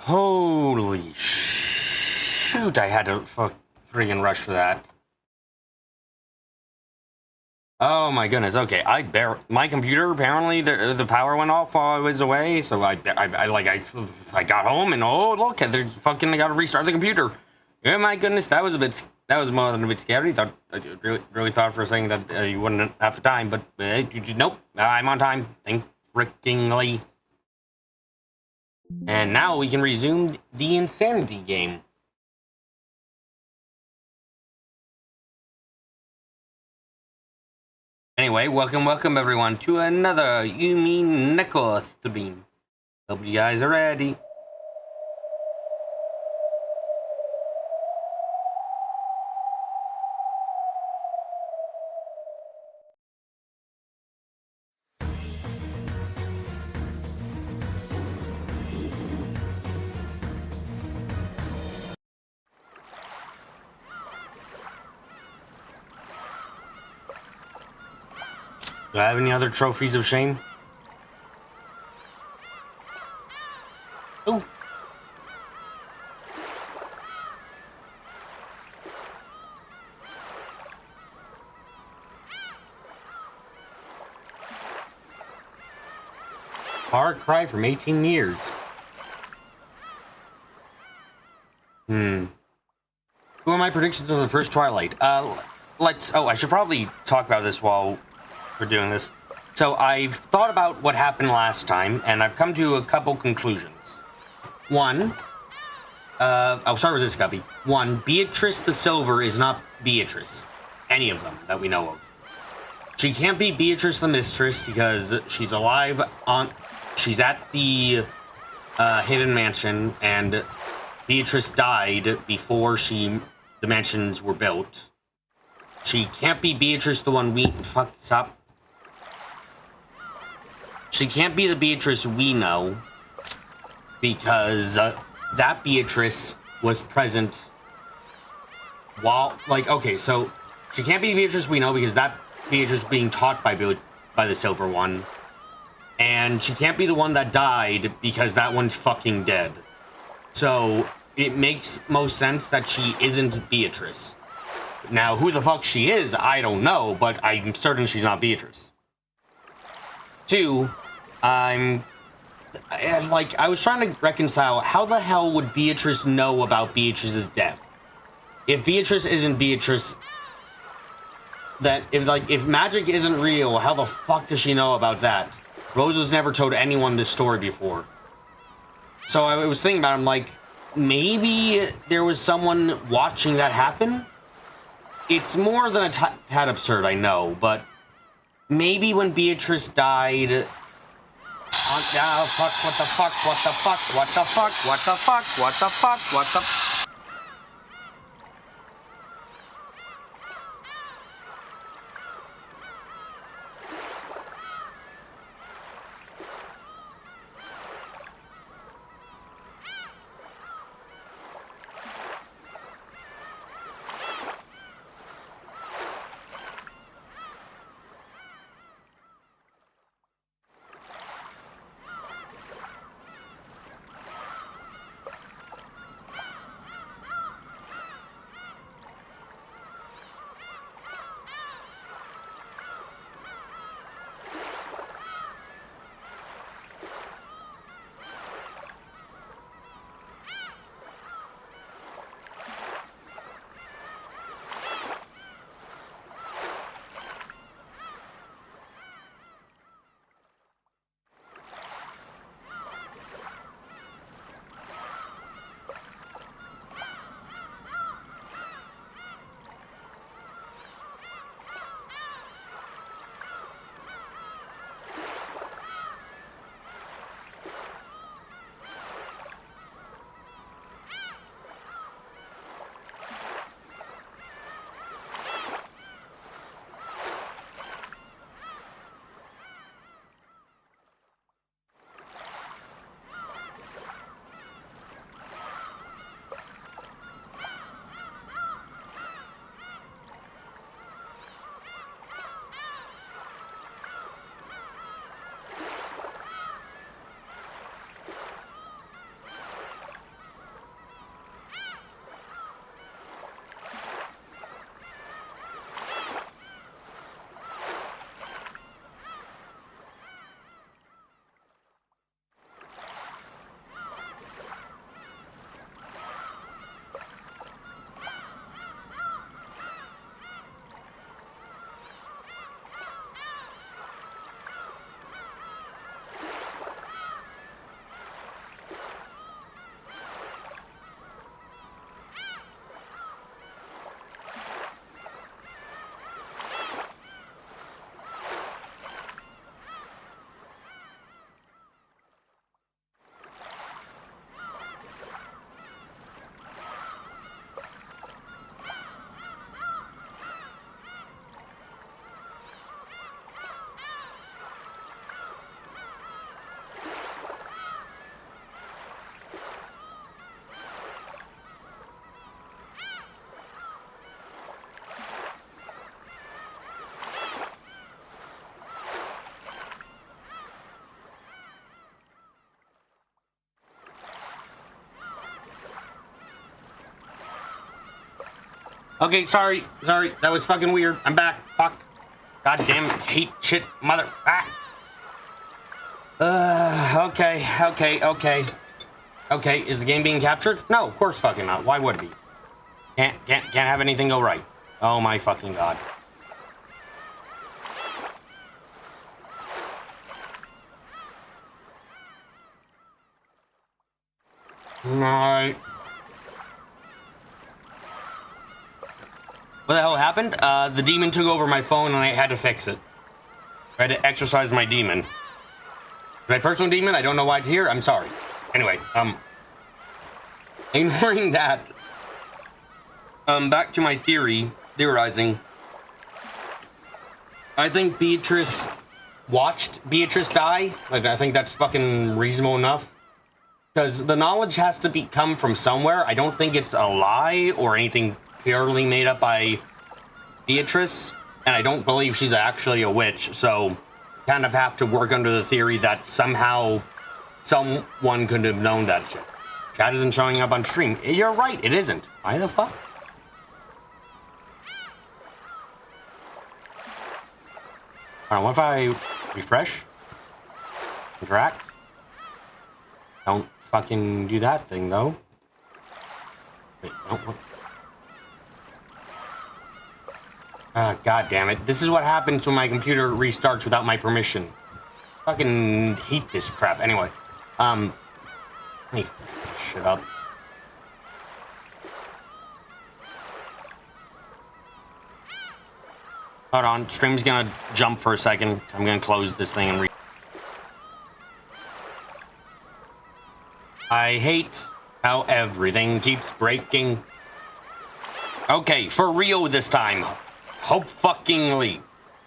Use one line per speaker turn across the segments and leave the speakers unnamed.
Holy shoot, I had to friggin' rush for that. Oh my goodness, okay, my computer, apparently, the power went off while I was away, so I got home and, oh, look, I gotta restart the computer. Oh my goodness, that was more than a bit scary. I really thought for a second that you wouldn't have the time, but nope, I'm on time, thank frickingly. And now we can resume the insanity game. Anyway, welcome everyone to another Umineko stream. Hope you guys are ready. Do I have any other trophies of shame? Oh. Far Cry from 18 years. Who are my predictions of the first Twilight? I should probably talk about this while we're doing this. So I've thought about what happened last time, and I've come to a couple conclusions. One, I'll start with this, Guppy. One, Beatrice the Silver is not Beatrice. Any of them that we know of. She can't be Beatrice the Mistress because she's alive she's at the Hidden Mansion, and Beatrice died before the mansions were built. She can't be Beatrice the one stop. She can't be the Beatrice we know because that Beatrice was present while, okay, so she can't be the Beatrice we know because that Beatrice being taught by the Silver One. And she can't be the one that died because that one's fucking dead. So it makes most sense that she isn't Beatrice. Now, who the fuck she is, I don't know, but I'm certain she's not Beatrice. Two, I was trying to reconcile, how the hell would Beatrice know about Beatrice's death? If Beatrice isn't Beatrice, if magic isn't real, how the fuck does she know about that? Rose has never told anyone this story before. So I was thinking about it, I'm like, maybe there was someone watching that happen? It's more than a tad absurd, I know, but maybe when Beatrice died... fuck, what the fuck, what the fuck, what the fuck, what the fuck, what the fuck, what the... Okay, sorry. That was fucking weird. I'm back. Fuck. God damn it. Hate shit. Mother. Okay. Okay, is the game being captured? No, of course fucking not. Why would it be? Can't have anything go right. Oh my fucking god. Alright. What the hell happened? The demon took over my phone and I had to fix it. I had to exercise my demon. My personal demon, I don't know why it's here. I'm sorry. Anyway, ignoring that, back to my theorizing. I think Beatrice watched Beatrice die. Like, I think that's fucking reasonable enough. Because the knowledge has to come from somewhere. I don't think it's a lie or anything purely made up by Beatrice. And I don't believe she's actually a witch. So, kind of have to work under the theory that somehow someone could have known that shit. Chat isn't showing up on stream. You're right, it isn't. Why the fuck? Alright, what if I refresh? Interact? Don't fucking do that thing, though. Wait, what? God damn it. This is what happens when my computer restarts without my permission. Fucking hate this crap. Anyway, let me shut up. Hold on, stream's gonna jump for a second. I'm gonna close this thing and I hate how everything keeps breaking. Okay, for real this time. Hope fuckingly.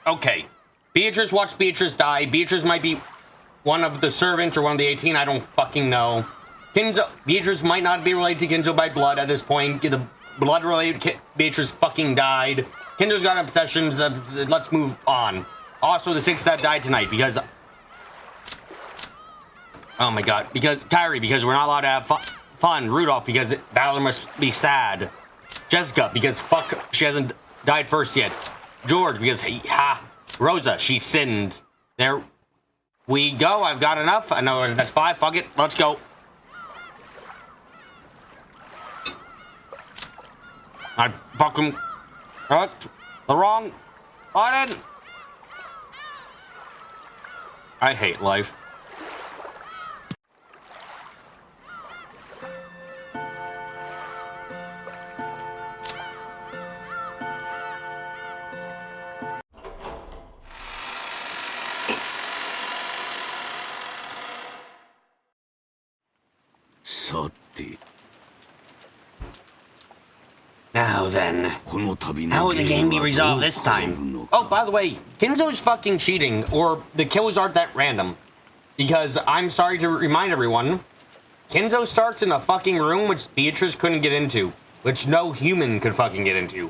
Okay, Beatrice watched Beatrice die. Beatrice might be one of the servants or one of the 18. I don't fucking know. Beatrice might not be related to Kinzo by blood at this point. The blood-related Beatrice fucking died. Kinzo's got obsessions. Let's move on. Also, the 6 that died tonight because... Oh my god. Because Kyrie, because we're not allowed to have fun. Rudolph, because Valor must be sad. Jessica, because fuck, she hasn't died first yet. George, because Rosa, she sinned. There we go. I've got enough. I know that's 5. Fuck it. Let's go. I fucking clicked the wrong button. I hate life. Now then, how will the game be resolved this time? Oh, by the way, Kinzo's fucking cheating, or the kills aren't that random. Because, I'm sorry to remind everyone, Kinzo starts in a fucking room which Beatrice couldn't get into. Which no human could fucking get into.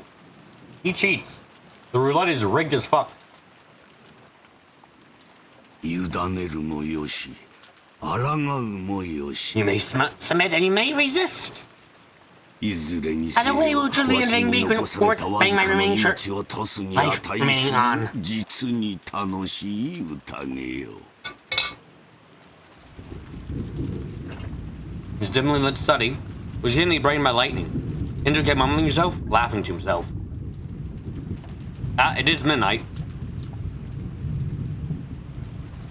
He cheats. The roulette is rigged as fuck. You may submit and you may resist. Either way will truly and be worth paying my remaining life remaining on. His dimly lit study was hiddenly brightened by lightning. Kinzo kept mumbling to himself, laughing to himself. It is midnight.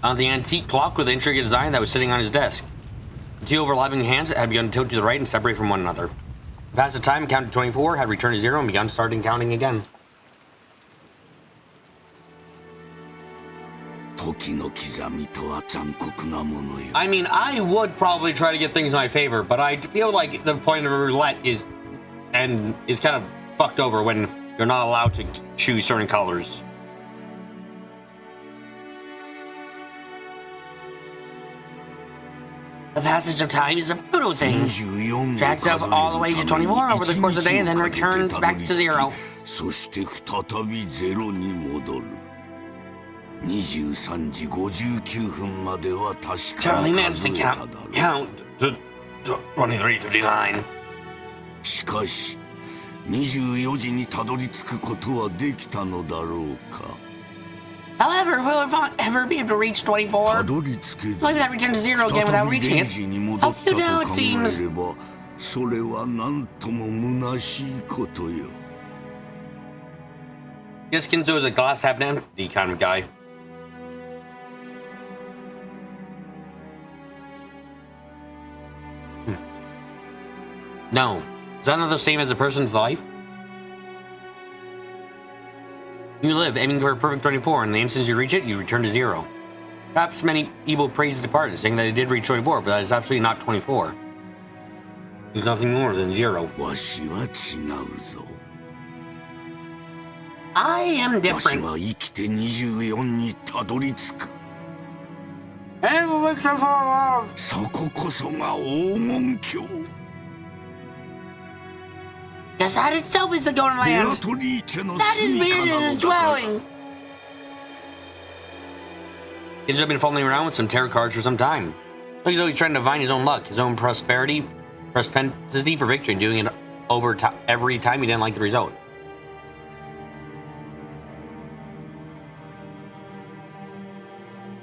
The antique clock with the intricate design that was sitting on his desk. The 2 overlapping hands had begun to tilt to the right and separate from one another. The passage of time, counted 24, had returned to 0 and begun starting counting again. I mean, I would probably try to get things in my favor, but I feel like the point of a roulette is kind of fucked over when you're not allowed to choose certain colors. The passage of time is a brutal thing. Drags up all the way to 24 over the course of the day and then returns back to 0. Charlie managed to count to 23:59.
24時にたどり着くことはできたのだろうか。
However, will it ever be able to reach 24?
たどり着けず、
Like that return to zero again without
再び
reaching
0
it.
時に戻
How
った
few
と
now
考
it
え
seems.
れば、それはなんとも虚しいことよ。
Guess Kinzo is a glass half empty kind of guy. No. Is that not the same as a person's life? You live, aiming for a perfect 24, and the instant you reach it, you return to 0. Perhaps many people praise the departed, saying that it did reach 24, but that is absolutely not 24. It's nothing more than 0.
わしは違うぞ。
I am
わし
different.
は生きて24にたどり着く。
And
そここそが黄金鏡。
because that itself is the golden
ベア
land.
トリーチェの
That is
住みかな
Beatrice's
のだから。
dwelling. Kids have been fumbling around with some tarot cards for some time. Look as though he's trying to divine his own luck, his own prosperity, propensity for victory, and doing it over every time he didn't like the result.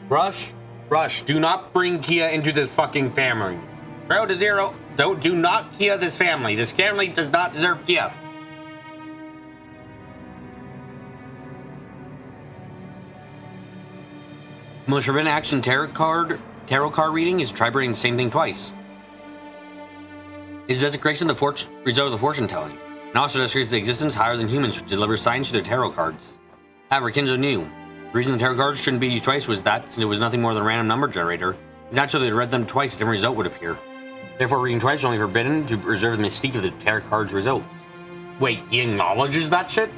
Rush, do not bring Kia into this fucking family. 0 to 0, do not Kia this family. This family does not deserve Kia. Most forbidden action tarot card reading is try reading the same thing twice. It is desecration of the result of the fortune telling, and also desecrates the existence higher than humans who deliver signs to their tarot cards. However, Kinzo knew the reason the tarot cards shouldn't be used twice was that, since it was nothing more than a random number generator, it's naturally to read them twice a different result would appear. Therefore, reading twice is only forbidden to preserve the mystique of the tarot card's results. Wait, he acknowledges that shit?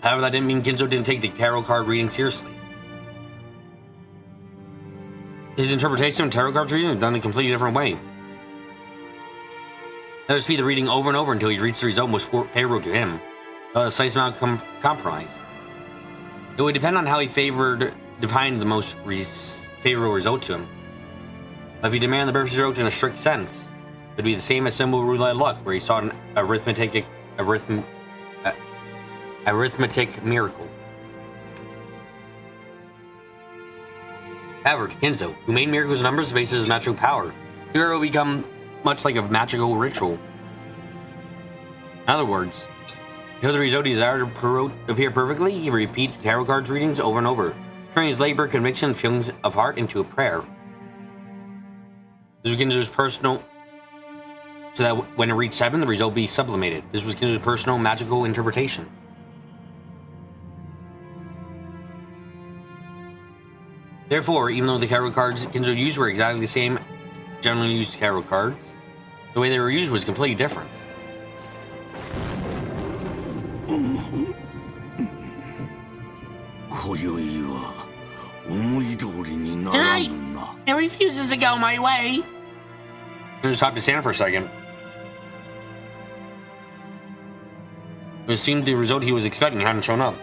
However, that didn't mean Kinzo didn't take the tarot card reading seriously. His interpretation of tarot card reading was done in a completely different way. Let us repeat the reading over and over until he reached the result most favorable to him, a slight amount of compromise. It would depend on how he defined the most favorable result to him. If he demanded the best result in a strict sense, it would be the same as simple roulette luck, where he sought an arithmetic miracle. However, to Kinzo, who made miracles numbers the basis of his magical power, the hero will become much like a magical ritual. In other words, until the result he desired to appear perfectly, he repeats the tarot cards readings over and over, turning his labor, conviction, and feelings of heart into a prayer. This was Kinzo's personal, so that when it reached 7, the result be sublimated. This was Kinzo's personal magical interpretation. Therefore, even though the tarot cards Kinzo used were exactly the same generally used tarot cards, the way they were used was completely different.
Tonight,
it refuses to go my way. I just stopped to stand for a second. It seemed the result he was expecting hadn't shown up.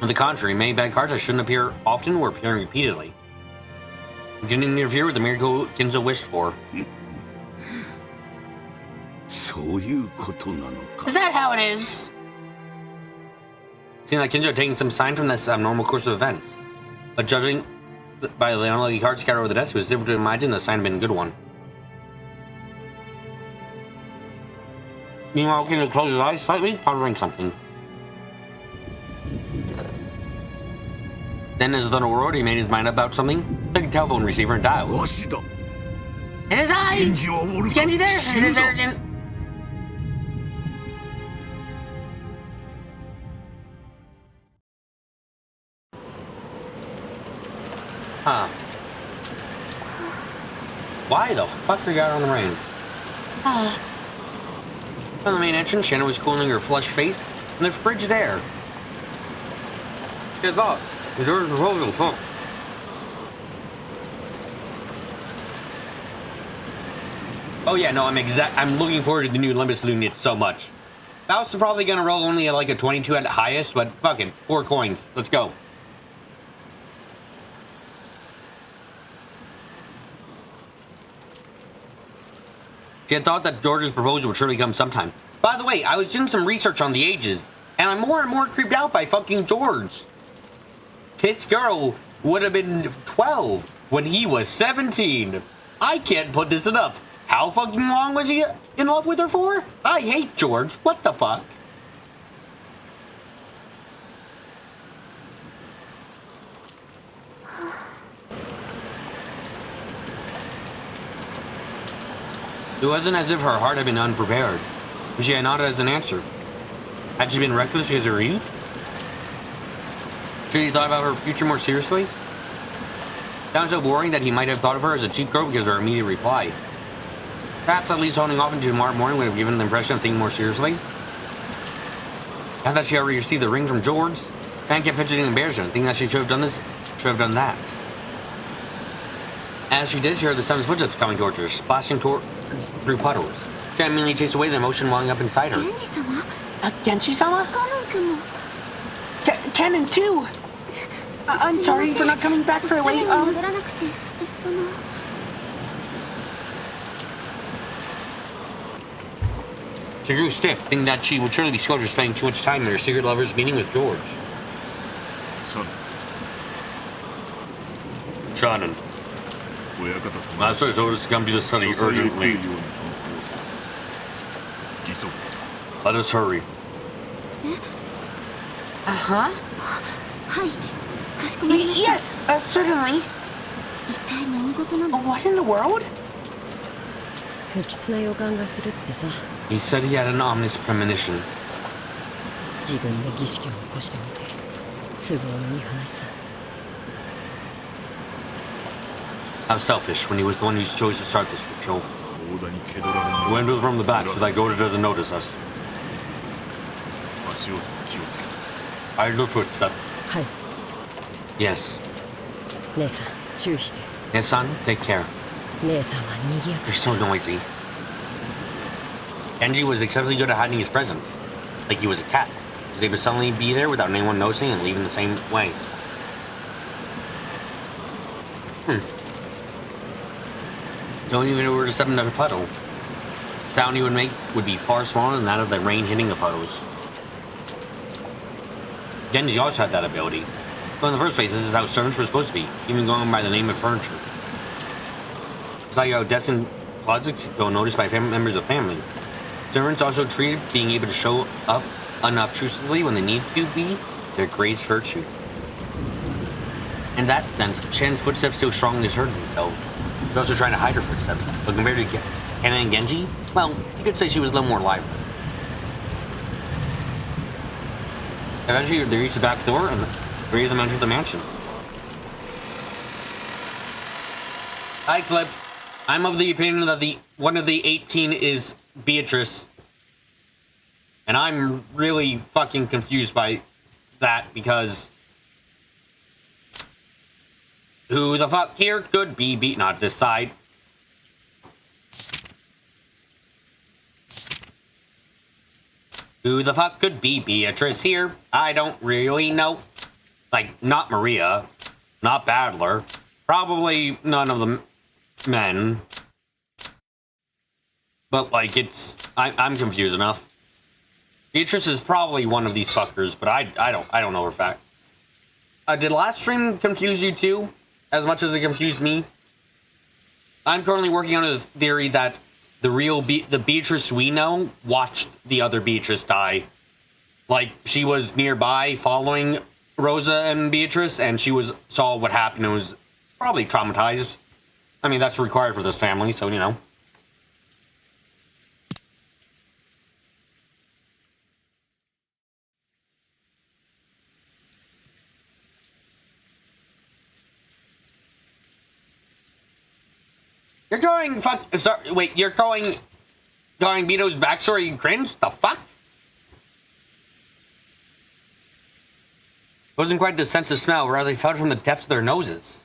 On the contrary, many bad cards that shouldn't appear often were appearing repeatedly. It didn't interfere with the miracle Kinzo wished for. Is that how it is? It seemed like Kinzo had taken some sign from this abnormal course of events. But judging by the unlucky cards scattered over the desk, it was difficult to imagine the sign had been a good one. Meanwhile, Kinzo closed his eyes slightly, pondering something. Then, as the thunder roared, he made his mind up about something, took a telephone receiver and dialed. It is I! Is Genji there? It is urgent! Huh. Why the fuck are you out on the rain? From the main entrance, Shannon was cooling her flushed face in the frigid air. Good thought. The doors were closing. Fuck. Oh yeah, no, I'm looking forward to the new Olympus Lunit so much. I was probably gonna roll only at like a 22 at highest, but fuck it, 4 coins. Let's go. She had thought that George's proposal would surely come sometime. By the way, I was doing some research on the ages, and I'm more and more creeped out by fucking George. This girl would have been 12 when he was 17. I can't put this enough. How fucking long was he in love with her for? I hate George. What the fuck? It wasn't as if her heart had been unprepared. She had nodded as an answer. Had she been reckless because of her youth? Should he thought about her future more seriously? Sounds so boring that he might have thought of her as a cheap girl because of her immediate reply. Perhaps at least holding off until tomorrow morning would have given the impression of thinking more seriously. Now that she already received the ring from George, Anne kept fidgeting embarrassment, thinking that she should have done this, should have done that. As she did, she heard the sound of footsteps coming towards her, splashing through puddles. She immediately chased away the emotion welling up inside her. Genji-sama? Canon too! I'm sorry for not coming back for a wait. She grew stiff, thinking that she would surely be scolded for spending too much time in her secret lover's meeting with George. Shannon. Master has orders to come to the study urgently. Let us hurry. Yes, certainly. What in the world? He said he had an ominous premonition. How selfish when he was the one who chose to start this ritual. We went from the back so that Goda doesn't notice us. Hide your footsteps. Yes. Yes-san, take care. You're so noisy. Genji was exceptionally good at hiding his presence. Like he was a cat. He was able to suddenly be there without anyone noticing and leave in the same way. Don't even know where to step into a puddle. The sound he would make would be far smaller than that of the rain hitting the puddles. Genji also had that ability. But in the first place, this is how servants were supposed to be, even going by the name of furniture. It's like how destined closets go unnoticed by members of family. Servants also treated being able to show up unobtrusively when they need to be their greatest virtue. In that sense, Chen's footsteps still strongly asserted themselves. She was also trying to hide her footsteps, but compared to Hana and Genji, well, you could say she was a little more lively. Eventually, they reached the back door, and the three of them entered the mansion. Hi, Clips. I'm of the opinion that one of the 18 is Beatrice. And I'm really fucking confused by that, because who the fuck here could be not this side? Who the fuck could be Beatrice here? I don't really know. Like, not Maria, not Badler, probably none of the men. But like, I'm confused enough. Beatrice is probably one of these fuckers, but I don't know for a fact. Did last stream confuse you too, as much as it confused me? I'm currently working on the theory that the Beatrice we know watched the other Beatrice die. Like, she was nearby following Rosa and Beatrice, and she saw what happened and was probably traumatized. I mean, that's required for this family, so you know. You're going sorry, wait, you're going Bito's backstory, you cringe? The fuck? It wasn't quite the sense of smell, rather they felt from the depths of their noses.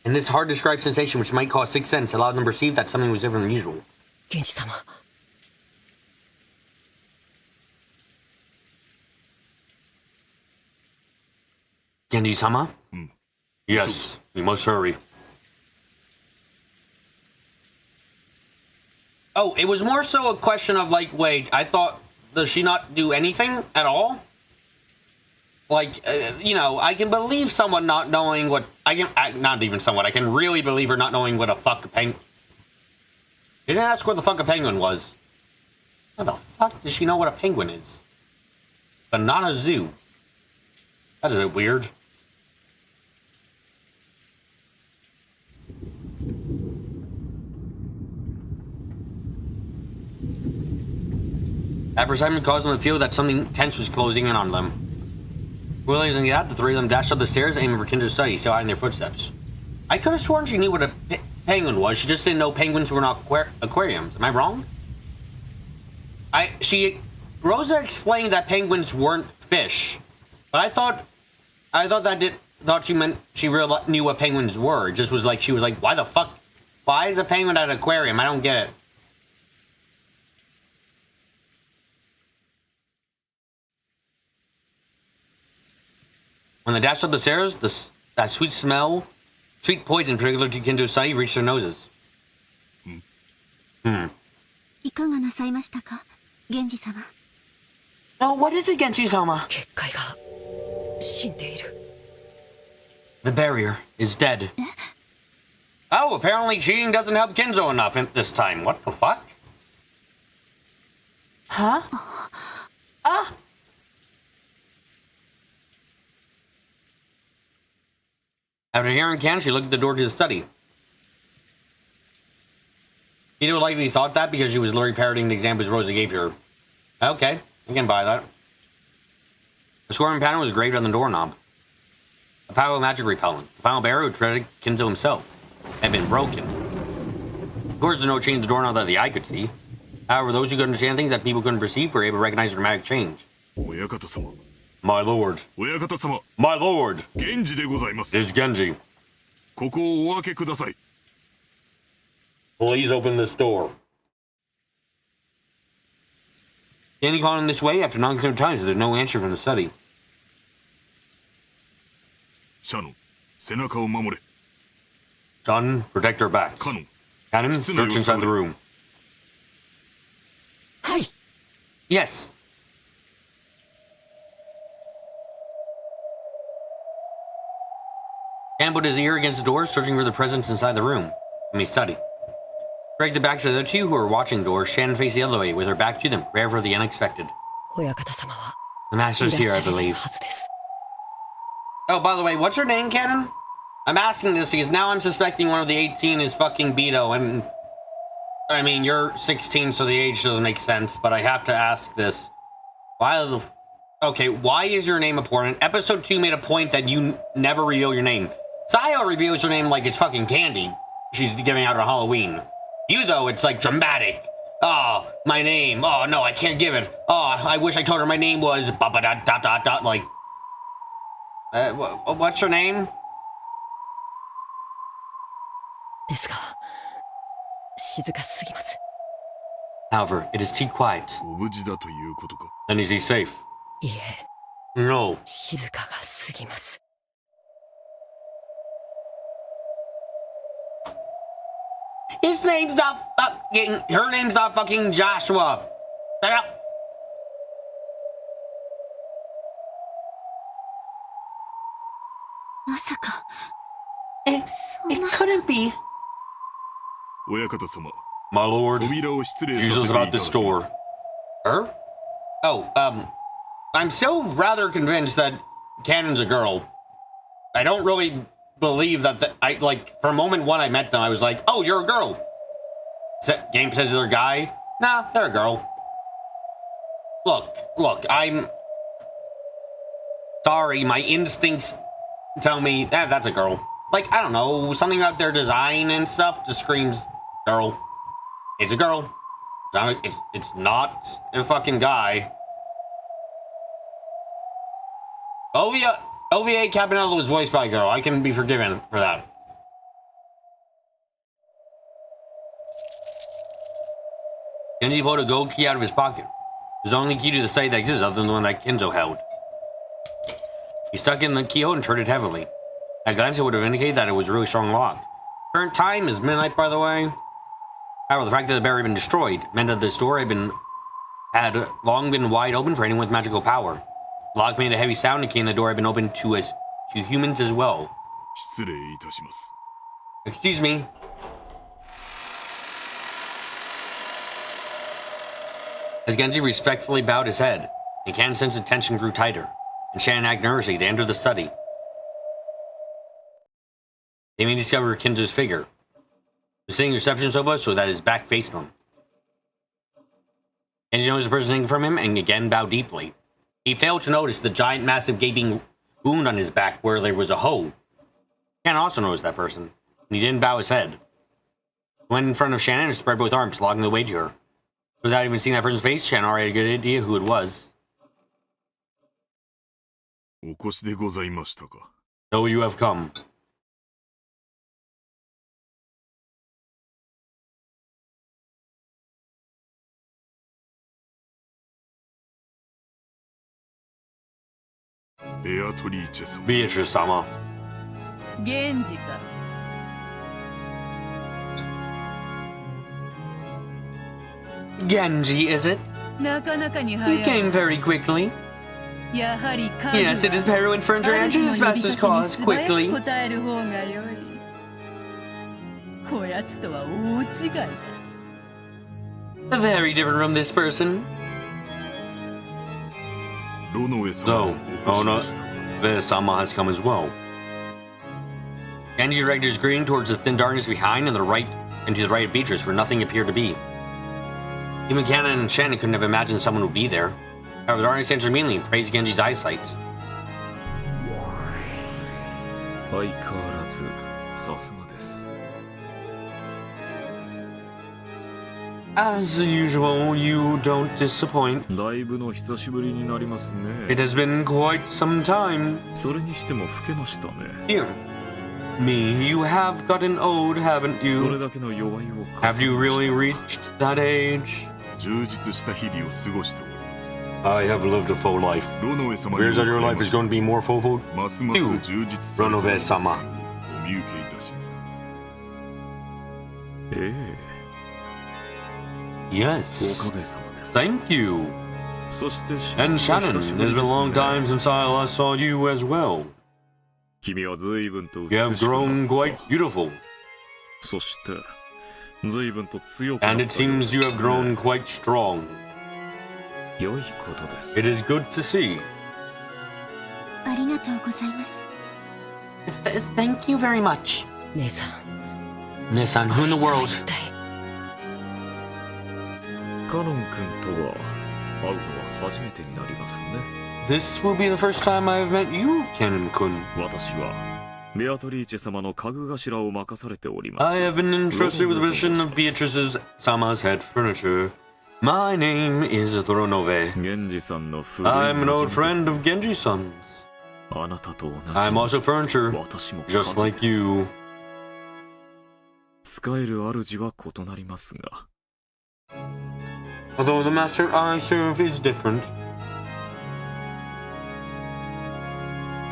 And this hard to describe sensation, which might cause sixth sense, allowed them to perceive that something was different than usual.
Genji-sama.
Genji-sama? Yes, we must hurry. Oh, it was more so a question of like, wait, I thought, does she not do anything at all? Like, you know, I can believe someone not knowing what, not even someone, I can really believe her not knowing what a fuck a penguin. She didn't ask what the fuck a penguin was. How the fuck does she know what a penguin is? But not a zoo. That's a bit weird. That perception caused them to feel that something tense was closing in on them. Realizing that, the three of them dashed up the stairs, aiming for Kinder's study, still hiding their footsteps. I could have sworn she knew what a penguin was. She just didn't know penguins were not aquariums. Am I wrong? Rosa explained that penguins weren't fish, but I thought she meant she really knew what penguins were. It just was like, she was like, why the fuck? Why is a penguin at an aquarium? I don't get it. When they dashed up the stairs, that sweet smell, sweet poison particular to Kinjo's study, reached their noses. Oh, what is it, Genji-sama? The barrier is dead. Oh, apparently cheating doesn't help Kinzo enough this time. What the fuck? Huh? After hearing Ken, she looked at the door to the study. Ito likely thought that because she was literally parroting the examples Rosa gave to her. Okay, I can buy that. The scoring pattern was engraved on the doorknob. A powerful magic repellent. The final barrier, which protected Kinzo himself, had been broken. Of course, there's no change in the doorknob that the eye could see. However, those who could understand things that people couldn't perceive were able to recognize the dramatic change. My lord. My lord. This is Genji. Please open this door. Genji called him this way after knocking several times, so there's no answer from the study. Shun, protect our backs. Cannon, search inside the room. Yes. Cannon put his ear against the door, searching for the presence inside the room. Let me study. Break the backs of the other two who were watching the door. Shannon faced the other way, with her back to them, prepared for the unexpected. The master's here, I believe. Oh, by the way, what's your name, Cannon? I'm asking this because now I'm suspecting one of the 18 is fucking Beto, and... I mean, you're 16, so the age doesn't make sense, but I have to ask this. Okay, why is your name important? Episode 2 made a point that you never reveal your name. Sayo reveals her name like it's fucking candy she's giving out on Halloween. You, though, it's like dramatic. Oh, my name. Oh, no, I can't give it. Oh, I wish I told her my name was... Like... what's her name? However, it is too quiet. Then is he safe? No. His name's not fucking... Her name's not fucking Joshua. Shut up. It couldn't be. My lord, Jesus about this door. Her? Oh, I'm still rather convinced that Cannon's a girl. I don't really believe that for a moment when I met them, I was like, oh, you're a girl. Game says they're a guy. Nah, they're a girl. Look, I'm sorry, my instincts tell me that's a girl. Like, I don't know, something about their design and stuff just screams girl. It's a girl. It's not a fucking guy. OVA Cabanello was voiced by a girl. I can be forgiven for that. Genji pulled a gold key out of his pocket. It was the only key to the site that exists other than the one that Kinzo held. He stuck in the keyhole and turned it heavily. At a glance, it would have indicated that it was a really strong lock. Current time is midnight, by the way. However, the fact that the barrier had been destroyed meant that this door had long been wide open for anyone with magical power. The lock made a heavy sound indicating the door had been opened to humans as well.
失礼いたします。
Excuse me. As Genji respectfully bowed his head, and Canon's sense of tension grew tighter, and Shannon acted nervously, they entered the study. They immediately discovered Kinzo's figure. He was sitting in the reception sofa so that his back faced them. Genji noticed the person sitting from him and again bowed deeply. He failed to notice the giant, massive, gaping wound on his back where there was a hole. Shannon also noticed that person, and he didn't bow his head. He went in front of Shannon and spread both arms, blocking the way to her. Without even seeing that person's face, Shannon already had a good idea who it was.
お越しでございましたか。
So you have come. Beatrice-sama.
源氏か。
Genji, is it?
なかなかに
You
早い。
came very quickly.
やはり
Yes, it is Peril Infernal answers his master's cause quickly.
答える方が良い。こやつとは大違いだ。
Very different from this person.
ロノエ様
So,
お越しでした
Sama has come as well. Genji directed his greeting towards the thin darkness behind and to the right of Beatrice, where nothing appeared to be. Even Canon and Shannon couldn't have imagined someone would be there. However, the darkness answered immediately and praised Genji's eyesight.
相変わらずさすがです。
As usual, you don't disappoint.
だいぶの久しぶりになりますね。
It has been quite some time.
それにしても老けましたね。
Here. Me, you have gotten old, haven't
それ
you?
だけの弱いを
Have you really reached that age?
充実した日々を過ごしております。
I have lived a full life.
ロノエ様に
Here's that your life is going to be more fulfilled.
ますます充実された
Ronove様。
お見受けいたします。
ええ、
Yes.
おかげさまです。
Thank you.
そして
And Shannon,
久しぶ
it's
りで
been a
す
long
ね。
time since I last saw you as well.
君は随分と
You
美
have
しくな
grown
った。
quite beautiful.
そして随分と強くなった
And
よ
it
うで
seems
す
you
ね
have grown quite strong.
良いことです。
It is good to see.
ありがとうございます。
Thank you very much.
姉さん。
Nissan, who in the world?
一体
カノン君とは会うのは初めてになりますね。
This will be the first time I have met you, Canon-kun.
私はベアトリーチェ様の家具頭を任されております。
I have been entrusted with the position of Beatrice's Sama's head furniture. My name is Thronove.
源氏さんの古い
I'm an old
馴染み
friend
です
of Genji-san's.
あなたと同じ。
I'm also furniture,
私も
just
家具
like
です。
you.
使える主は異なりますが、
Although the master I serve is different.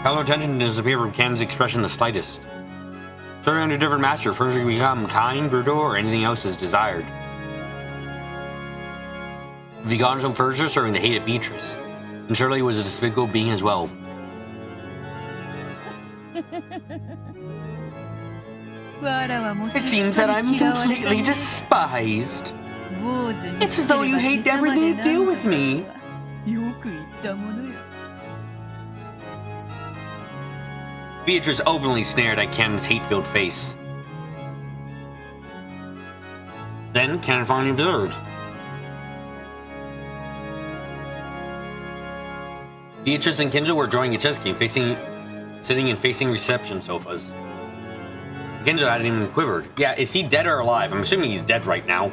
How attention to disappear from Canon's expression the slightest. Serving under a different master, furniture can become kind, brutal, or anything else as desired. If he got his own furniture, serving the hated Beatrice, and surely he was a despicable being as well. It seems that I'm completely despised. It's as though you hate everything to do with me.
よく言ったものよ。
Beatrice openly stared at Canon's hate-filled face. Then Canon finally observed. Beatrice and Kinzo were enjoying a chess game, sitting and facing reception sofas. Kinzo hadn't even quivered. Yeah, is he dead or alive? I'm assuming he's dead right now.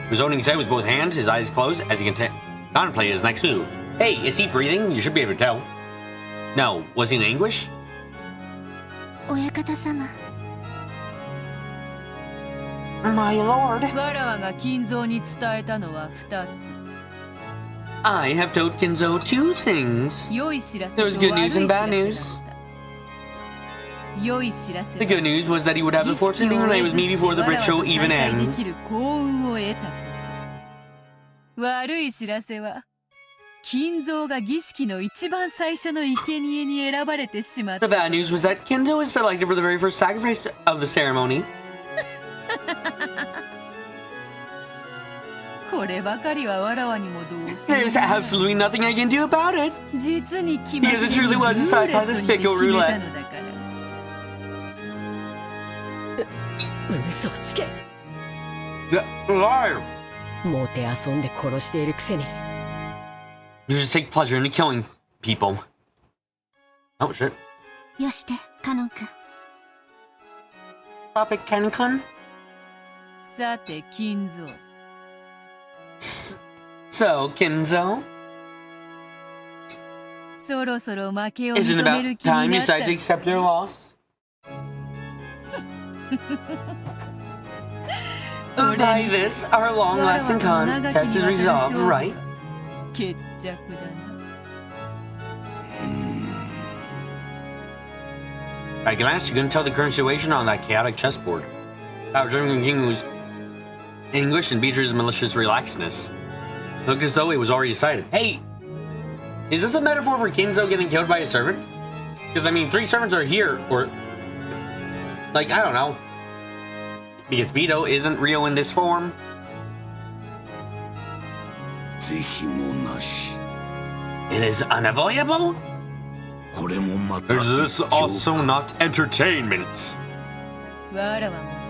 He was holding his head with both hands, his eyes closed, as he contemplated his next move. Hey, is he breathing? You should be able to tell. No, was he in anguish?
親方様、
My lord,
わらわが金蔵に伝えたのは2つ。
I have told Kinzo two things.
良い知らせと
There's good
悪い
news
知
and
らせ
bad
があっ
news.
た。良い知らせ
The good news was that he would have the fortune to reunite with me before the ritual even ends.
幸運を得たこと。悪い知らせは金蔵が儀式の一番最初の生贄に選ばれてしまった。
The bad news was that Kinzo was selected for the very first sacrifice of the ceremony.
こればかりはわらわにもどうしよう。
There's absolutely nothing I can do about it.
実に決まり
Because it truly was decided by the fickle roulette.
嘘つけ。
Liar!
もてあそんで殺しているくせに。
You just take pleasure in killing people. Oh shit.
よしてカノン君。
Stop it, Ken-kun.
さて金蔵。
So, Kinzo,
そろそろ負けを
isn't
認
it
める
about
気に
time
な
you
った
decide to accept your loss? By this, our long-lasting contest is resolved, right?
決着だな。
At a glance, you couldn't tell the current situation on that chaotic chessboard. Our German king was English and Beatrice's malicious relaxedness. It looked as though it was already decided. Hey! Is this a metaphor for Kinzo getting killed by his servants? Because, I mean, 3 servants are here, or... Like, I don't know. Because Beto isn't Rio in this form.
是非もなし。
It is unavoidable?
これもまた
Is this also not entertainment?
わらわも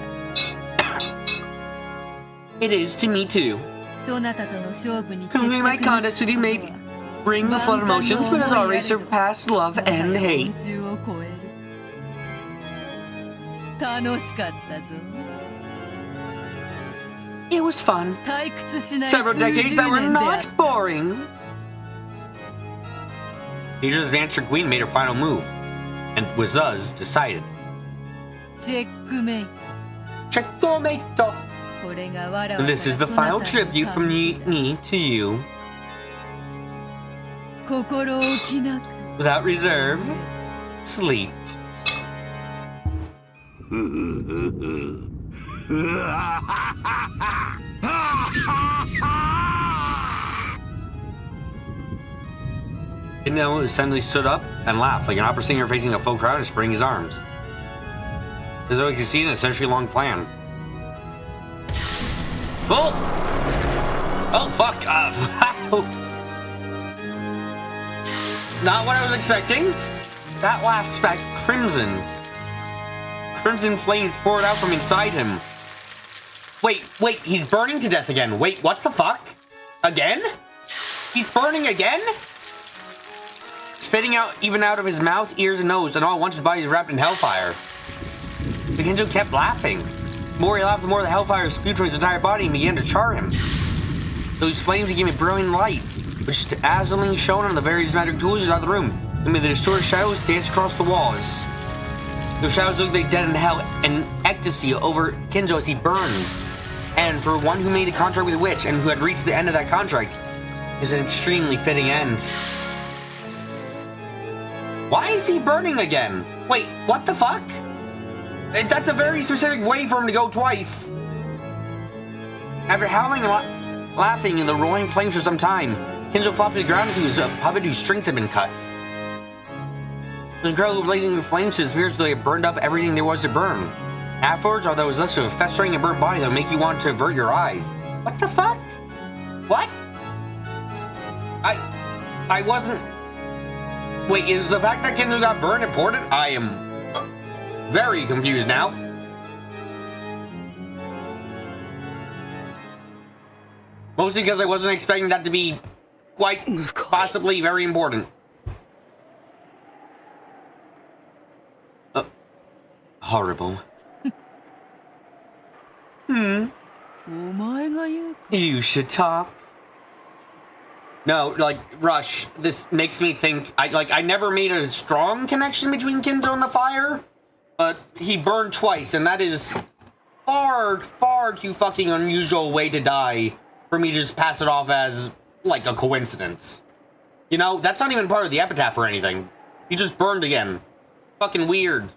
It is to me too.
そなたとの勝負に決着
Concluding my
が
contest with you may bring the flood of emotions, but has already surpassed love and hate.
今週を超える。楽しかったぞ。
It was fun.
退屈しない
Several
数十
decades that were
年であ
not
る。
boring. Beatrice advanced her queen made her final move, and was thus decided.
チェックメイト。
Checkmate.
これがわらわ
This is the
から
final
そなたに
tribute from me to you.
心置きなく
Without reserve, sleep. Kinzo suddenly stood up and laughed like an opera singer facing a full crowd and spreading his arms. As though he could see an century-long plan. Oh! Oh, fuck! Not what I was expecting. That laugh spat crimson. Crimson flames poured out from inside him. Wait, he's burning to death again. Wait, what the fuck? Again? He's burning again? Spitting out even out of his mouth, ears, and nose, and all at once his body is wrapped in hellfire. The Kinzo kept laughing. The more he laughed, the more the hellfire spewed from his entire body and began to char him. Those flames gave a brilliant light, which dazzlingly shone on the various magic tools throughout the room, and made the distorted shadows dance across the walls. Those shadows looked like dead in hell and ecstasy over Kinzo as he burned. And for one who made a contract with a witch and who had reached the end of that contract, it was an extremely fitting end. Why is he burning again? Wait, what the fuck? That's a very specific way for him to go twice. After howling and laughing in the roaring flames for some time, Kinzo flopped to the ground as he was a puppet whose strings had been cut. The incredible blazing flames disappeared as though they had burned up everything there was to burn. Afterwards, all that was left of a festering and burnt body that would make you want to avert your eyes. What the fuck? What? I wasn't... Wait, is the fact that Kinzo got burned important? I am very confused now. Mostly because I wasn't expecting that to be quite possibly very important. Horrible. You should talk. No, like, Rush, this makes me think, I never made a strong connection between Kinzo and the fire, but he burned twice, and that is far too fucking unusual way to die for me to just pass it off as, like, a coincidence. You know, that's not even part of the epitaph or anything. He just burned again. Fucking weird.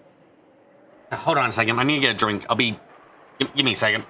Hold on a second. I need to get a drink. I'll be... Give me a second.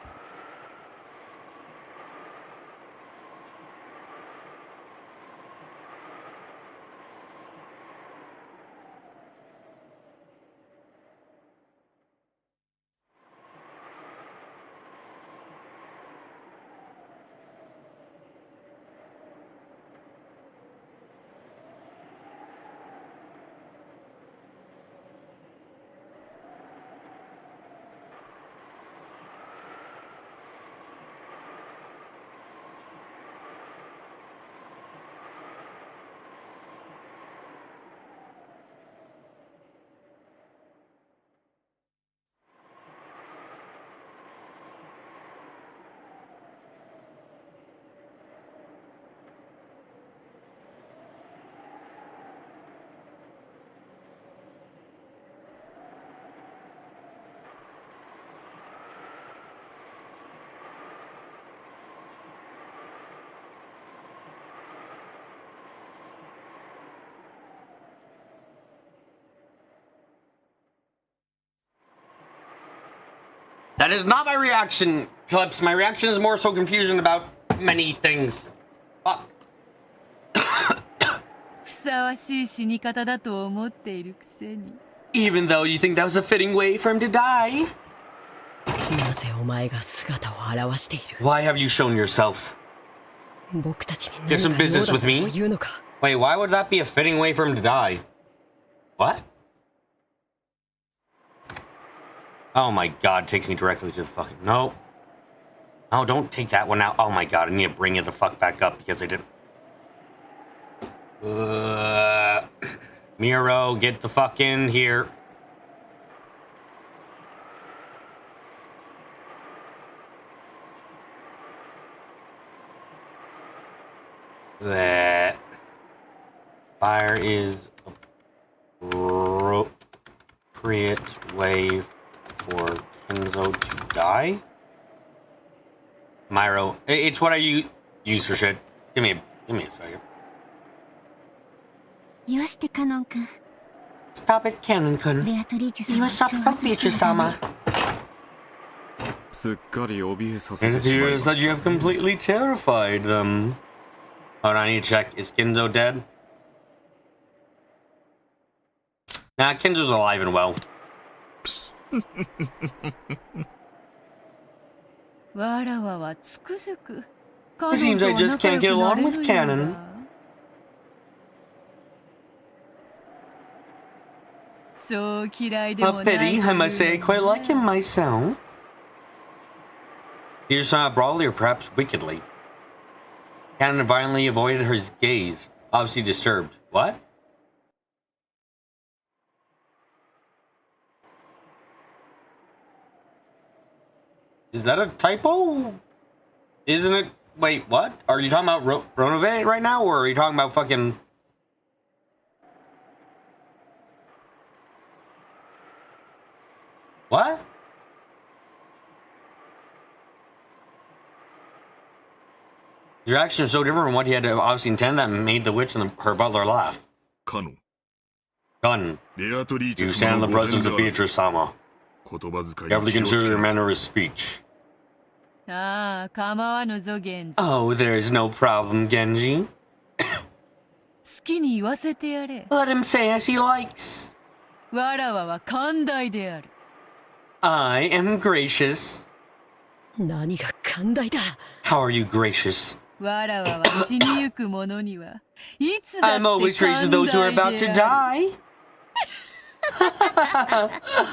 That is not my reaction, Clips. My reaction is more so confusion about many things. Fuck.
ふさわしい死に方だと思っているくせに。
Even though you think that was a fitting way for him to die.
なぜお前が姿を現している？
Why have you shown yourself?
僕たちに
Get some
何か
business
用だ
with
と
me?
言うのか？
Wait, why would that be a fitting way for him to die? What? Oh my god, takes me directly to the fucking... No. Oh, don't take that one out. Oh my god, I need to bring it the fuck back up because I didn't... Miro, get the fuck in here. That fire is appropriate way for Kenzo to die. Myro, it's what I use for shit. Give me a second.
よしてカノン君。
Stop it, Canon-kun.
ベアトリーチ
You
様
must stop from Beatrice-sama.
すっかり怯えさせ
It
てしまいま
appears that
し
you
た
have completely terrified them. Hold on, I need to check. Is Kenzo dead? Nah, Kenzo's alive and well.
わらわはつくづく。
It seems I just can't get along with Canon.
そう嫌いでも
A
ない
pity, I must say I quite like him myself. He just not broadly or perhaps wickedly. Canon violently avoided her gaze, obviously disturbed. What? Is that a typo? Isn't it? Wait, what? Are you talking about Ronove right now, or are you talking about fucking... What? Your actions are so different from what he had to obviously intend that made the witch and her butler laugh.
カノン
Gun.
ベアトリーチ
You
ェ
stand in
様
the
の御
presence
前
of
で
Beatrice-sama.
言葉遣い
Carefully
に気をつ
consider
け
your
なさい
manner of speech.
ああ、構わぬぞ、源氏。
Oh, there is no problem, Genji.
好きに言わせてやれ。
Let him say as he likes.
わらわは寛大である。
I am gracious.
何が寛大だ？
How are you gracious?
わらわは死にゆく者にはいつだって
I'm always gracious to those who are about to
寛大である
die.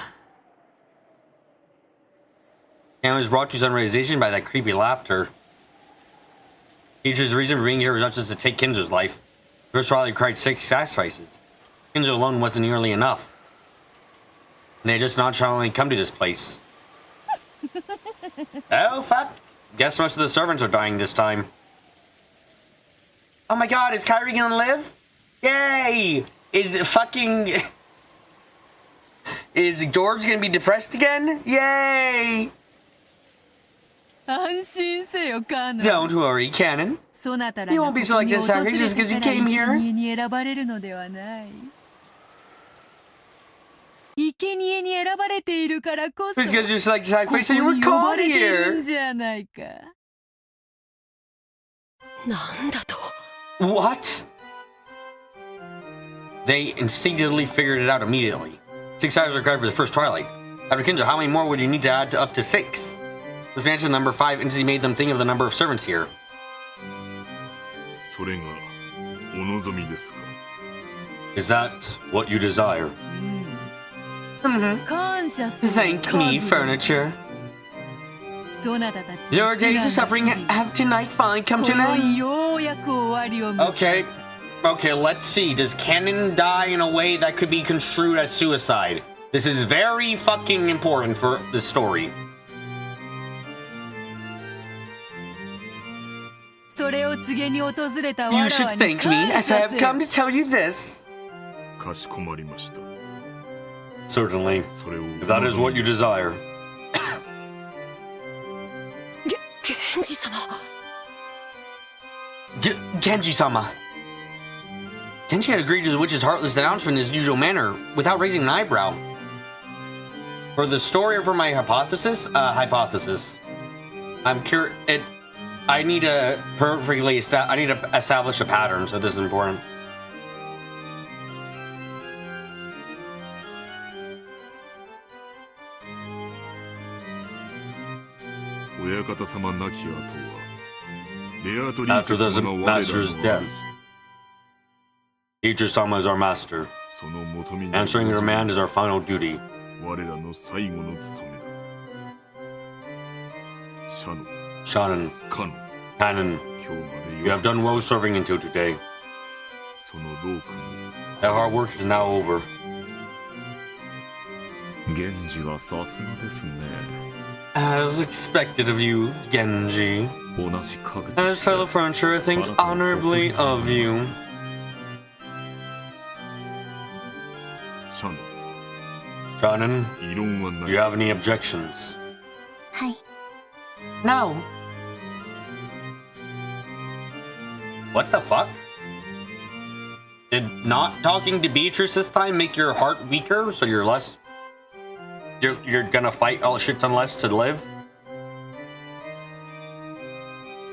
And was brought to some realization by that creepy laughter. Teacher's reason for being here was not just to take Kinzo's life. First Riley cried 6 sacrifices. Kinzo alone wasn't nearly enough. And they just nonchalantly come to this place. Oh, fuck. Guess most of the servants are dying this time. Oh my god, is Kyrie gonna live? Yay! Is fucking... Is George gonna be depressed again? Yay!
安心せよ、カノン。
Don't worry, Canon.
そなたら
You
が
won't
こ
be
こ
selected
に
as
訪れ
sacrifice just
て
because you
から
came here.
生贄に選ばれるのではない。生贄に選ばれているからこそ
Because you're like side
ここ
face, so you were
に呼ば
called
れている
here.
んじゃないか。
なんだと。
What? They instinctively figured it out immediately. 6 hours required for the first twilight. After Kinzo, how many more would you need to add to up to 6? This match to the number 5 entity made them think of the number of servants here.
それがお望みですか。
Is that what you desire?
感謝する。
Thank me, furniture.
そなたたち
Your days of suffering have tonight finally come to
今
an
宵
end.
ようやく終わりを迎え
Okay, let's see. Does Canon die in a way that could be construed as suicide? This is very fucking important for the story.
それを告げに訪れた
You
わら
should
わに
thank me
感
as I
謝
have
せ
come
よ
to tell you this.
かしこまりました。
Certainly,
それを
if that is what you desire.
源氏様。
Genji-sama. Genji had agreed to the witch's heartless announcement in his usual manner, without raising an eyebrow. For the story for my hypothesis, I'm curious. I need to I need to establish a pattern, so this is important. After the master's death, Teacher-sama is our master. Answering your command is our final duty.
我らの最後の務めだ。シャノ、
Shannon,
カノ、
Cannon,
今日まで
you have done well serving until today.
その労苦も
That hard work is now over.
源氏はさすがですね。
As expected of you, Genji.
同じ家具と
As
して
fellow furniture, I think honorably of you.
シャノ、
Shannon,
異論はな
do
い。
you have any objections?
はい
No. What the fuck? Did not talking to Beatrice this time make your heart weaker, so you're less... You're gonna fight all shit ton less to live?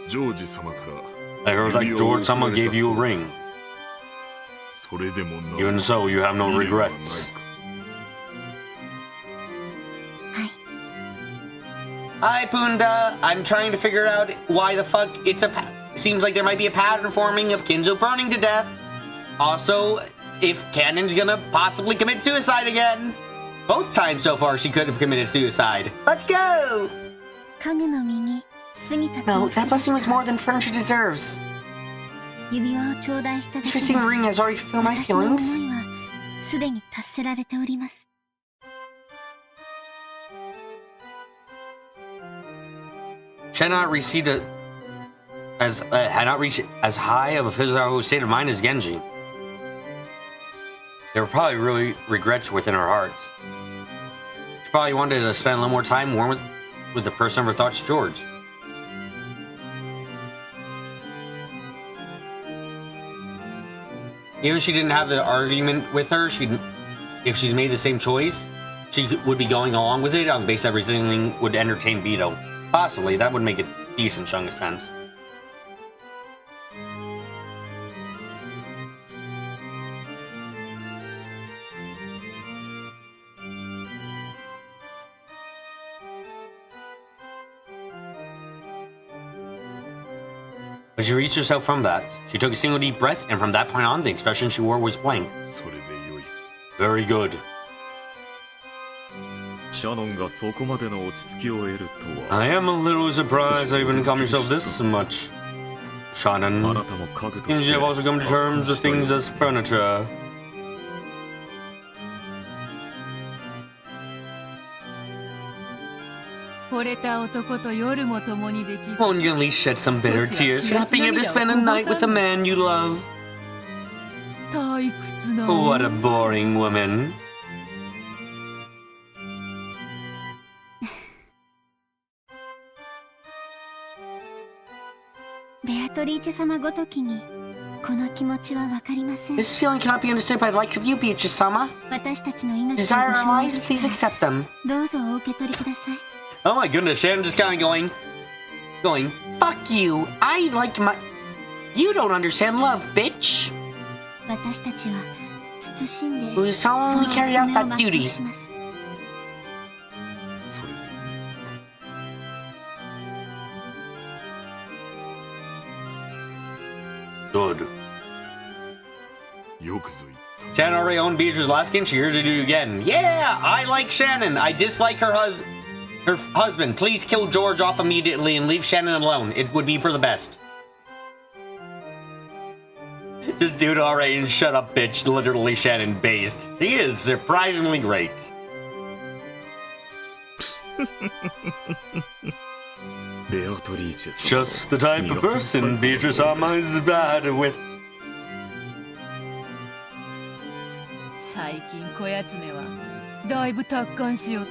ジョージ様から
I heard that George-sama gave you a ring.
それでもな
Even so, you have no
未練はない
regrets.
か。
Hi, Punda. I'm trying to figure out why the fuck seems like there might be a pattern forming of Kinzo burning to death. Also, if Cannon's gonna possibly commit suicide again. Both times so far she could have committed suicide. Let's go!
家具の身に過ぎた
No,
と
that blessing was more than furniture deserves.
指輪を頂戴しただけ
This
で
receiving ring has already fulfilled my
私の思
feelings.
いはすでに達せられております
She had not received had not reached as high of a physical state of mind as Genji. There were probably really regrets within her heart. She probably wanted to spend a little more time warm with the person of her thoughts, George. Even if she didn't have the argument with her, if she's made the same choice, she would be going along with it on the basis that everything would entertain Beto. Possibly, that would make a decent chunk of sense. But she reached herself from that. She took a single deep breath, and from that point on, the expression she wore was blank.
それでよい。
Very good.
シャノンがそこまでの落ち着きを得るとは。
I am a little surprised that you even calm yourself this much.
あ
Shannon,
なたも家具と
seems
して
you have also come to terms with things as furniture.
惚れた男と夜も共にできず
Won't you at least shed some bitter tears for not being able to spend a night with the man you love?
退屈な
What a boring woman.
ベアトリーチェ様ごときにこの気持ちはわかりません。
This feeling cannot be understood by the likes of you, Beatrice-sama.
私たちの命を
Desire
ご
our
承認
lives,
で
please
したら
accept them.
どうぞお受け取りください。
Oh my goodness, Shannon just kind of going, fuck you. I like my. You don't understand love, bitch.
私たちは慎んで
We
その
solemnly
お
carry
務
out
めを
that
全う
duty.
します。
それで
Good.
よくぞ言った。
Shannon already owned Beatrice's last game. She's here to do it again. Yeah, I like Shannon. I dislike her husband. Please kill George off immediately and leave Shannon alone. It would be for the best. Just do it already and shut up, bitch. Literally Shannon based. She is surprisingly great.
ベアトリーチェ様
Just the type of person Beatrice-sama is bad with.
最近こやつめはだいぶ達観しよっ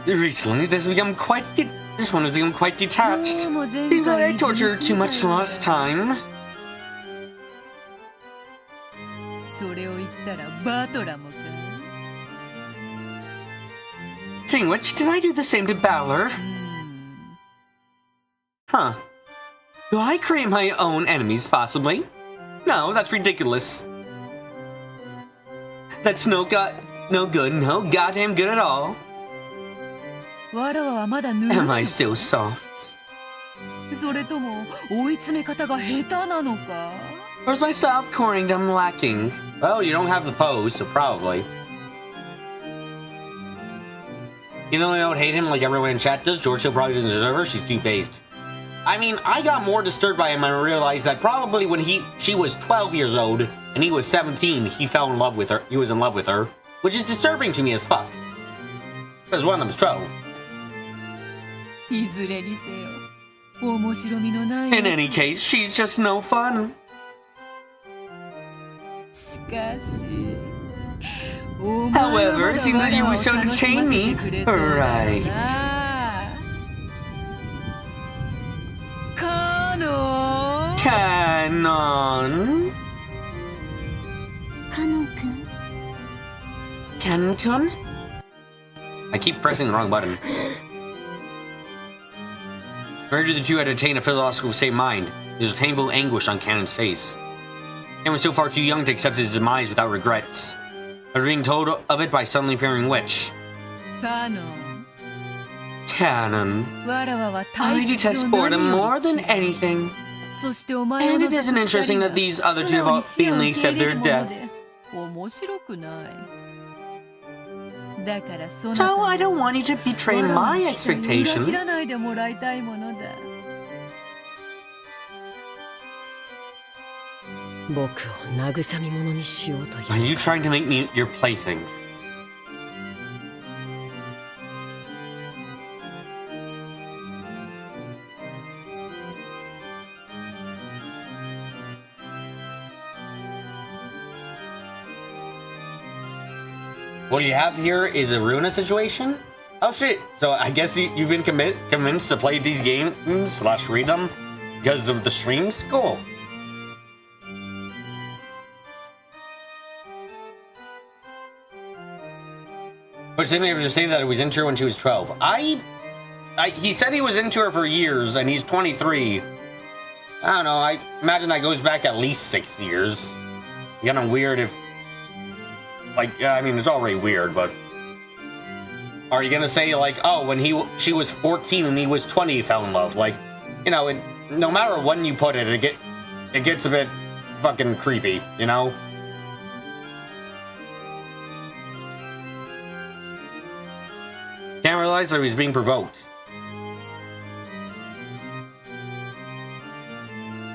た
Recently, this one has become quite detached.
どうも前
Seems that
回
I
いじめ
tortured
す
too
ぎた
much
よ
last time.
それを言ったらバトラもか
Seeing which, did I do the same to Balor? Huh. Do I create my own enemies, possibly? No, that's ridiculous. That's no goddamn good at all.
わらわはまだぬる
Am
い
I still soft?
それとも追い詰め方が下手なのか
Or is my soft-coring them lacking? Well, you don't have the pose, so probably. Even though I don't hate him like everyone in chat does, George still probably doesn't deserve her. She's too based. I mean, I got more disturbed by him and I realized that probably when she was 12 years old and he was 17, he fell in love with her. He was in love with her, which is disturbing to me as fuck. Because one of them's 12.
いずれにせよ面白みのない
In any case, she's just no fun.
しかし
However, it seems that you wish to entertain me. Right.
カノン
Canon?
カノン君
Ken-kun? I keep pressing the wrong button. Merger the two had attained a philosophical state of mind. There was painful anguish on Canon's face. Ken was still far too young to accept his demise without regrets. After being told of it by suddenly appearing witch.
カノン
Canon.
わらわは
I
退屈
detest
を
boredom
何よ
more
り
than anything.
そしてお前を
And
除
it
く
isn't interesting
二人
that these other
が
two
素直
have
に死を
finally
受け
accepted
入れ
their
るもの
death.
で面白くないだからそな
So
た
I don't want you to betray my
裏切
expectations.
らないでもらいたいものだ
僕を慰み者にしようと
Are
いう
you trying to make me your plaything? What you have here is a Runa situation? Oh shit, so I guess you've been convinced to play these games / read them because of the streams? Cool. But Sammy was just saying that he was into her when she was 12. He said he was into her for years, and he's 23. I don't know, I imagine that goes back at least 6 years. Kind of weird if... Like, yeah, I mean, it's already weird, but... Are you gonna say, like, oh, when she was 14 and he was 20, he fell in love? Like, you know, no matter when you put it, it gets a bit fucking creepy, you know? Can't realize that he was being provoked.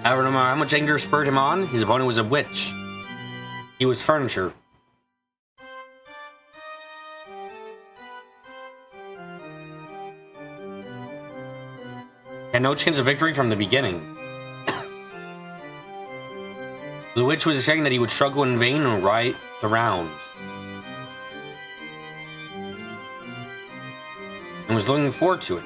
However, no matter how much anger spurred him on, his opponent was a witch. He was furniture. Had no chance of victory from the beginning. The witch was expecting that he would struggle in vain and right the round. And was looking forward to it.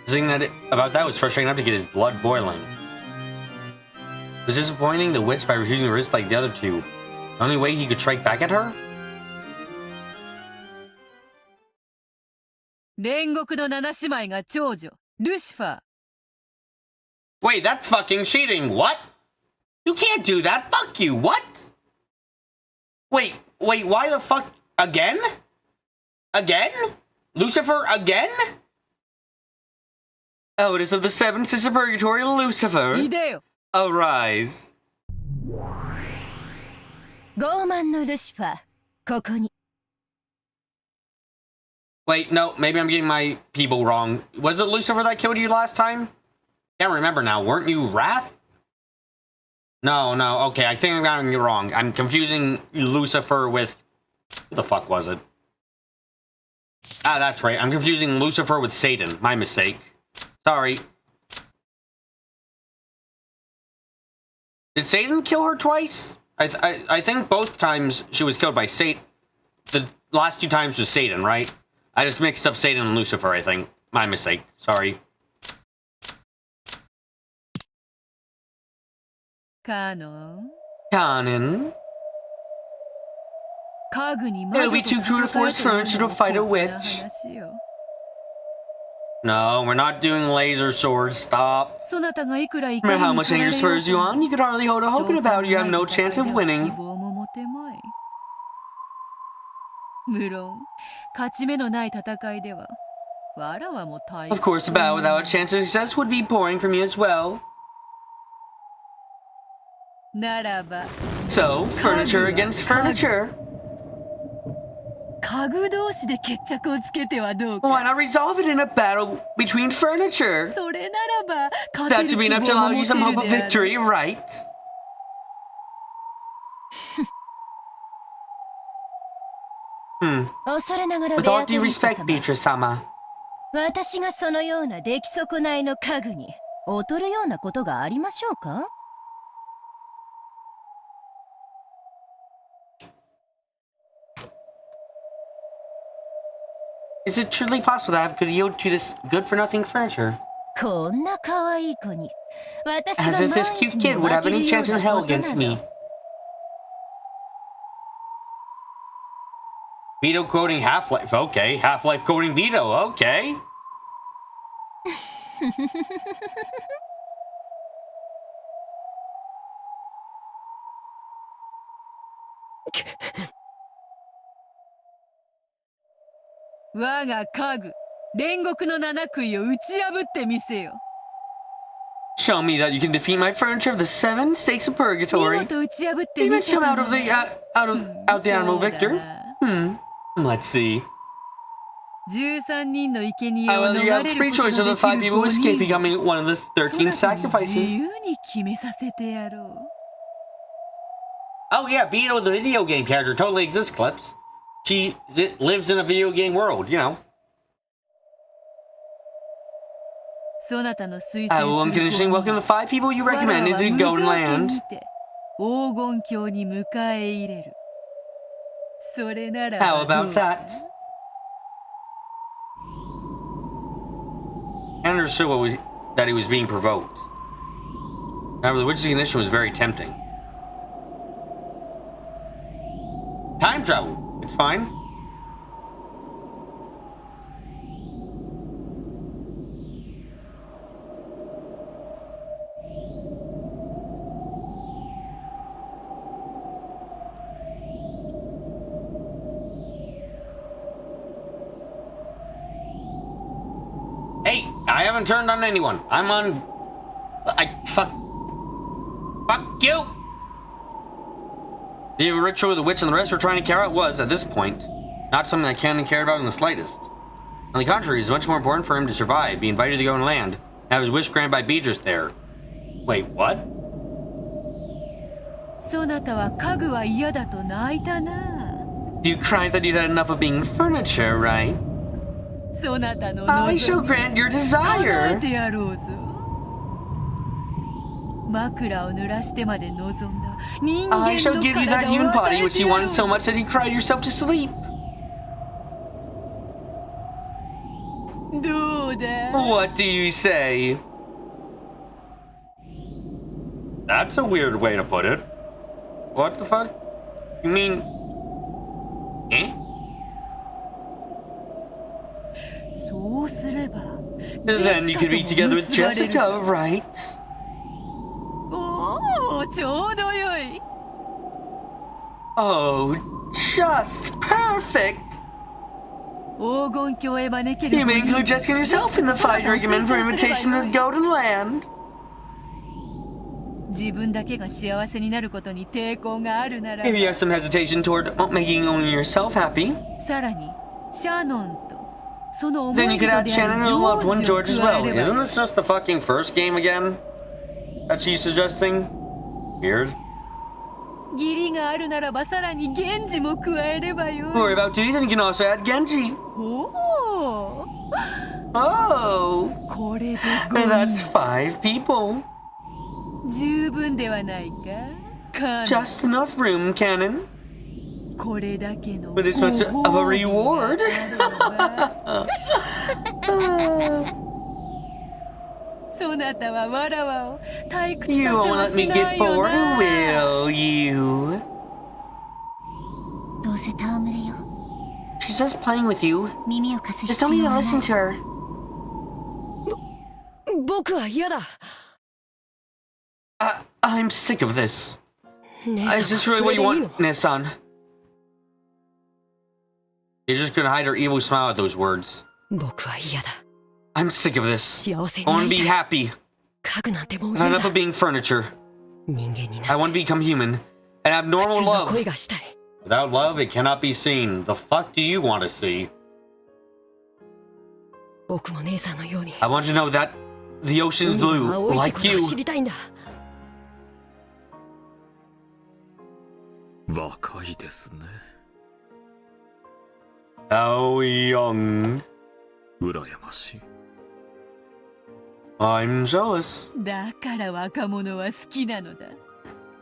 The thing about that was frustrating enough to get his blood boiling. It was disappointing the witch by refusing to risk like the other two. The only way he could strike back at her?
煉獄の七姉妹が長女ルシファー。
Wait, that's fucking cheating. What? You can't do that. Fuck you. What? Wait, why the fuck? Again? Again? Lucifer again? Otis of the Seven Sisters of Purgatory, Lucifer.
いでよ。
Arise.
傲慢のルシファー、ここに。
Wait, no, maybe I'm getting my people wrong. Was it Lucifer that killed you last time? Can't remember now. Weren't you Wrath? No, okay, I think I'm getting it wrong. I'm confusing Lucifer with... Who the fuck was it? Ah, that's right. I'm confusing Lucifer with Satan. My mistake. Sorry. Did Satan kill her twice? I think both times she was killed by Satan. The last two times was Satan, right? I just mixed up Satan and Lucifer, I think. My mistake. Sorry.
Canon.
It'll be too cruel to force furniture to fight a witch. No, we're not doing laser swords. Stop. No matter how much anger spurs you on, you could hardly hold a hope about it. You have no chance of winning. Of course, a battle without a chance of success would be boring for me as well. So, furniture against furniture. Why not resolve it in a battle between furniture? That should be enough to allow you some hope of victory, right? With all due respect, Beatrice-sama.
私がそのような出来損ないの家具に劣るようなことがありましょうか?
Is it truly possible that I could yield to this good-for-nothing furniture?
こんな可愛い子に私が
As if this cute kid would have any chance in hell against me. Vito quoting Half-Life, okay. Half-Life quoting Vito, okay. Show me that you can defeat my furniture of the seven stakes of purgatory. You must come out of the animal victor. Let's see. Well, you have three choices of the 5 people who escape becoming one of the 13 sacrifices. Oh yeah, Beto, the video game character, totally exists, Clips. She lives in a video game world, you know. I will unconditionally welcome the 5 people you recommended to Golden Land. How about that? I understood that he was being provoked. However, the witch's condition was very tempting. Time travel. It's fine. Hey, I haven't turned on anyone. I'm on... Fuck you! The ritual the witch and the rest were trying to carry out was, at this point, not something that Canon cared about in the slightest. On the contrary, it was much more important for him to survive, be invited to go and land, and have his wish granted by Beatrice there. Wait, what? You cried that you'd had enough of being furniture, right? I shall grant your desire. I shall give you that human body which you wanted so much that you cried yourself to sleep.
のだ。
What do you say? That's a weird way to put it. What the fuck? You mean... Eh?
そうすれば
Then you could be together with Jessica, right?
おお、ちょうどよい。
Oh, just perfect!
黄金鏡へ招ける
You may include Jessica and yourself in the fight argument for invitation to go to land.
自分だけが幸せになることに抵抗があるなら
If you have some hesitation toward making only yourself happy,
さらにシャノンとその思
then
い
you
人
could
であ
add
る
Shannon and the loved one
ジョー
George
ジ
as
を加え
well.
れば
Isn't this just the fucking first game again? That she's suggesting? Weird.
義理があるならばさらに源氏も加えればよ
Worry about duty, then you can also add Genji.
おお
Oh,
これで
and
5
that's
人
5 people.
十分ではないかカノン
Just enough room, Cannon.
これだけの
With this much of a reward.
そなたはわらわを退屈
You
させ
won't
は
let me
しな
get
いよ
bored,
な
will you?
どうせ戯れよ。
She's just playing with you.
耳を貸す
Just
必
don't
要
need
は
to
ない。
listen to her.
僕は嫌だ。
I'm sick of this.
姉さん
Is this
は
really
そ
what
れ
you
でいいの
want, Nissan? You're just gonna hide her evil smile at those words.
僕は嫌だ。
I'm sick of this.
幸せ
I
にな
want to
り
be
たい。
happy.
家具なんてもう
Not
嫌
enough
だ
of。being furniture.
人間にな
I
っ
want
て
to become human and have
普
normal
通の
love.
恋がしたい。
Without love, it cannot be seen. The fuck do you want to see?
僕も姉さんのように
I want you to know that the ocean's
海が
blue,
青いって
like
ことを
you.
知りたいんだ。
若いですね。
How young.
羨ましい。
I'm jealous.
だから若者は好きなのだ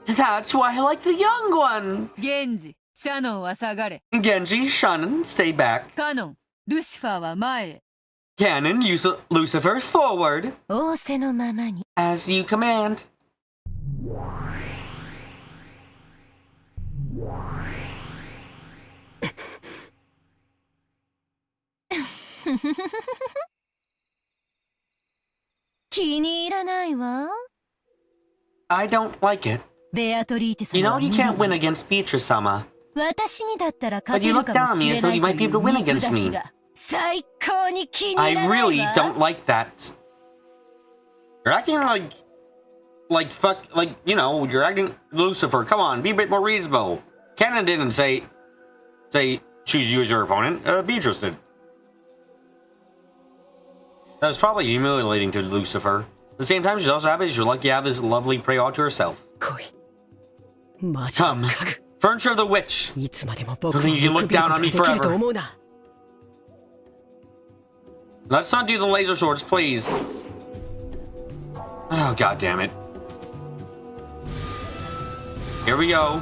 That's why I like the young ones.
源氏シャノンは下がれ
Genji, Shannon, stay back.
カノンルシファーは前へ
Cannon, Lucifer, forward.
仰せのままに。
As you command.
気に入らないわ。
I don't like it.
ベアトリーチ
You
様
know
は
you
無理だ
can't win against Beatrice-sama.
私にだったら
But
勝て
you
る
look
か
down
も
on
し
me
れ
as
な
though
い
you
と
might be
い
able to
う
win
見
against
下し
me.
が最高に気に
I
入らないわ。
really don't like that. You're acting like fuck, like, you know, you're acting Lucifer. Come on, be a bit more reasonable. Cannon didn't say choose you as your opponent. Beatrice did. That was probably humiliating to Lucifer. At the same time, she's also happy she's lucky to have this lovely prey all to herself.
来い。魔女
Come,
の家具。
furniture of the witch.
いつまでも僕を
You
見
can look
くびる
down
こと
on
が
me
できる
forever.
と思うな。
Let's not do the laser swords, please. Oh, god damn it. Here we go.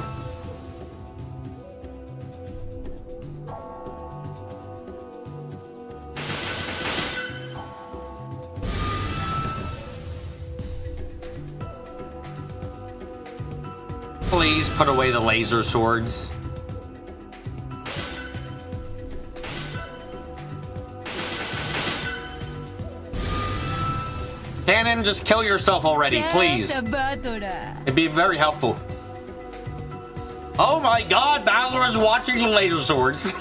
Please put away the laser swords. Cannon, just kill yourself already,
さあ
please.
さバトラー
It'd be very helpful. Oh my god, Balor is watching the laser swords.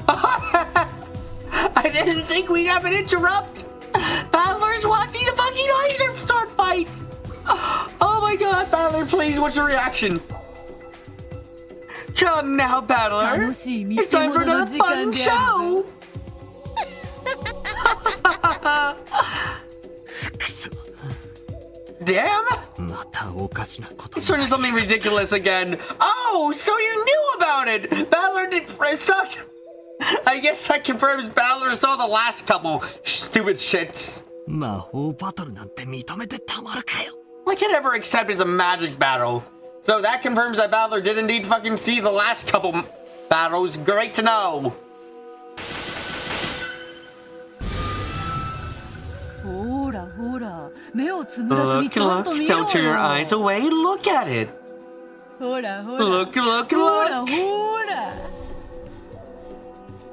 I didn't think we'd have an interrupt. Balor is watching the fucking laser sword fight. Oh my god, Balor, please, what's your reaction? Come now, Balor.
楽しい見
It's
せ
time for
物の
another
時間
fun
であるぞ
show.
くそ。
Damn.
またおかしなこと
It's turning something ridiculous again. Oh, so you knew about it. Balor did. Sucked. I guess that confirms Balor saw the last couple stupid shits.
魔法バトルなんて認めてたまるかよ。
I can never accept it's a magic battle. So that confirms that Balor did indeed fucking see the last couple battles. Great to know.
らほら、目をつむらずに
Look,
ちゃんと
look,
見ろ
don't turn your
よ。
eyes away. Look at it.
ほらほら。
Look, look,
ほら
look.
ほら。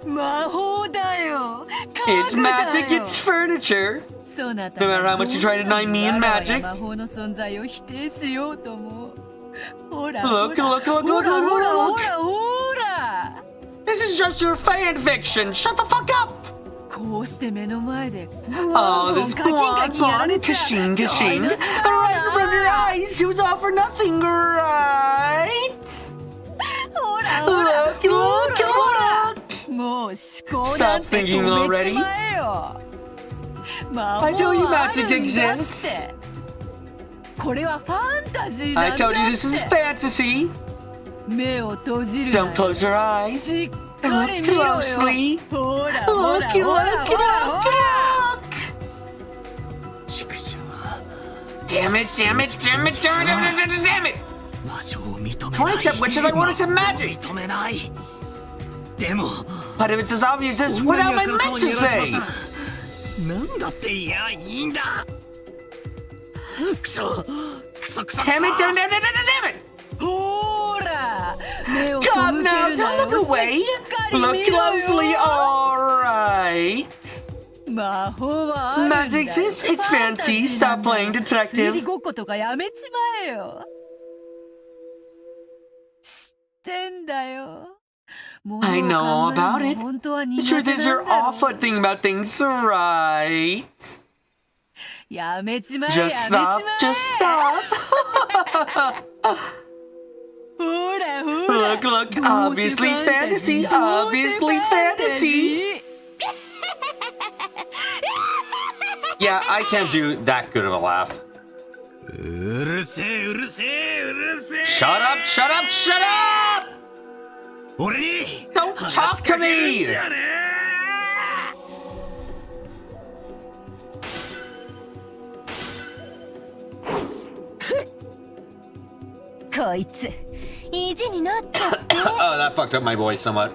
魔法だよ。
It's
家具だ
magic,
よ。
it's furniture.
そなた
No matter how much you try to deny me and
が
magic.
魔法の存在を否定しようとも。ほら
Look,
ほら
look, look,
ほ
look,
ら
look,
ほら
look,
ほ
look.
らほら。
This is just your fan fiction. Shut the fuck up.
こうして目の前で
Oh, this
カキンカ
guan
キンやら
guan
れちゃ
kashing kashing.
台無しだ
Right in front of your
な
eyes. It was all for nothing, right?
ほらほら
Look, look,
ほら
look.
もう思考なんて
Stop thinking
止め
already.
ちまえよ。魔
I
法
told you
はある
magic
んだっ
exists.
て。これはファンタジーな
I
んだ
told you this is
って。
fantasy.
目を閉じるな
Don't
よ。
close your eyes.
しっかり
Look
見ろよ。
closely.
ほらほ
Look,
ら
look,
ほら
look,
ほらほら。
look. Damn it, damn it, damn it, damn it, damn it, damn it.
魔女を認め
I
ない
want to accept witches, I want to accept
魔法を
magic.
認めないでも
But if it's as obvious as what am I meant to say?
なんだっていやいいんだクソクソクソクソ
Damn it, damn it, damn it, damn it.
ほら目を背
Come
け
now,
るな
don't
よ。
look away.
しっかり
Look
見ろ
closely,
よ。
alright.
魔法はあるんだよ。
Magic exists, it's
ファンタジ
fancy.
ーなん
Stop
だ
playing
よ。
detective.
推理ごっことかやめちまえよ。知ってんだよ。
I know all about it.
本当は
The
苦
truth
手
is,
な
you're
んだ
awful
ろ
at thinking about things, right?
やめちまえ
Just
やめち
stop,
ま
just
え
stop.
ほらほら
Look, look,
どうせ
obviously
ファンタジー
fantasy,
どうせ
obviously
ファンタジ
fantasy.
ー
Yeah, I can't do that good of a laugh.
うるせえうるせえうるせえ
Shut up, shut up, shut up!
俺に
Don't
話し
talk
か
to
けるん
me!
じゃね
こいつ意地になっちゃって
Oh, that fucked up my voice somewhat.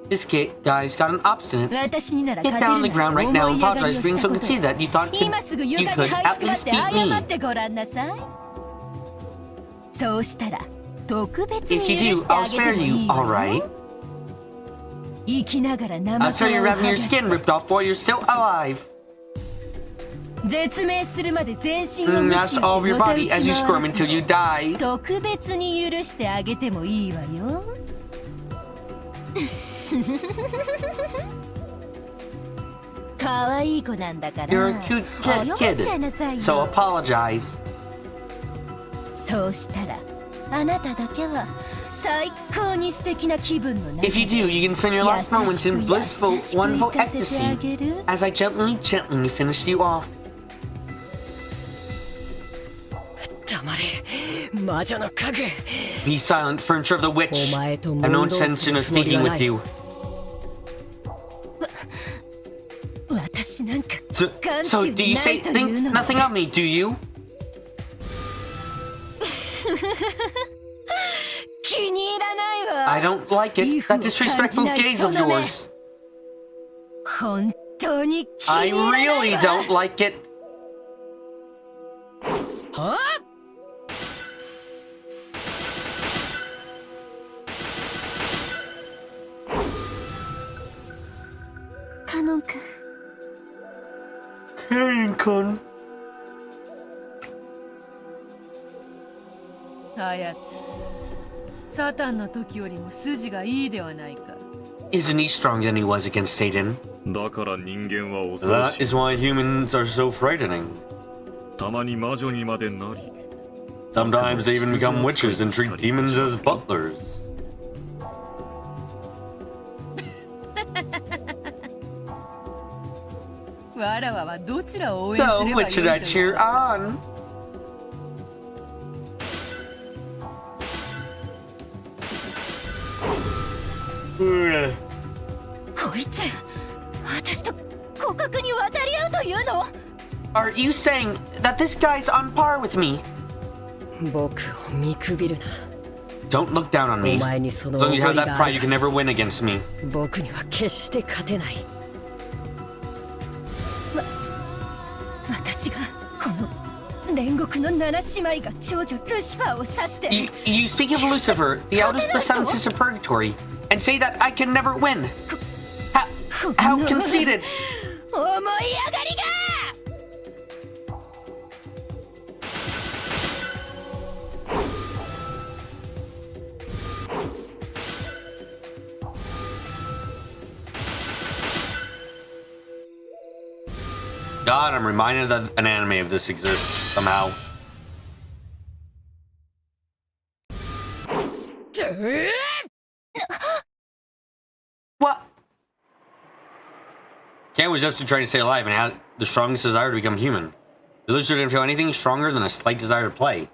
This guy's got an obstinate.
私になら
Get
勝
down on
て
the
るな
ground
ら
right
思
now
い
and
上がり
apologize
を
for being
した
so
こと
conceited that you thought
今すぐ
you
床に
could
這い
at
つくばっ
least
て
beat
謝
me.
ってごらんなさいそうしたら特別
If
に
you
許
do,
してあ
I'll
げて
spare
も
you,
いいわ
alright?
よ生きながら
I'll
生
spare
皮
you
を
having
剥
your
がし
skin ripped off while you're still alive.
絶命するまで全身を
And
鞭
that's
打
all of
って
your
のたう
body
ち
as you
回
squirm
らす
until you die.
特別に許してあげてもいいわよ可愛い子なんだから
You're a cute
謝っ
kid,
ちゃいなさい
so
よ
apologize.
そうしたらあなただけは最高に素敵な気分の中
If you do, you can spend your last moments in blissful, wonderful ecstasy as I gently finish you off.
黙れ魔女の家具
Be silent, furniture of the witch.
お前と
I have no
問答
sense
す
in
る
us
つもり
speaking
はな
with
い
you.
私なんか
So do you say think nothing of me, do you?
気に入らないわ
I don't like it. That disrespectful gaze of yours.
本当に気
I
に入らない
really
わ
don't like it.
は
カノン君
Karen-kun.
あやつサタンの時よりも筋がいいではないか
Isn't he stronger than he was against Satan?
だから人間は恐ろ
That
しい
is why humans are so frightening.
たまに魔女にまでなり
Sometimes they even become witches and treat demons as butlers.
わらわはどちらを応援すれ
So,
ばよい
which should I
と
cheer on?
こいつ私と互角に渡り合うというの
Are you saying that this guy's on par with me?
僕を見くびるな
Don't look down on
お
me.
前にその
As long
お
as
ご
you
り
have
が
that
あ
pride, you
る
can never win against me.
僕には決して勝てない
私がこの煉獄の7姉妹が長女ルシファーを指して
You speak of Lucifer, the eldest of the sons of purgatory, and say that I can never win. How conceited!
思い上がりが
God, I'm reminded that an anime of this exists somehow. What? Ken was just trying to stay alive and had the strongest desire to become human. The loser didn't feel anything stronger than a slight desire to play.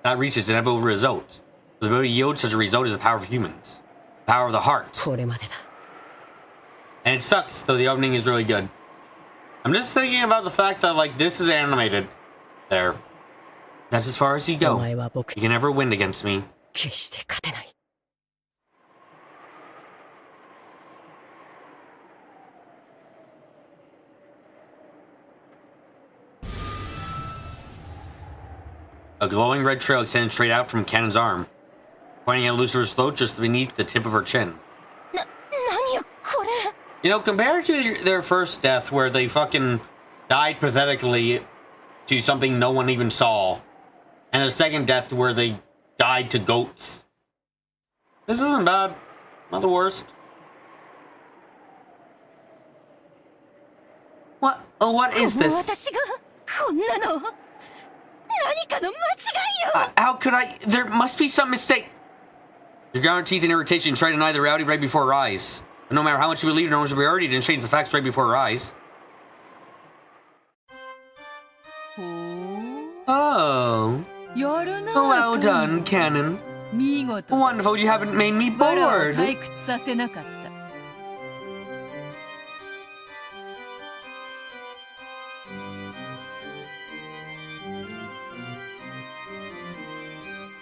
That reached its inevitable result. The ability to yield such a result is the power of humans. The power of the heart.
これまでだ
And it sucks, though the opening is really good. I'm just thinking about the fact that, like, this is animated. There. That's as far as you
お
go.
前は僕
You can never win against me.
決して勝てない
A glowing red trail extended straight out from Cannon's arm, pointing at Lucifer's throat just beneath the tip of her chin.
何よこれ
You know, compared to their first death, where they fucking died pathetically to something no one even saw, and the second death where they died to goats. This isn't bad. Not the worst. What is
この
this?
私がこんなの何かの間違いよ
How could I? There must be some mistake. Your ground teeth in irritation try to deny the reality right before her eyes. But no matter how much you believe in her own superiority, it didn't change the facts right before her eyes.
ほう
Oh.
やるな
Well done, Cannon.
見事
Wonderful, you haven't made me
バラを
bored.
退屈させなかった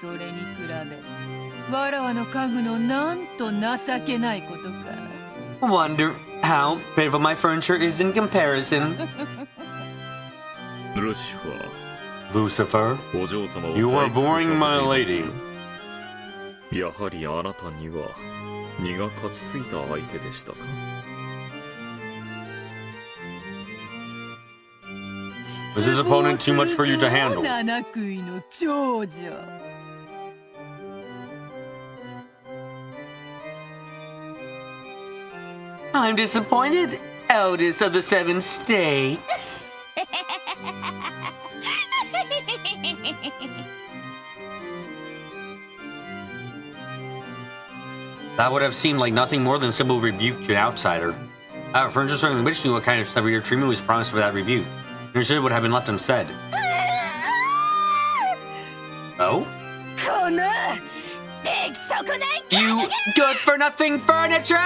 それに比べわらわの家具のなんと情けないことか
Wonder how pitiful my furniture is in comparison.
ルシファ
Lucifer,
ーお嬢様を
you are
退屈させて
boring
い
my
ます
lady.
やはりあなたには荷が勝ちすぎた相手でしたか
Was this opponent too much for you to handle?
七食いの長女
I'm disappointed, eldest of the 7 states. That would have seemed like nothing more than a simple rebuke to an outsider. However, furniture serving the witch knew what kind of severe treatment was promised for that rebuke. Understood would have been left unsaid. Oh?
この出来損ない
You good-for-nothing furniture!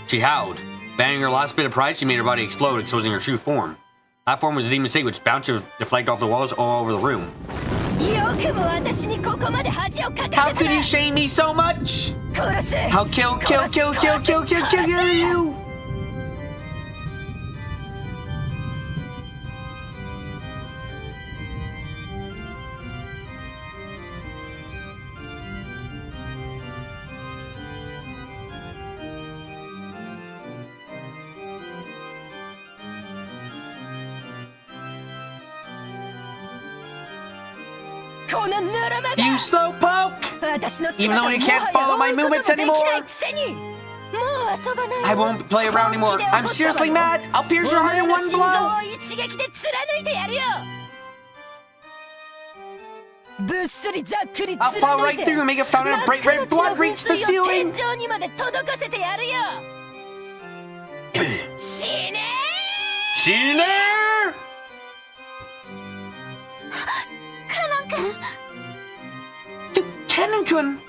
She howled. Banning her last bit of pride, she made her body explode, exposing her true form. That form was a demon snake which bounced to deflect off the walls all over the room.
よくも私にここまで恥をかか
How
せた
could
な
you shame me so much?
殺す
I'll kill you! You slowpoke!
私の
Even though you can't follow my movements anymore, I won't play around anymore. I'm seriously mad. I'll pierce your heart in one blow.
一撃で貫いてやるよぶっすりざっくり
I'll fall
貫
right
いて
through and make a fountain of bright red blood reach the
天
ceiling.
井にまで届かせてやるよ死ね
Shiner!
カノン君
Cannon-kun!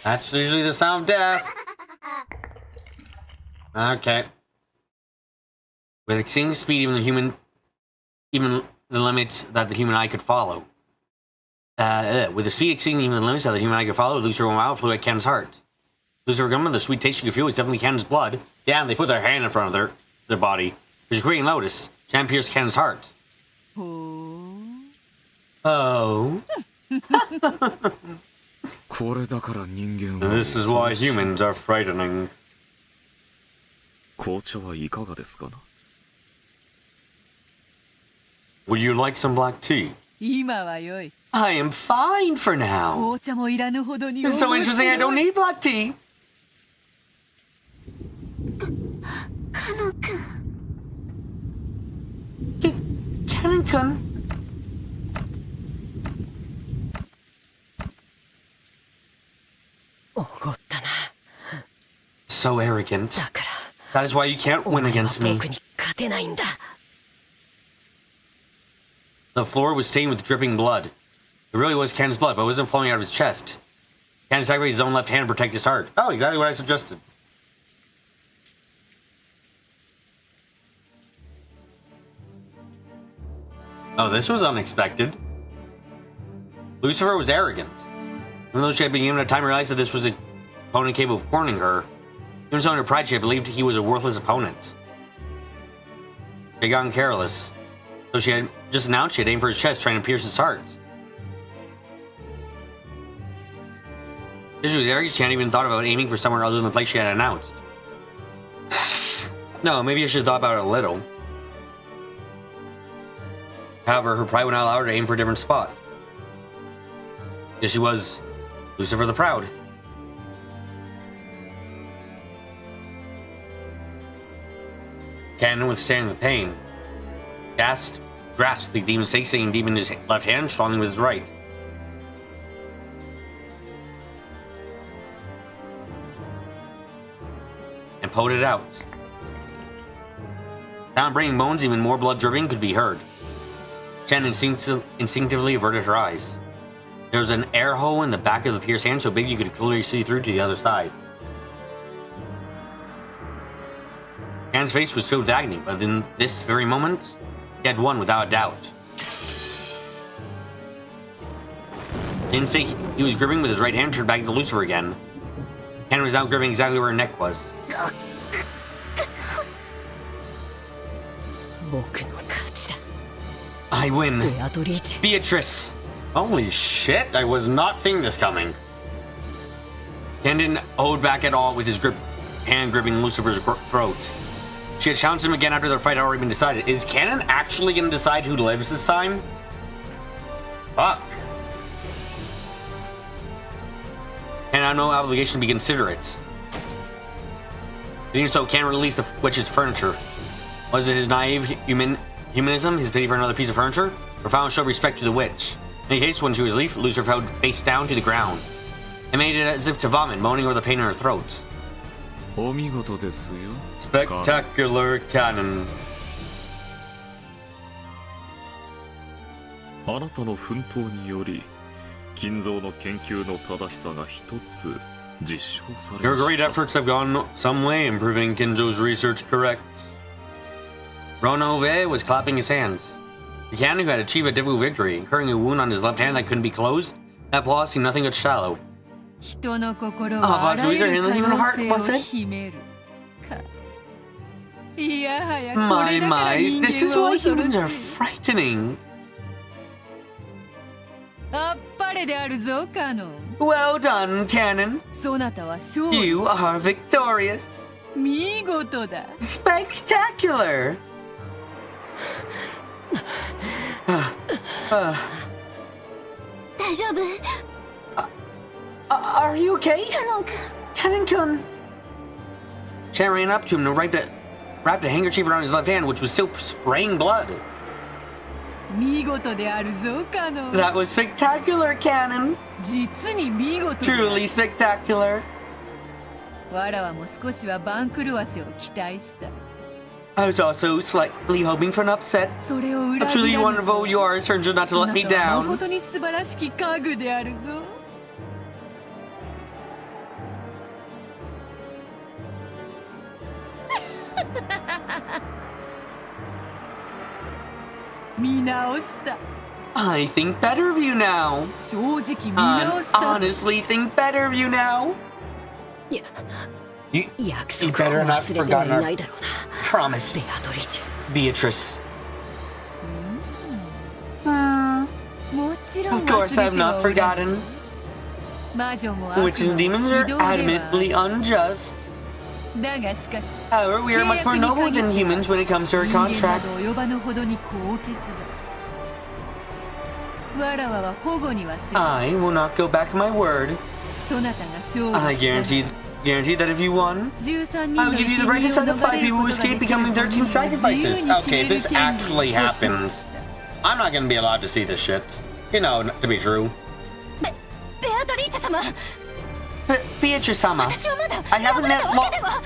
That's usually the sound of death. Okay. With exceeding speed, even the limits that the human eye could follow. With the speed exceeding even the limits that the human eye could follow, Lucifer went wild, flew at Cannon's heart. Lucifer, remember the sweet taste she could feel was definitely Cannon's blood. Yeah, and they put their hand in front of their body. Which is great and notice. Cannon pierced Cannon's heart. Oh. This is why humans are frightening.
紅茶はいかがですかな
Would you like some black tea?
今はよい。
I am fine for now.
紅茶もいらぬほどに
It's so interesting I don't need black tea.
カノ君
Cannon-kun. So arrogant. That is why you can't win against me. The floor was stained with dripping blood. It really was Cannon's blood, but it wasn't flowing out of his chest. Cannon sacrificed his own left hand to protect his heart. Oh, exactly what I suggested. Oh, this was unexpected. Lucifer was arrogant. Even though she had been given a time to realize that this was an opponent capable of cornering her, even so in her pride she had believed he was a worthless opponent. She had gotten careless. So she had just announced she had aimed for his chest, trying to pierce his heart. She was arrogant, she hadn't even thought about aiming for somewhere other than the place she had announced. No, maybe I should have thought about it a little. However, her pride would not allow her to aim for a different spot. Because she was Lucifer the Proud. Cannon, withstanding the pain, grasped the demon's stake, sticking deep in his left hand, strongly with his right. And pulled it out. Down breaking bones, even more blood dripping could be heard. Chen instinctively averted her eyes. There was an air hole in the back of the pierced hand so big you could clearly see through to the other side. Cannon's face was filled with agony, but in this very moment, he had won without a doubt. The instant he was gripping with his right hand turned back to Lucifer again. Cannon was now gripping exactly where her neck was. I win. Beatrice! Holy shit, I was not seeing this coming. Cannon didn't hold back at all with his hand gripping Lucifer's throat. She had challenged him again after their fight had already been decided. Is Cannon actually going to decide who lives this time? Fuck. Cannon had no obligation to be considerate. Doing so, Cannon released the witch's furniture. Was it his naive humanism, his pity for another piece of furniture, or finally showed respect to the witch? In any case, when she was relieved, Lucifer fell face down to the ground and made it as if to vomit, moaning over the pain in her throat. Spectacular Cannon.
あなたの奮闘により金蔵の研究の正しさが一つ実証され
Your
ま
great
した
efforts have gone some way in proving Kinzo's research correct. Ronove was clapping his hands. The cannon who had achieved a difficult victory, incurring a wound on his left hand that couldn't be closed, that flaw seemed nothing but shallow.
人の心はあらゆる可能性を秘めるか。いやはやこ
My,
れだから
my,
人
this is
間は
why
恐ろ
humans
し
are
い。
frightening.
あっぱれであるぞカノン。
Well done, Cannon.
そなたは勝利。
You are victorious.
見事だ。
Spectacular. uh,
大丈夫
are you okay?
カノン君
Cannon-kun. Chan ran up to him and wrapped a handkerchief around his left hand, which was still spraying blood.
見事であるぞカノン。
That was spectacular, Cannon.
実に見事だ。
Truly spectacular.
わらわも少しは番狂わせを期待した。
I was also slightly hoping for an upset.
それを
A
裏切
truly
らぬ
wonderful yours turned not to
そ
let
な
me
たは
down.
誠に素晴らしき家具であるぞ。見直した。
I think better of you now.
正直見直したぞ
Honestly think better of you now.
いや
You
約
You
束
better
を
not
忘れてはい
forgotten our
ないだろうな
promise,
ベアトリーチェ
Beatrice.
もちろん
Of course
忘
I
れ
have
ては
not
おらん
forgotten.
魔女も悪魔も
Witches and demons are
非道ではある
adamantly unjust.
だがしかし
However, we are much more noble than humans when it comes to our
人間など
contracts.
及ばぬほどに高潔だわらわは保護にはせず
I will not go back on my word.
そなたが勝利
I
した
guarantee that if you won,
13人
I
の
will give you the right to decide the 5 people who escape becoming 13 sacrifices. Okay, if this actually happens, I'm not gonna be allowed to see this shit. You know, to be true.
ベアトリーチェ様
Beatrice-sama,
私はまだ
I haven't
破れ
met
た
Lo-
わけでは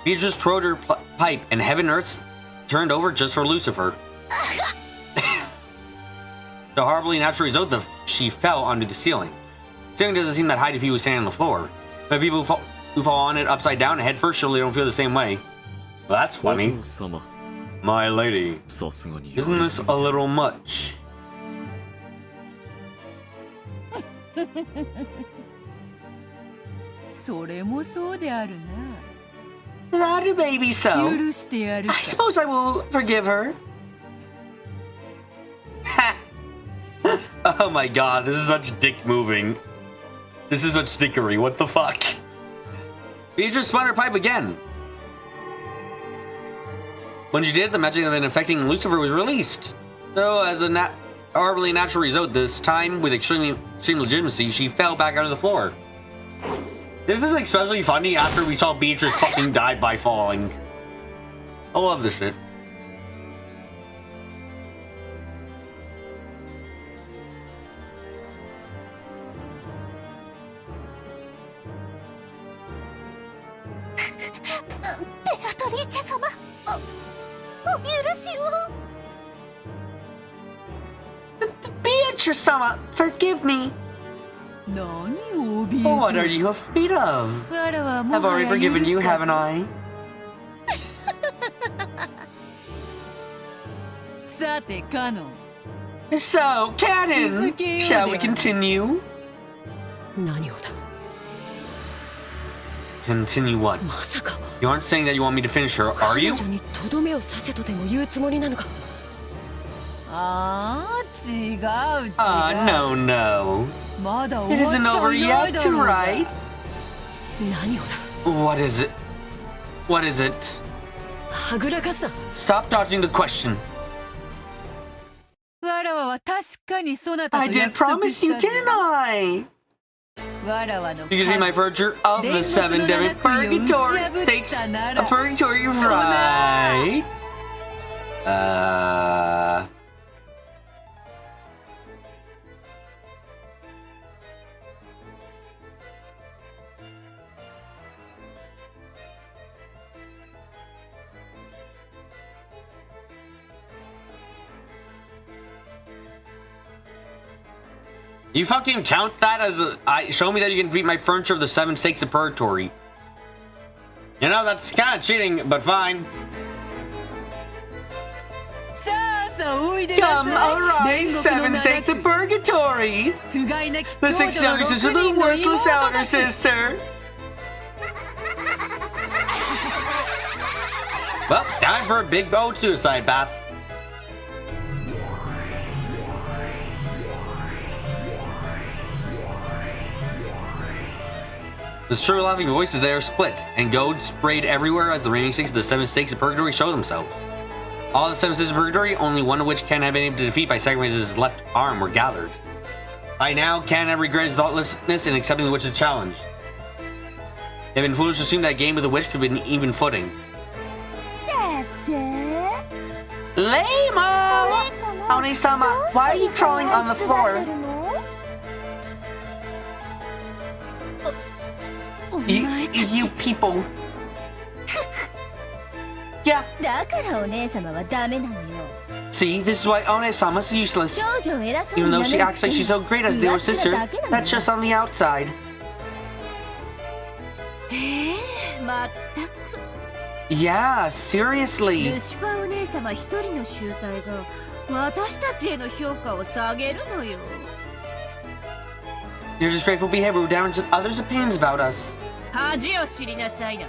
Beatrice throwed her pipe, and heaven and earth turned over just for Lucifer. The horribly natural result of she fell onto the ceiling. The ceiling doesn't seem that high to people standing on the floor. But people who fall on it upside down and head first surely don't feel the same way. Well, that's
お
funny.
嬢様
My lady,
さすがに
isn't
やり
this
す
a
ぎて
little much?
それもそうである
That may be
な
so.
許してやる
I
か
suppose I will forgive her. Oh my god, this is such dick moving. This is such dickery, what the fuck? Beatrice spun her pipe again. When she did, the magic that had been affecting Lucifer was released. So, as a horribly natural result, this time, with extreme legitimacy, she fell back onto the floor. This is especially funny after we saw Beatrice fucking die by falling. I love this shit. Beatrice-sama, forgive me.
何を怯えて
What are you afraid of?
わらはも
I've
は
already
や
forgiven
許
you,
した
haven't I?
さてカノン
So, Cannon, shall we continue?
何をだ
Continue what?
まさか
You aren't saying that you want me to finish her, are
彼
you?
女にとどめを刺せとでも言うつもりなのか
ああ違う違う
No, no.
まだ
It
終
isn't
わっ
over
ちゃいない
yet,
だろうが
right?
何をだ
What is it? What is it?
はぐらかすな
Stop dodging the question.
わらわは確かにそなた
I
と
did
約束
promise
し
you,
たぞ
didn't I?
わらわの
You can see my furniture of the 7 different purgatory states of purgatory, right? You fucking count that as a... show me that you can defeat my furniture of the 7 stakes of purgatory. You know, that's kind of cheating, but fine.
さあさあおいでな
Come,
さい
arise,
煉獄の
7
七
stakes of purgatory!
不甲斐なき
The
長
6 younger
女は
sisters
6
of the
人の
worthless
妹
elder
たち
sister! Well, time for a big bold suicide bath. The shrill laughing voices there split, and gold sprayed everywhere as the remaining 6 of the 7 stakes of purgatory showed themselves. All the 7 sisters of purgatory, only one of which Ken had been able to defeat by sacrificing his left arm, were gathered. By now, Ken had regretted his thoughtlessness in accepting the witch's challenge. It had been foolish to assume that a game with a witch could be an even footing. Lame-o! Oni-sama, why are you crawling on the floor? You people. Yeah.
だからお姉様はダメなのよ
See, this is why One-sama's useless.
少女を偉そうに
Even
や
though
め
she
る
acts like she's so great as the older sister, that's just on the outside.
まく
Yeah, seriously.
ルシファーお姉様一人の集体が私たちへの評価を下げるのよ
Your disgraceful behavior will damage others' opinions about us.
恥を知りなさいな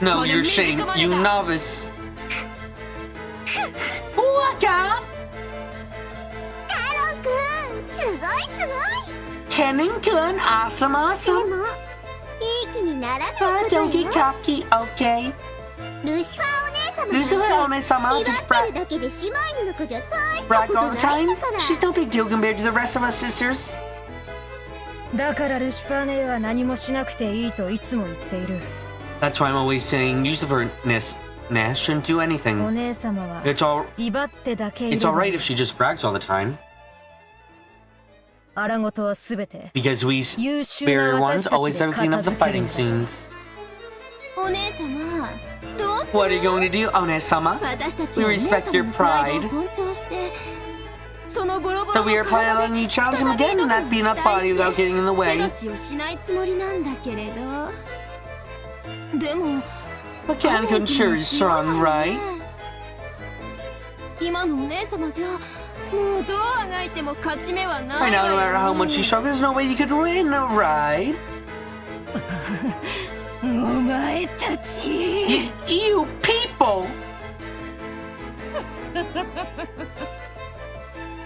No, you're shame, you novice. Waka!
カロンくんすごいすごい
Kennen-kun, awesome,
で
awesome.
もいい気にならない
Ah,
こと
don't get
よ
cocky, okay?
ルシファーお姉様
Lucifer
なんて
One-sama
祝
just
ってるだけで姉妹の子じゃ大した
brag
こと
all
な
the
いん
time.
だから
She's no big deal compared to the rest of us sisters.
だからルシファー姉は何もしなくていいといつも言っている
That's why I'm always saying Lucifer-ness shouldn't do
お
anything.
姉様は
It's
威張ってだけいれ
alright
ば
if she just brags all the time.
荒事はすべて
Because we
優秀
superior
な
ones
私た
always
ちで
have clean
片
up the
付ける
fighting
んだ
scenes.
お姉様どうす
What are
る
you going to do, One-sama?
私たち
We
はお姉
respect
様
your
のプライド
pride.
を尊重してそのボロボ
So
ロ
we
の
are planning
体
on
で
you challenge
再
him
び
again
挑
in
む
that
のを
beat
期
up
待
body
し
without
て
getting in the
手
way.
出しをしないつもりなんだけれどでも
But Kennen-kun sure is strong, right?
今のお姉様じゃもうどうあがいても勝ち目はな
Right
い
now,
わ
no
よ
matter how much you
ね
struggle, there's no way you could win, right?
お前たち
You people!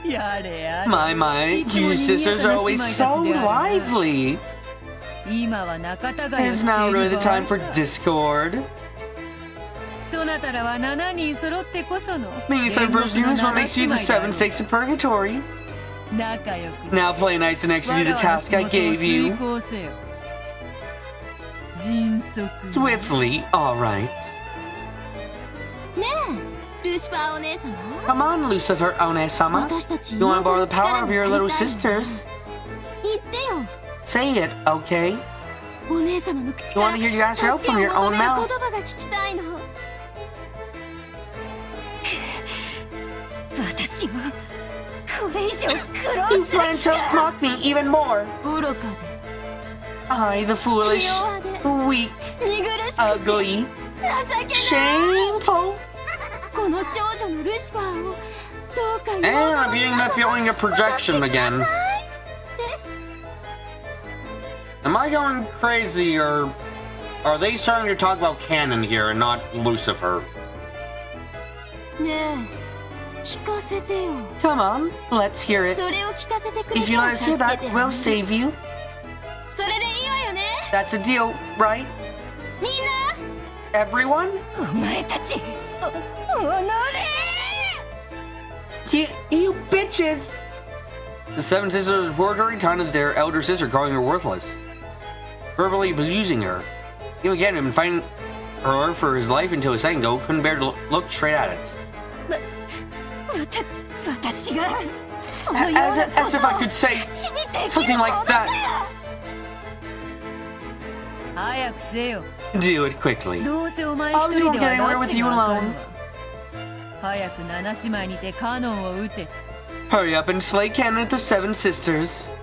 やれやれ
My, you
いつも
sisters are always
賑
so
やかな姉妹たちであるな。
lively.
今は仲違いを
It's
して
now
い
really
る
the
場
time
合
for
だ
discord.
そなたらは7人揃ってこその
Meaning some person news when they see the 7 stakes of purgatory.
仲良く
Now play nice and execute the task I gave you.
迅速に
Swiftly, alright.
ねえルシファーお姉様
Come on, Lucifer One-sama.
私たち
You wanna borrow the
妹の
power of your
力
little
に借りたいの
sisters?
言ってよ
Say it, okay?
お姉様の口
You
から
wanna hear you ask for help
助け
from
を
your
求
own
める言
mouth?
葉が聞きたいの私はこれ以上苦労
You
する
plan
気
to
か
mock me even more.
愚かで
I, the
気
foolish,
弱で
weak,
見苦しくて
ugly,
情けない
shameful.
この長女のルシファーをどうか
And
妹
I'm
の
getting
皆
that
様
feeling of projection again. Am I going crazy, or are they starting to talk about canon here and not Lucifer?
ねえ聞かせてよ
Come on, let's hear it.
それを聞かせてくれ
If you
た
let
ら
us
助
hear
け
that,
て
we'll save you.
それでいいわよね
That's a deal, right?
みんな
Everyone?
お前たちおのれ
You bitches! The 7 sisters of purgatory taunted their elder sister, calling her worthless, verbally abusing her. Even again, had been fighting her for his life until a second ago, couldn't bear to look straight at it.
私がそのような
As if I could say
口にできる
something
も
like
のか
that.
早くせよ
Do it quickly.
どうせお前
I'll
一
do
人で
getting
は
away
拉
with
致
you
がわか
alone.
るわ早く7姉妹にてカノンを撃て
Hurry up and slay Ken with the 7 sisters.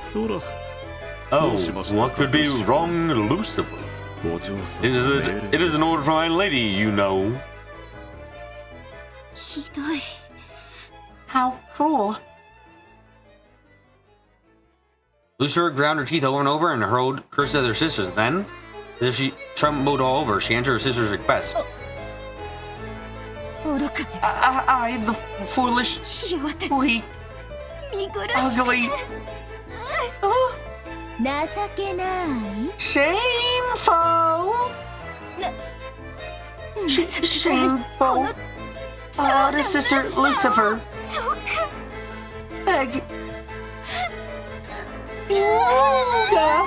そら
Oh,
どうしました
what could be
か
wrong, Lucifer?
お嬢さん
It is,
の命令
it is an order from my lady, you know.
ひどい
How cruel. Lucifer ground her teeth over and over and hurled curses at her sisters. Then, as if she trembled all over, she answered her sister's request.
愚かで
I, the foolish,
ひ弱で
weak,
見苦しく
ugly,
て
oh,
情けない
shameful,
情けない
shameful. Oh, the sister Lucifer,
どうか
beg. Ooga.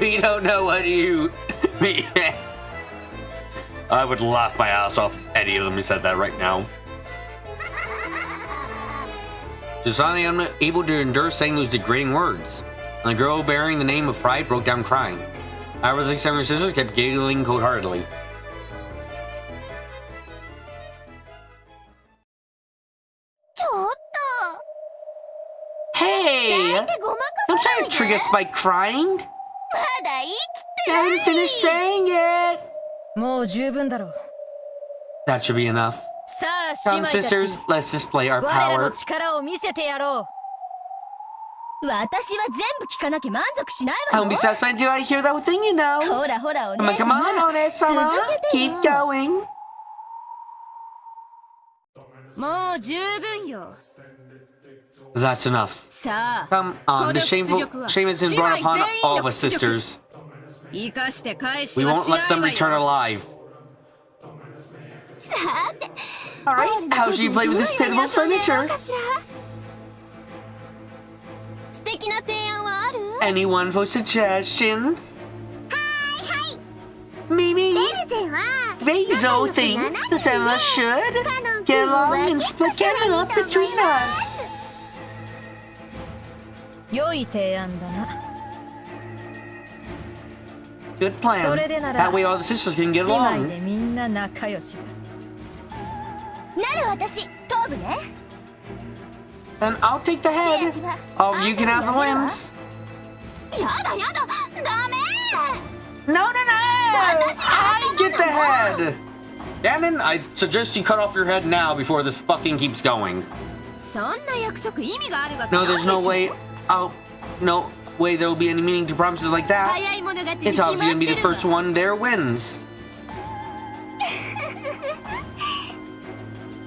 We don't know what you mean. I would laugh my ass off if any of them said that right now. She's finally unable to endure saying those degrading words, and the girl bearing the name of Pride broke down crying. However, the 6 younger sisters kept giggling cold-heartedly. Hey! Don't try to trick us by crying! I haven't finished saying it!
もう十分だろう。
That should be enough.
さあ、姉
Come,
妹たち。
sisters, let's display our
我らの
power.
力を見せてやろう。
私は全部聞かなきゃ満足しないわ
Don't
よ
be satisfied till I hear that thing, you know.
ほらほらお
Come
姉
on, come
様
on, Onesama.
続けてよ
Keep going.
もう十分よ。
That's enough.
さあ、
Come on, the shame has been brought upon all of us sisters.
生かして返し
We
は
won't
しない
let them
わ
return
よ。
alive.
さて
Alright, how should you play with this pitiful furniture?
素敵な提案はある
Any wonderful suggestions?
はい。
Mimi?
ゼは
Bezo thinks the seven of us should get along and split Kevin up between us.
良い提案だな。
Good plan.
それでなら
That way all the sisters can
姉
get
妹
along.
でみんな仲良しだ。
なら私頭部ね
Then I'll take the head. Oh, you can have the limbs.
やだやだダメ
No, no, no! I get the head! Gannon, I suggest you cut off your head now before this fucking keeps going.
そんな約束意味があるわけ
No,
ない
there's no way. Oh, no way there will be any meaning to promises like that.
早い者勝ちに
It's
決ま
obviously
っ
gonna be
て
the
るわ
first one there wins.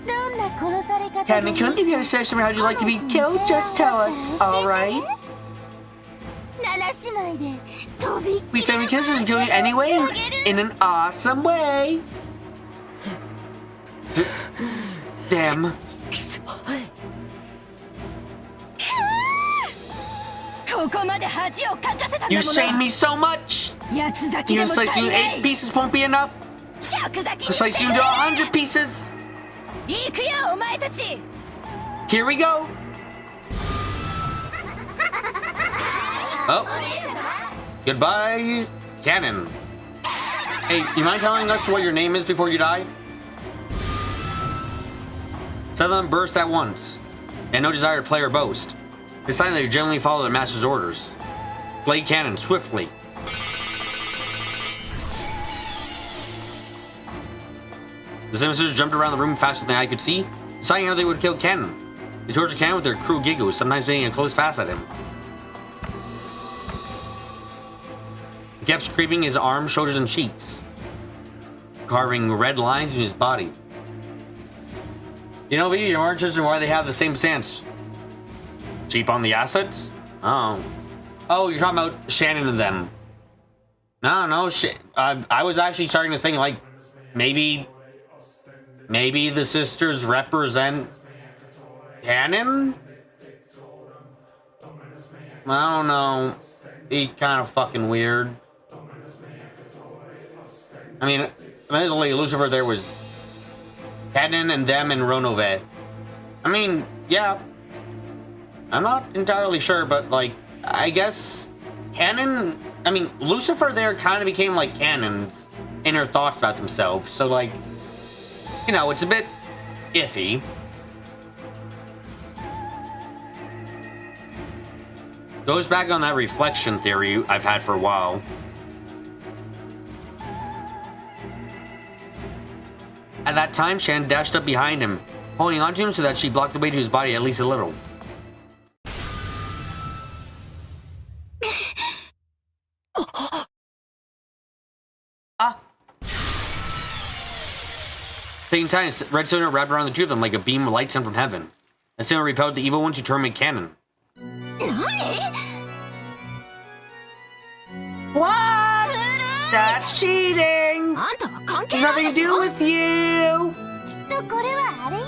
どんな殺され方
Cannon, if you had a suggestion for how you'd like to be killed, just tell us, alright?
7姉妹でとびっ
We say we kiss and kill you anyway in an awesome way. Damn.
ここまで恥をかかせたんだ
You
もの
saved me so much!
八つ咲きで
Even
も
slicing
足
you
りな
8
い
pieces won't be enough.
百咲き
I'll
にして
slice
く
you
れ
into 100 pieces.
行くよお前たち
Here we go. Oh. Goodbye, Cannon. Hey, you mind telling us what your name is before you die? Some of them burst at once, and no desire to play or boast. Deciding they generally follow their master's orders. Blade Cannon swiftly. The sisters jumped around the room faster than I could see, deciding how they would kill Cannon. They tortured Cannon with their cruel giggles, sometimes taking a close pass at him. They kept scraping his arms, shoulders, and cheeks, carving red lines in his body. You know, V, you're more interested in why they have the same stance. Cheap on the assets? Oh. Oh, you're talking about Shannon and them. No, shit. I was actually starting to think, like, maybe the sisters represent Cannon? I don't know. Be kind of fucking weird. I mean, admittedly, Lucifer there was Cannon and them and Ronove. I mean, yeah. I'm not entirely sure, but, like, I guess Cannon... I mean, Lucifer there kind of became, like, Cannon's inner thoughts about themselves. So, like, you know, it's a bit iffy. Goes back on that reflection theory I've had for a while. At that time, Shan dashed up behind him, holding onto him so that she blocked the way to his body at least a little. Taking time, red cylinder wrapped around the two of them like a beam of light sent from heaven. The cylinder repelled the evil one to terminate Cannon. What? That's cheating!
あんたは関係
There's
ない
nothing
で
to
し
do
ょ
with you!
きっとこれはあれよ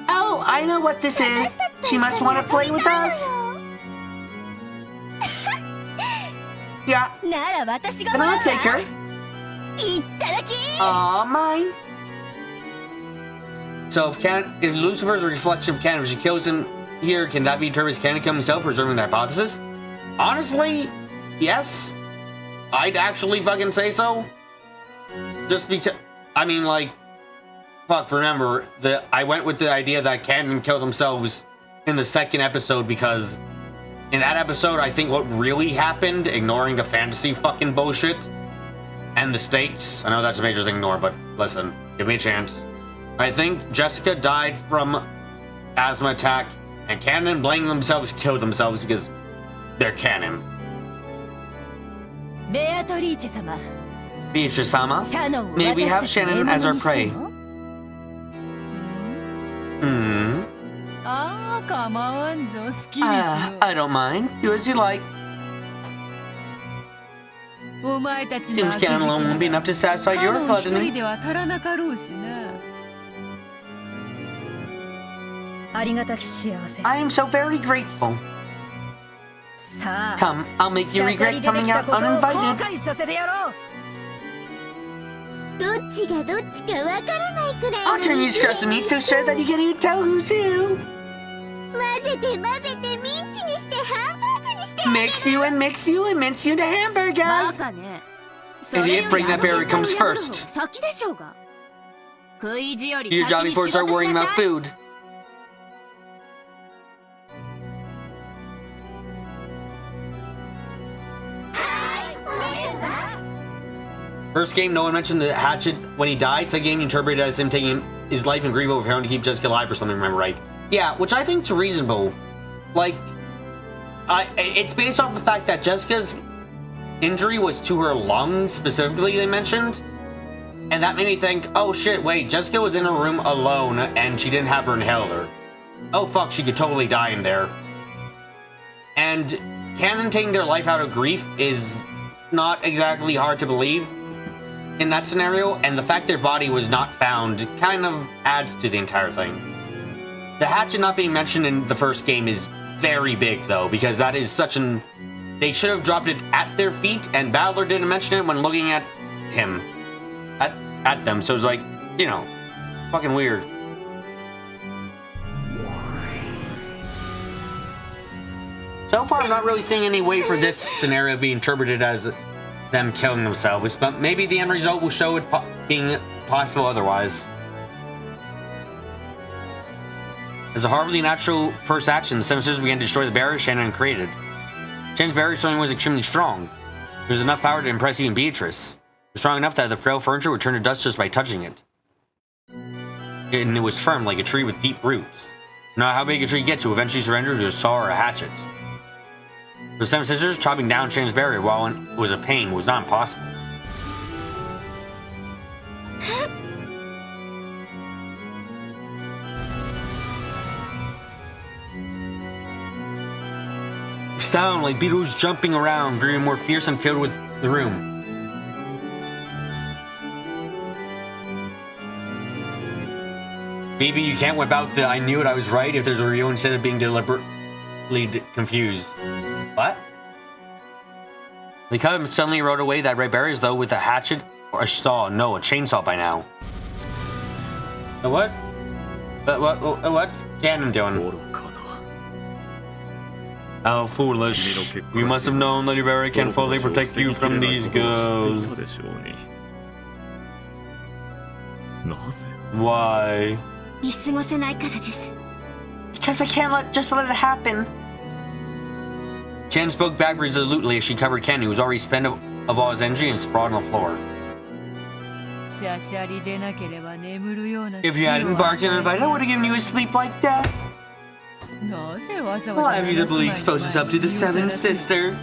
Oh, I know what this is.
私たちと
She
一緒
must
に
want to play
遊び
with
たいの
us.
よ
Yeah,
なら私が
then
もらう
I'll
わ
take her.
いっただき
Aw, mine. So if Lucifer is a reflection of canon, if she kills him here, can that be determined as canon killing himself, preserving the hypothesis? Honestly, yes. I'd actually fucking say so. Just because, I mean, like, fuck, remember, I went with the idea that canon killed themselves in the second episode because in that episode, I think what really happened, ignoring the fantasy fucking bullshit and the stakes, I know that's a major thing to ignore, but listen, give me a chance. I think Jessica died from asthma attack, and canon blaming themselves killed themselves because they're canon.
ベアトリーチェ様
Beatrice-sama, may we have Shannon as our prey?
ああ構わんぞ好きにしろ
I don't mind. Do as you like.
お前たちの
Seems canon alone won't be enough to satisfy
カ
your
ノン一人
gluttony.
では足らなかろうしな
ありがたき幸せ
I am so very grateful.
さあ
Come, I'll make
シ
you
ャシャリ
regret
出て
coming
きた
out
ことを後
uninvited.
悔させてやろう
どっちがどっちかわからないくらい
I'll
の
turn you
肉
scraps of meat so sure that you can't even tell who's who.
混ぜてミンチにしてハンバーグにしてあげる
Mix you and mix you and mince you to
バ
hamburgers.
カね
If you bring that berry comes
それより
first.
先でしょうが食い意地より
Do your
先
job
に
before you
仕
start
事し
worrying
な
about
さい
food. First game, no one mentioned the hatchet when he died. Second game, you interpreted as him taking his life and grief over failing to keep Jessica alive or something, remember right? Yeah, which I think is reasonable. Like, it's based off the fact that Jessica's injury was to her lungs, specifically, they mentioned. And that made me think, oh shit, wait, Jessica was in her room alone and she didn't have her inhaler. Oh fuck, she could totally die in there. And canon taking their life out of grief is not exactly hard to believe in that scenario, and the fact their body was not found kind of adds to the entire thing. The hatchet not being mentioned in the first game is very big, though, because that is such an... They should have dropped it at their feet, and Battler didn't mention it when looking at him. At them, so it's like, you know, fucking weird. So far, I'm not really seeing any way for this scenario being interpreted as them killing themselves, but maybe the end result will show it being possible otherwise. As a horribly natural first action, the Seven Sisters began to destroy the barrier Shannon created. Shannon's barrier stone was extremely strong. There was enough power to impress even Beatrice. It was strong enough that the frail furniture would turn to dust just by touching it. And it was firm like a tree with deep roots. No matter how big a tree gets, it will eventually surrender to a saw or a hatchet. For the Seven Sisters, chopping down Shannon's barrier while it was a pain was not impossible. Sound like beetles jumping around, grew more fierce and filled with the room. Maybe you can't whip out the I knew it, I was right if there's a real instead of being deliberately confused. What? They cut him suddenly rode away that red berries though with a hatchet or a saw. No, a chainsaw by now. What? What's Ganon doing? How foolish. You must have known that your berry can fully protect you from these ghosts. Why?
見過ごせないからです
Because I can't just let it happen. Chen spoke back resolutely as she covered Ken, who was already spent of all his energy and sprawled on the floor.
シャシャリでなければ眠るような
If you hadn't barked and invited, I would have given you a sleep like death.
なぜわざわ
Why
ざ
have you doubly exposed yourself to the Seven Sisters?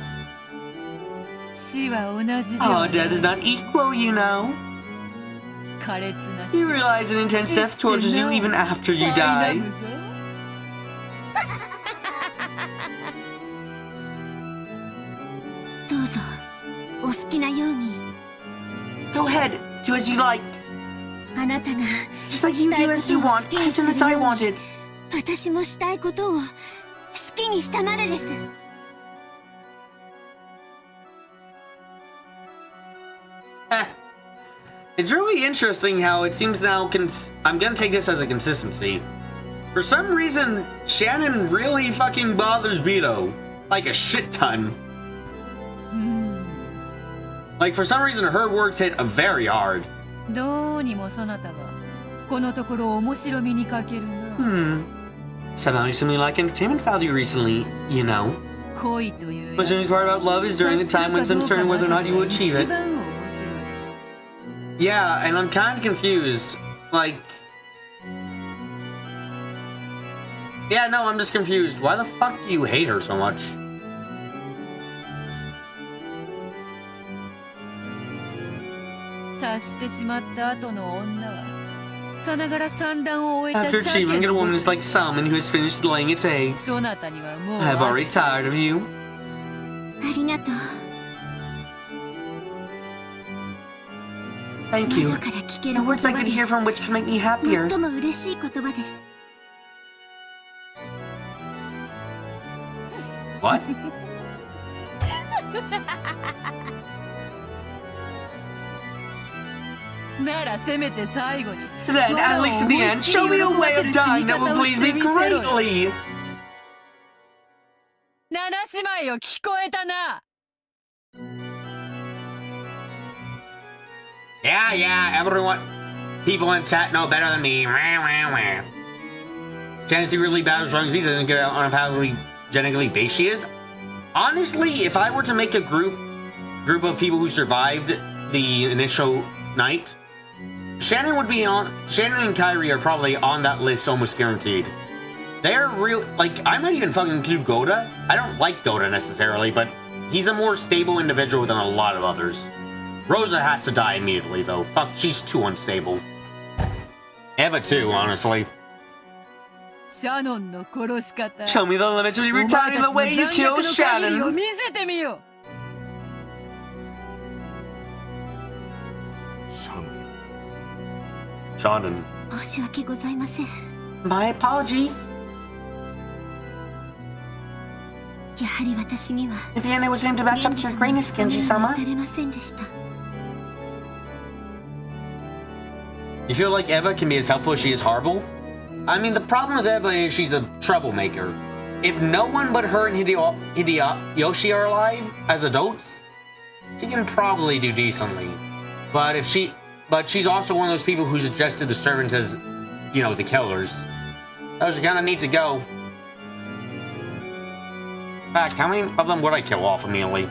死は同じで
Oh,
は
death is not equal, you know.
苛烈な
You realize an intense death tortures you even after you die.
どうぞお好きなように
Go ahead, do as you like.
あなたが
Just like you
したい
do
こ
as
と
you
を好
want,
きに
I've
す
done
る
as I
ように
wanted.
私もしたいことを好きにしたまでです
Heh. It's really interesting how it seems now. I'm gonna take this as a consistency. For some reason, Shannon really fucking bothers Beto like a shit ton. Like for some reason, her words hit very hard.
どうにもそなたはこのところ面白みに欠けるな。
Somehow you seem like entertainment value recently, you know.
恋という
The interesting part about love is during the time when it's uncertain whether or not you will achieve it. Yeah, and I'm kind of confused. Like, yeah, no, I'm just confused. Why the fuck do you hate her so much? After achieving it, a woman is like salmon who has finished laying its eggs. I've already tired of you.
ありがとう。
Thank
魔
you.
女から聞け
The
る言
words I
葉
could
で
hear from which can make me happier.
最も嬉しい言葉です。
What? Then, at least in the end, show me a way of dying that will please me greatly.
七姉妹よ聞こえたな。
Yeah, everyone. People in chat know better than me. Tennessee really bad at strong pieces and get out on how genetically based she is. Honestly, if I were to make a group of people who survived the initial night, Shannon and Kyrie are probably on that list almost guaranteed. They're real, like, I might even fucking include Goda. I don't like Goda necessarily, but he's a more stable individual than a lot of others. Rosa has to die immediately, though. Fuck, she's too unstable. Eva too, honestly. Show me the limits of your returning the way you killed Shannon.
シャノン
Shannon.
申し訳ございません。
My apologies.
やはり私には
In the end, it was aimed to match up to your greatness,
源氏様
Genji-sama.
のためには至れませんでした。
You feel like Eva can be as helpful as she is horrible? I mean, the problem with Eva is she's a troublemaker. If no one but her and Hideyoshi are alive as adults, she can probably do decently. But she's also one of those people who suggested the servants as, you know, the killers. So she kind of needs to go. In fact, how many of them would I kill off immediately?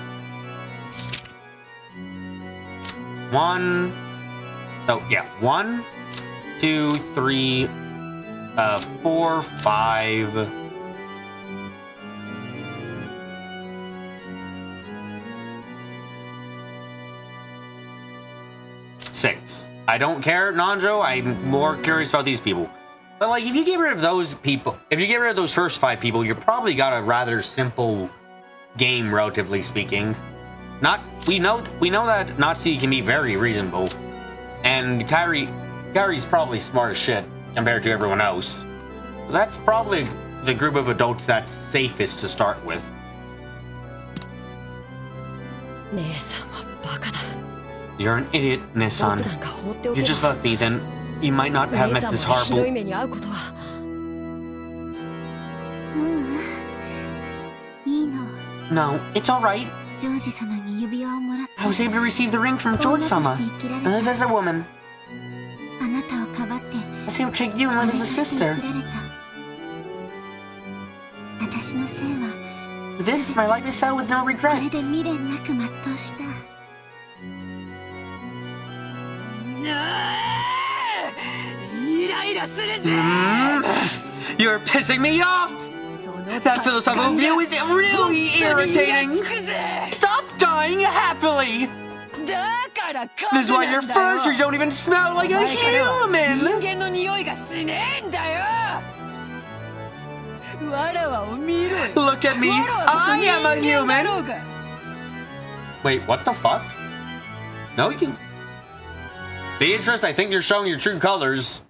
1. Oh, yeah. 1, 2, 3, 4, 5. 6. I don't care, Nanjo. I'm more curious about these people. But like, if you get rid of those people, if you get rid of those first 5 people, you probably got a rather simple game, relatively speaking. We know that Natsuki can be very reasonable, and Kyrie's probably smart as shit compared to everyone else. That's probably the group of adults that's safest to start with.
姉さんはバカだ。
You're an idiot,
僕
Nissan.
なんか放ってお
If
け
you
ば
just left me, then you might not have
姉
met
さん
this
もひどい
horrible.
目に遭うことは。
いいの。
No, it's alright.
ジョージ様に指輪をもらって
I was able to receive the ring from
女と
George-sama
して生きられ
and live
た。
as a woman.
あなたをかばって
I was able to take you and live as a
生
sister.
きられた。私のせいは
This, my life is settled with no
これで
regrets.
未練なく全うした。
You're pissing me off! That philosophical view is really irritating! Stop dying happily! This is why your furniture don't even smell like a human! Look at me! I am a human! Wait, what the fuck? No, you... Beatrice, I think you're showing your true colors.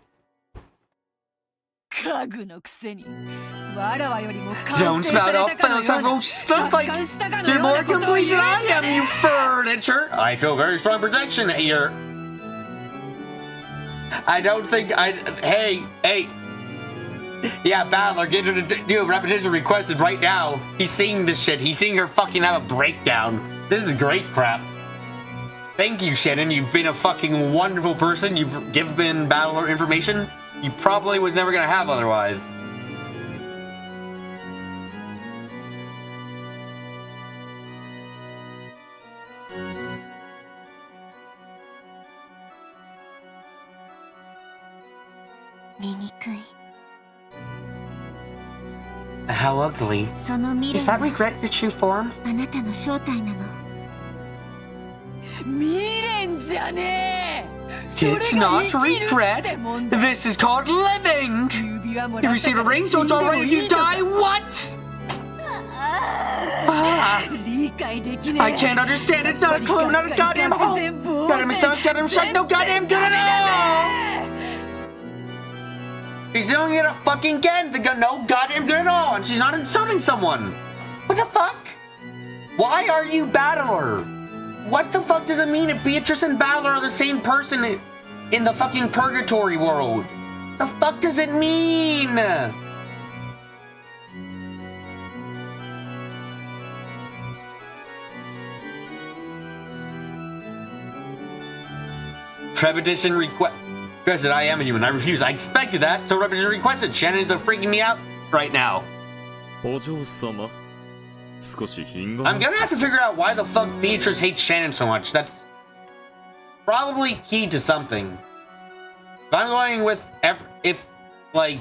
Don't spout off philosophical stuff like you're more complete than I am, you furniture! I feel very strong protection here. I don't think hey. Yeah, Battler, get her to do a repetition requested right now. He's seeing this shit. He's seeing her fucking have a breakdown. This is great crap. Thank you, Shannon. You've been a fucking wonderful person. You've given Battler information you probably was never gonna have otherwise. How ugly. Is that regret your true form?
あなたの正体なの。
未練じゃねえ。
It's not regret. This is called living. You received a ring, so it's already you die. What? I can't understand. It's not a clue, not a goddamn hole. Goddamn massage, goddamn shut, no goddamn good at all. She's doing it fucking again. No goddamn good at all, and she's not insulting someone. What the fuck? Why are you Battler? What the fuck does it mean if Beatrice and Battler are the same person in the fucking purgatory world? The fuck does it mean? Repetition requested. I am a human. I refuse. I expected that, so repetition requested. Shannon's freaking me out right now. I'm gonna have to figure out why the fuck Beatrice hates Shannon so much. That's probably key to something. If I'm going with like,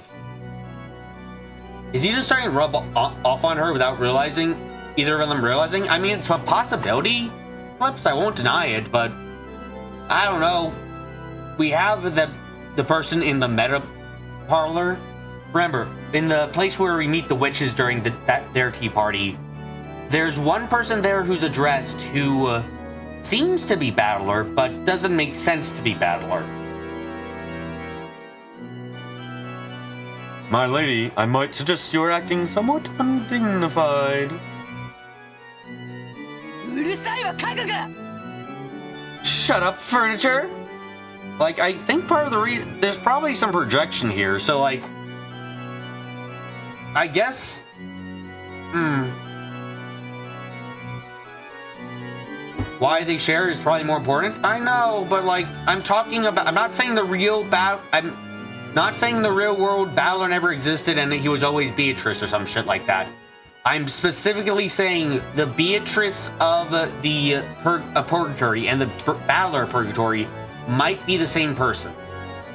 is he just starting to rub off on her without realizing, either of them realizing? I mean, it's a possibility. Perhaps I won't deny it, but I don't know. We have the person in the meta parlor. Remember, in the place where we meet the witches during their tea party, there's one person there who's addressed who seems to be Battler, but doesn't make sense to be Battler. My lady, I might suggest you're acting somewhat undignified. Shut up, furniture! Like, I think part of the reason... There's probably some projection here, so, like... I guess... Why they share is probably more important? I know, but, like, I'm talking about... I'm not saying the real I'm not saying the real world Battler never existed and that he was always Beatrice or some shit like that. I'm specifically saying the Beatrice of the Purgatory and the Battler Purgatory might be the same person,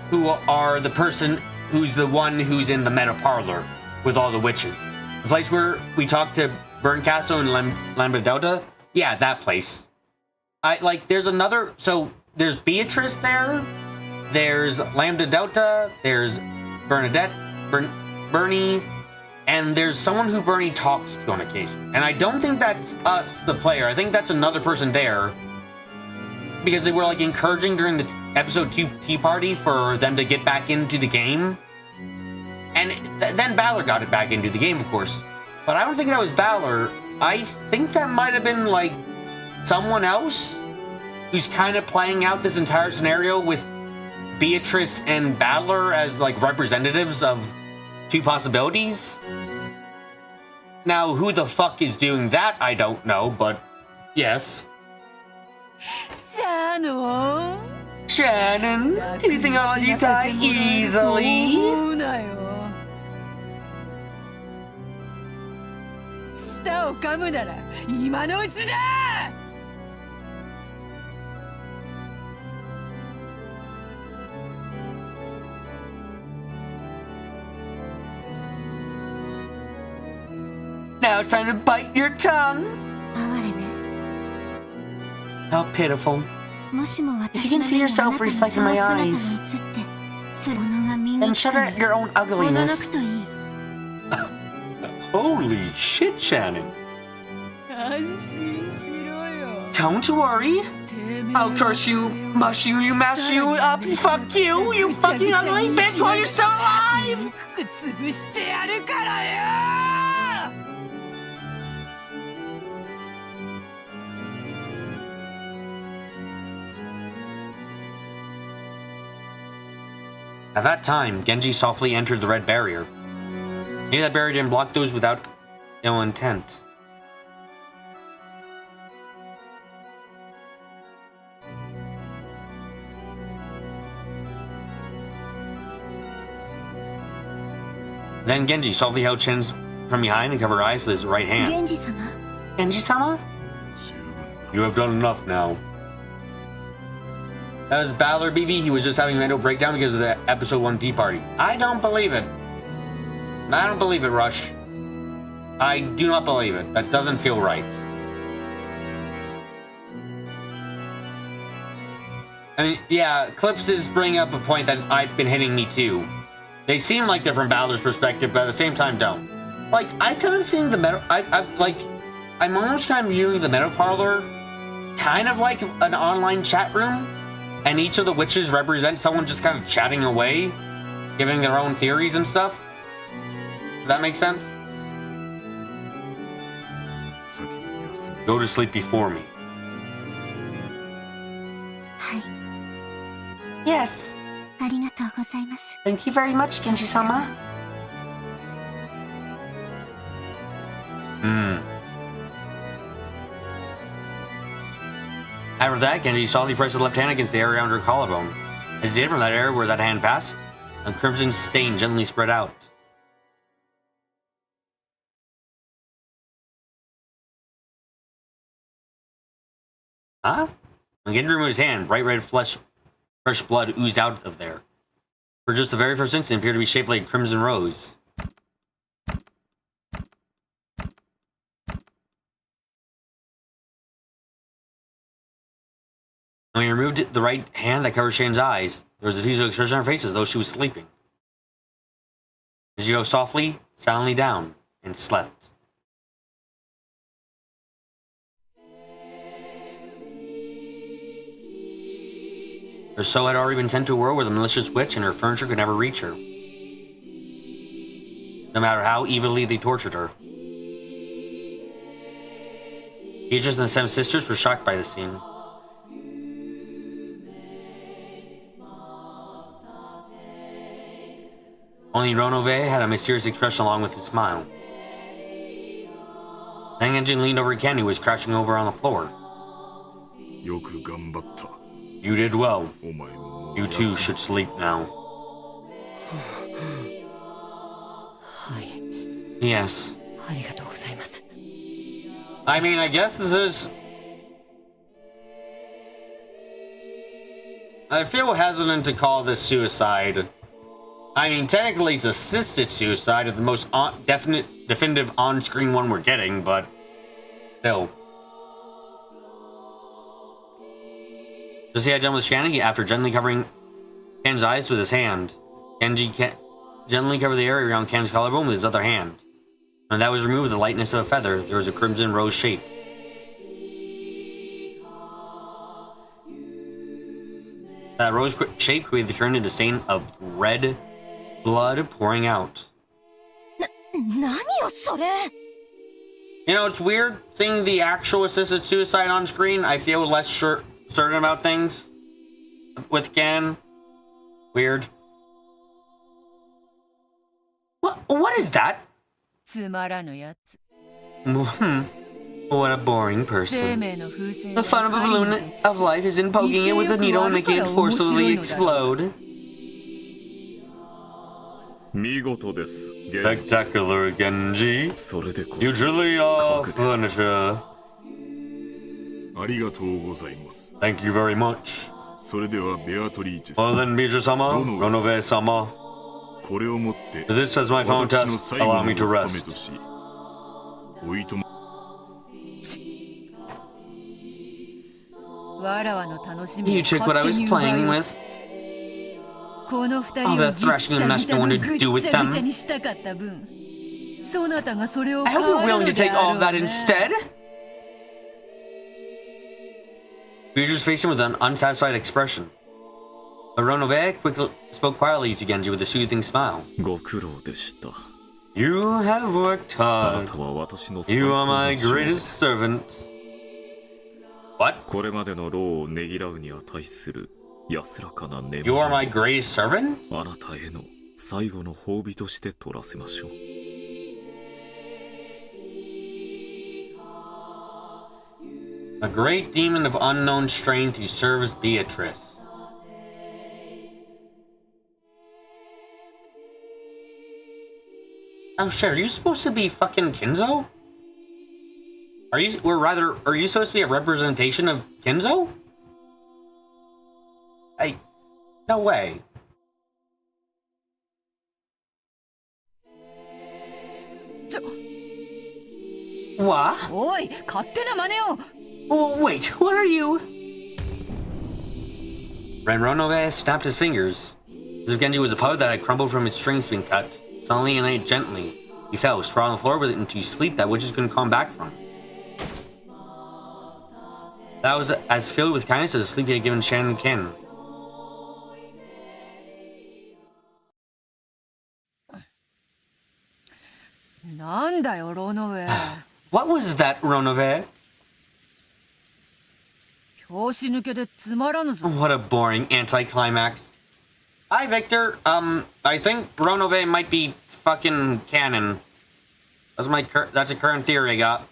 who are the person who's the one who's in the meta parlor with all the witches. The place where we talked to Burncastle and Lambda Delta? Yeah, that place. There's another, so there's Beatrice there, there's Lambda Delta, there's Bernadette, Bernie, and there's someone who Bernie talks to on occasion. And I don't think that's us, the player. I think that's another person there. Because they were, like, encouraging during the episode 2 tea party for them to get back into the game. And then Battler got it back into the game, of course. But I don't think that was Battler. I think that might have been, like, someone else who's kind of playing out this entire scenario with Beatrice and Battler as, like, representatives of two possibilities. Now, who the fuck is doing that, I don't know, but yes. Shannon, do you think I'll let you die easily? Now it's time to bite your tongue. How pitiful. If you can see yourself reflected in my eyes, then shudder at your own ugliness. Holy shit, Shannon. Don't worry. I'll crush you, mush you, mash you up, fuck you, you fucking ugly bitch while you're still alive! At that time, Genji softly entered the red barrier. Maybe that barrier didn't block those without ill intent. Then Genji softly held Chen's from behind and covered her eyes with his right hand.
Genji-sama.
Genji-sama? You have done enough now. That was Battler BB. He was just having a mental breakdown because of the episode 1 tea party. I don't believe it. I don't believe it, Rush. I do not believe it. That doesn't feel right. I mean, yeah, Clips is bringing up a point that I've been hitting me too. They seem like they're from Balor's perspective, but at the same time don't. Like, I kind of seeing the metal. I'm almost kind of viewing the Meadow Parlor kind of like an online chat room, and each of the witches represent someone just kind of chatting away, giving their own theories and stuff. Does that make sense? Go to sleep before me. Yes.
ありがとうございます。
Thank you very much, Genji-sama. After that, Genji softly pressed his left hand against the area under her collarbone. As he did from that area where that hand passed, a crimson stain gently spread out. Huh? When Genji removed his hand, bright red fresh blood oozed out of there. For just the very first instant, it appeared to be shaped like a crimson rose. When he removed the right hand that covered Shane's eyes, there was a peaceful expression on her face as though she was sleeping. She go softly, silently down, and slept. Her soul had already been sent to a world where the malicious witch and her furniture could never reach her, no matter how evilly they tortured her. Beatrice and the Seven Sisters were shocked by the scene. Only Ronove had a mysterious expression along with his smile. Then Engine leaned over Ken, who was crouching over on the floor. You did well. You too should sleep now. Yes. I mean, I guess this is... I feel hesitant to call this suicide. I mean, technically it's assisted suicide of the most definitive on-screen one we're getting, but still. Just he had done with Shannon after gently covering Ken's eyes with his hand. Genji gently covered the area around Ken's collarbone with his other hand. When that was removed with the lightness of a feather, there was a crimson rose shape. That rose shape quickly turned into a stain of red blood pouring out. You know, it's weird seeing the actual assisted suicide on screen. I feel less certain about things with Ken. Weird. What is that? What a boring person. The fun of a balloon of life is in poking it with a needle and making it forcibly explode. Spectacular, Genji. You truly are furniture. Thank you very much. Well then, Beatrice-sama, Ronove-sama. This as my phone task, allow me to rest. You took what I was playing with. All the thrashing and nothing to do with them. I hope you're willing to take all of that instead. Beatrice faced him with an unsatisfied expression. But Ronove quickly spoke quietly to Genji with a soothing smile. You have worked hard. You are my greatest servant. What?
安らかな眠り
You
を
are my greatest servant?
あなたへの最後の褒美として取らせましょう。
A great demon of unknown strength who serves Beatrice. Oh shit, are you supposed to be fucking Kinzo? Are you supposed to be a representation of Kinzo? No way. What?
おい、勝手な真似を。
Oh, wait, what are you? Renronove snapped his fingers. As if Genji was a puppet that had crumbled from its strings being cut. Suddenly and gently, he fell, sprawled on the floor with it into sleep that witches couldn't come back from. That was as filled with kindness as the sleep he had given Shannon Ken. What was that, Ronove? What a boring anticlimax. Hi, Victor. I think Ronove might be fucking canon. That's a current theory I got.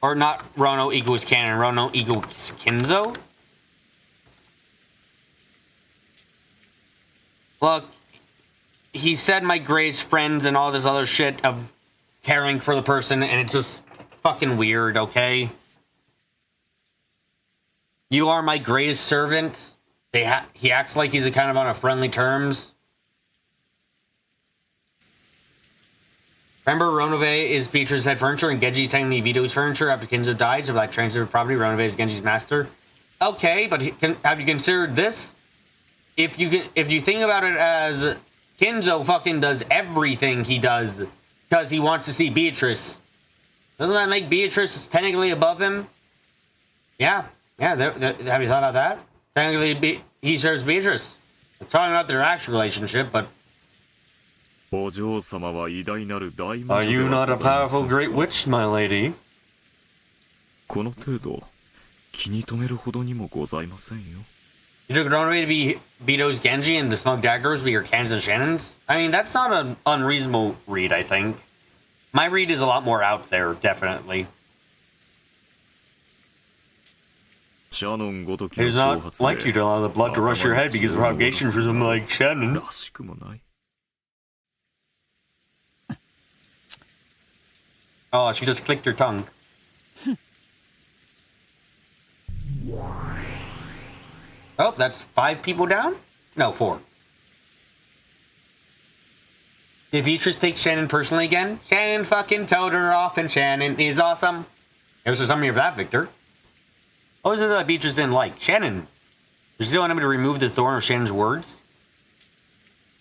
Or not Rono equals canon, Rono equals Kinzo? Look, he said my greatest friends and all this other shit of caring for the person, and it's just fucking weird, okay? You are my greatest servant. He acts like he's kind of on a friendly terms. Remember, Ronove is Beatrice's head furniture, and Genji's technically Vito's furniture after Kinzo died, so that transfer property, Ronove is Genji's master. Okay, but have you considered this? If you think about it as Kinzo fucking does everything he does because he wants to see Beatrice, doesn't that make Beatrice technically above him? Yeah. Have you thought about that? Technically, he serves Beatrice. We're talking about their actual relationship, but...
Are you
not a powerful great witch, my lady?
この程度気に留めるほどにもございませんよ。
You took Ronove to be Vito's Genji and the Smug Daggers be your Cans and Shannons? I mean, that's not an unreasonable read, I think. My read is a lot more out there, definitely. It's not like you to allow the blood to rush your head because of propagation for someone like Shannon. Oh, she just clicked her tongue. Oh, that's 5 people down? No, 4. Did Beatrice take Shannon personally again? Shannon fucking told her off and Shannon is awesome. Here's a summary of that, Victor. What was it that Beatrice didn't like? Shannon. You still want him to remove the thorn of Shannon's words?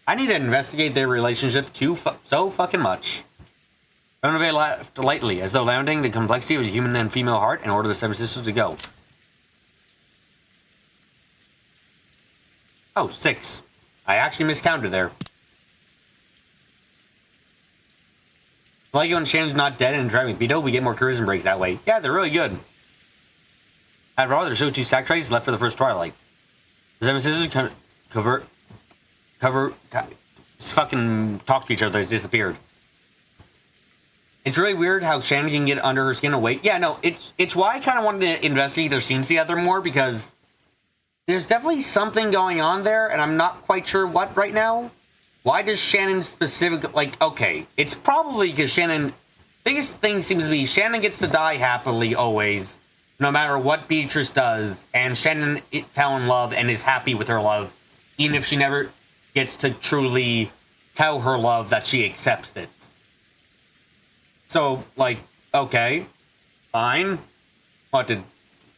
I need to investigate their relationship so fucking much. Ronove laughed lightly, as though lamenting the complexity of a human and female heart, and ordered the 7 sisters to go. Oh, 6. I actually miscounted there. Like when Shannon's not dead and driving with Beto, we get more charisma breaks that way. Yeah, they're really good. After all, there's still 2 sacrifices left for the first Twilight. The 7 sisters fucking talk to each other. It's disappeared. It's really weird how Shannon can get under her skin and wait. Yeah, no, it's why I kind of wanted to investigate their scenes together more, because there's definitely something going on there, and I'm not quite sure what right now. Why does Shannon specifically, like, okay, it's probably because Shannon, biggest thing seems to be Shannon gets to die happily always, no matter what Beatrice does, and Shannon fell in love and is happy with her love, even if she never gets to truly tell her love that she accepts it. So, like, okay, fine. What,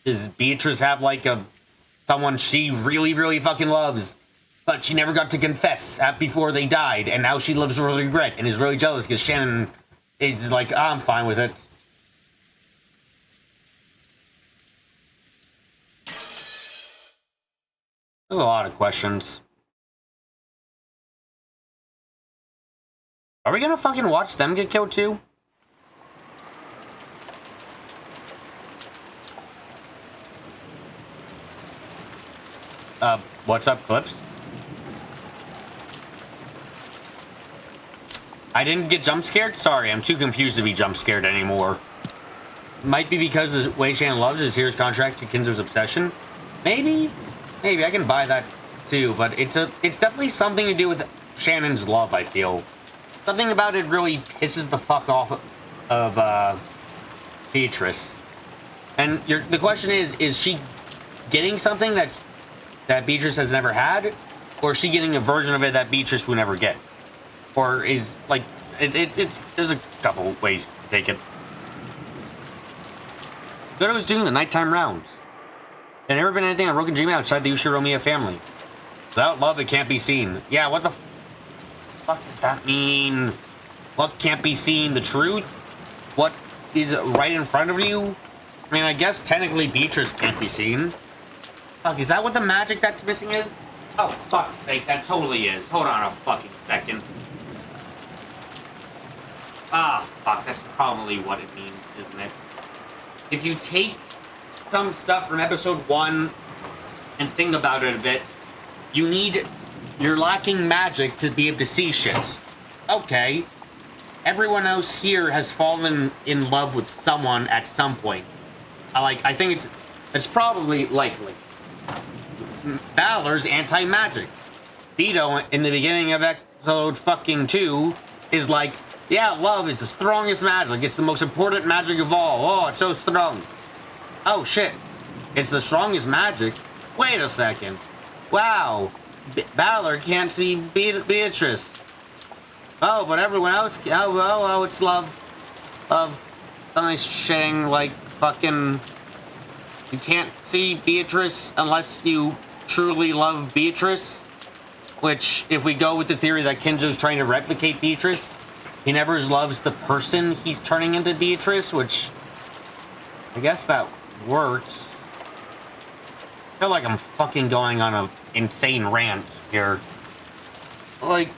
does Beatrice have, like, someone she really, really fucking loves, but she never got to confess before they died, and now she lives with regret and is really jealous because Shannon is like, I'm fine with it. There's a lot of questions. Are we gonna fucking watch them get killed too? What's up, Clips? I didn't get jump scared? Sorry, I'm too confused to be jump scared anymore. Might be because the way Shannon loves is Here's contract to Kinzo's obsession. Maybe? Maybe, I can buy that too, but it's definitely something to do with Shannon's love, I feel. Something about it really pisses the fuck off of Beatrice. And the question is she getting something that Beatrice has never had? Or is she getting a version of it that Beatrice will never get? Or is, like, it's there's a couple ways to take it. But I was doing the nighttime rounds. There never been anything on Roken Dream outside the Ushiromiya family. Without love, it can't be seen. Yeah, what the fuck does that mean? What can't be seen? The truth? What is right in front of you? I mean, I guess technically Beatrice can't be seen. Fuck, is that what the magic that's missing is? Oh, fuck's sake, that totally is. Hold on a fucking second. Ah, fuck, that's probably what it means, isn't it? If you take some stuff from episode 1 and think about it a bit, you're lacking magic to be able to see shit. Okay. Everyone else here has fallen in love with someone at some point. I think it's probably likely. Balor's anti-magic. Vito, in the beginning of episode fucking 2, is like, yeah, love is the strongest magic. It's the most important magic of all. Oh, it's so strong. Oh, shit. It's the strongest magic? Wait a second. Wow. Balor can't see Beatrice. Oh, but everyone else... Oh, it's love. Of something shitting like fucking... You can't see Beatrice unless you truly love Beatrice. Which, if we go with the theory that Kinzo's trying to replicate Beatrice, he never loves the person he's turning into Beatrice, which... I guess that works. I feel like I'm fucking going on an insane rant here. Like...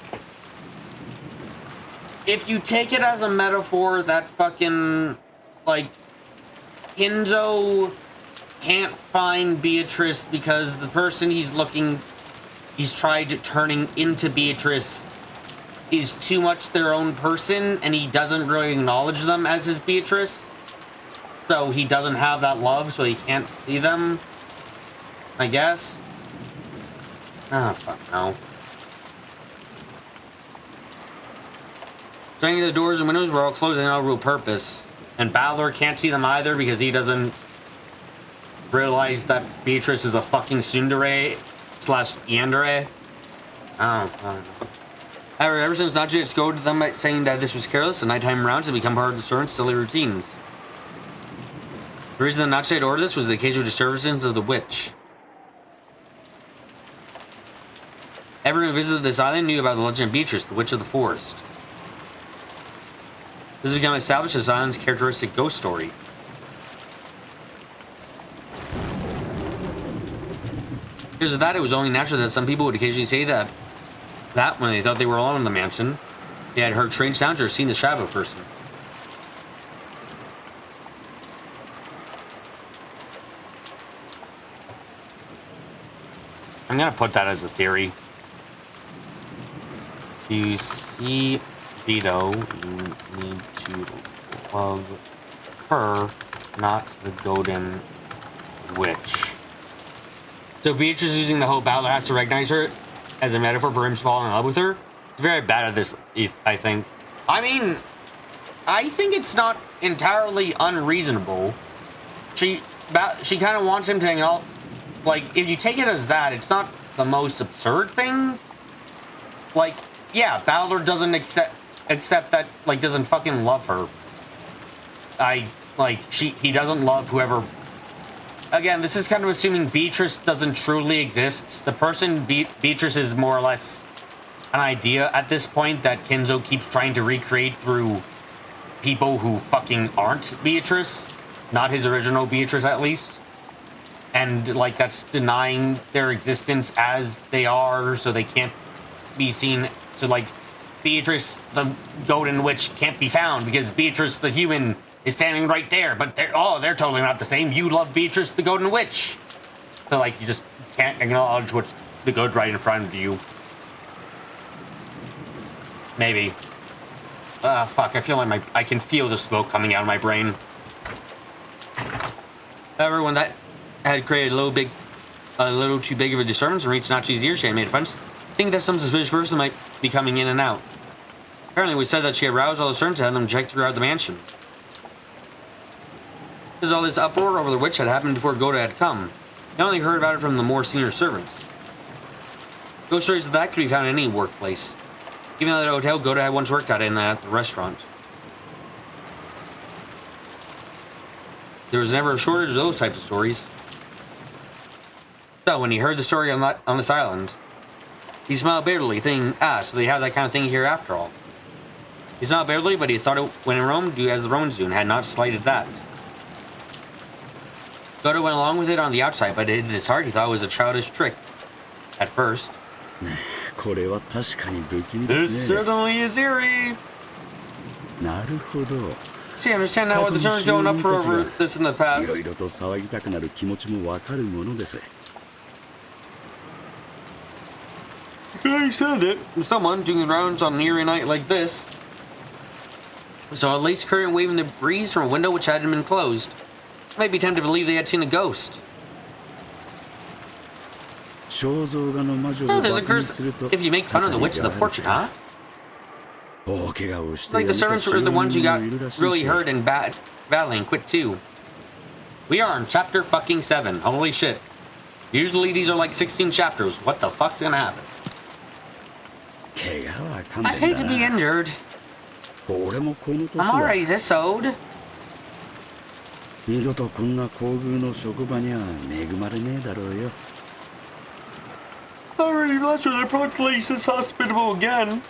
If you take it as a metaphor that fucking... Like... Kinzo can't find Beatrice because the person he's tried turning into Beatrice is too much their own person, and he doesn't really acknowledge them as his Beatrice. So he doesn't have that love, so he can't see them. I guess. Ah, fuck no. So any of the doors and windows were all closed and no real purpose. And Balor can't see them either because he doesn't realize that Beatrice is a fucking tsundere / yandere. I don't know. However, ever since Nachi had scolded them by saying that this was careless, the nighttime rounds had become part of the servant's silly routines. The reason that Nachi had ordered this was the occasional disturbances of the witch. Everyone who visited this island knew about the legend of Beatrice, the witch of the forest. This has become established as island's characteristic ghost story. Because of that, it was only natural that some people would occasionally say that when they thought they were alone in the mansion, they had heard strange sounds or seen the shadow person. I'm gonna put that as a theory. To see Vito, you need to love her, not the golden witch. So Beatrice is using the whole Balor has to recognize her as a metaphor for him falling in love with her. It's very bad at this, I think. I mean, I think it's not entirely unreasonable. She kind of wants him to hang out. Like, if you take it as that, it's not the most absurd thing. Like, yeah, Balor doesn't accept that, like, doesn't fucking love her. He doesn't love whoever. Again, this is kind of assuming Beatrice doesn't truly exist. The person Beatrice is more or less an idea at this point that Kinzo keeps trying to recreate through people who fucking aren't Beatrice. Not his original Beatrice, at least. And, like, that's denying their existence as they are, so they can't be seen. So, like, Beatrice, the golden witch, can't be found because Beatrice, the human, is standing right there. But they're totally not the same. You love Beatrice, the golden witch. So like you just can't acknowledge what's the good right in front of you. Maybe. Fuck, I feel like I can feel the smoke coming out of my brain. However, when that had created a little too big of a disturbance and reached Nachi's ears, she had made friends think that some suspicious person might be coming in and out. Apparently, we said that she had roused all the servants and had them checked throughout the mansion. There's all this uproar over the witch had happened before Goda had come. I only heard about it from the more senior servants. Ghost stories of that could be found in any workplace. Even at the hotel Goda had once worked at the restaurant. There was never a shortage of those types of stories. So when he heard the story on this island, he smiled bitterly, thinking, so they have that kind of thing here after all. He smiled bitterly, but he thought it when in Rome, do as the Romans do, and had not slighted that. Goda went along with it on the outside, but in his heart he thought it was a childish trick. At first. This certainly is eerie. See, I understand now why the servants going up for over this in the past. I said it. Someone doing the rounds on an eerie night like this. So a lace curtain waving the breeze from a window which hadn't been closed. Might be tempted to believe they had seen a ghost. Oh, there's a curse if you make fun of the witch of the portrait, huh? It's like the servants were the ones who got really hurt and battling quit too. We are on chapter fucking 7. Holy shit. Usually these are like 16 chapters. What the fuck's gonna happen? I hate to be injured. I'm already this old. Already not sure their place is hospitable again.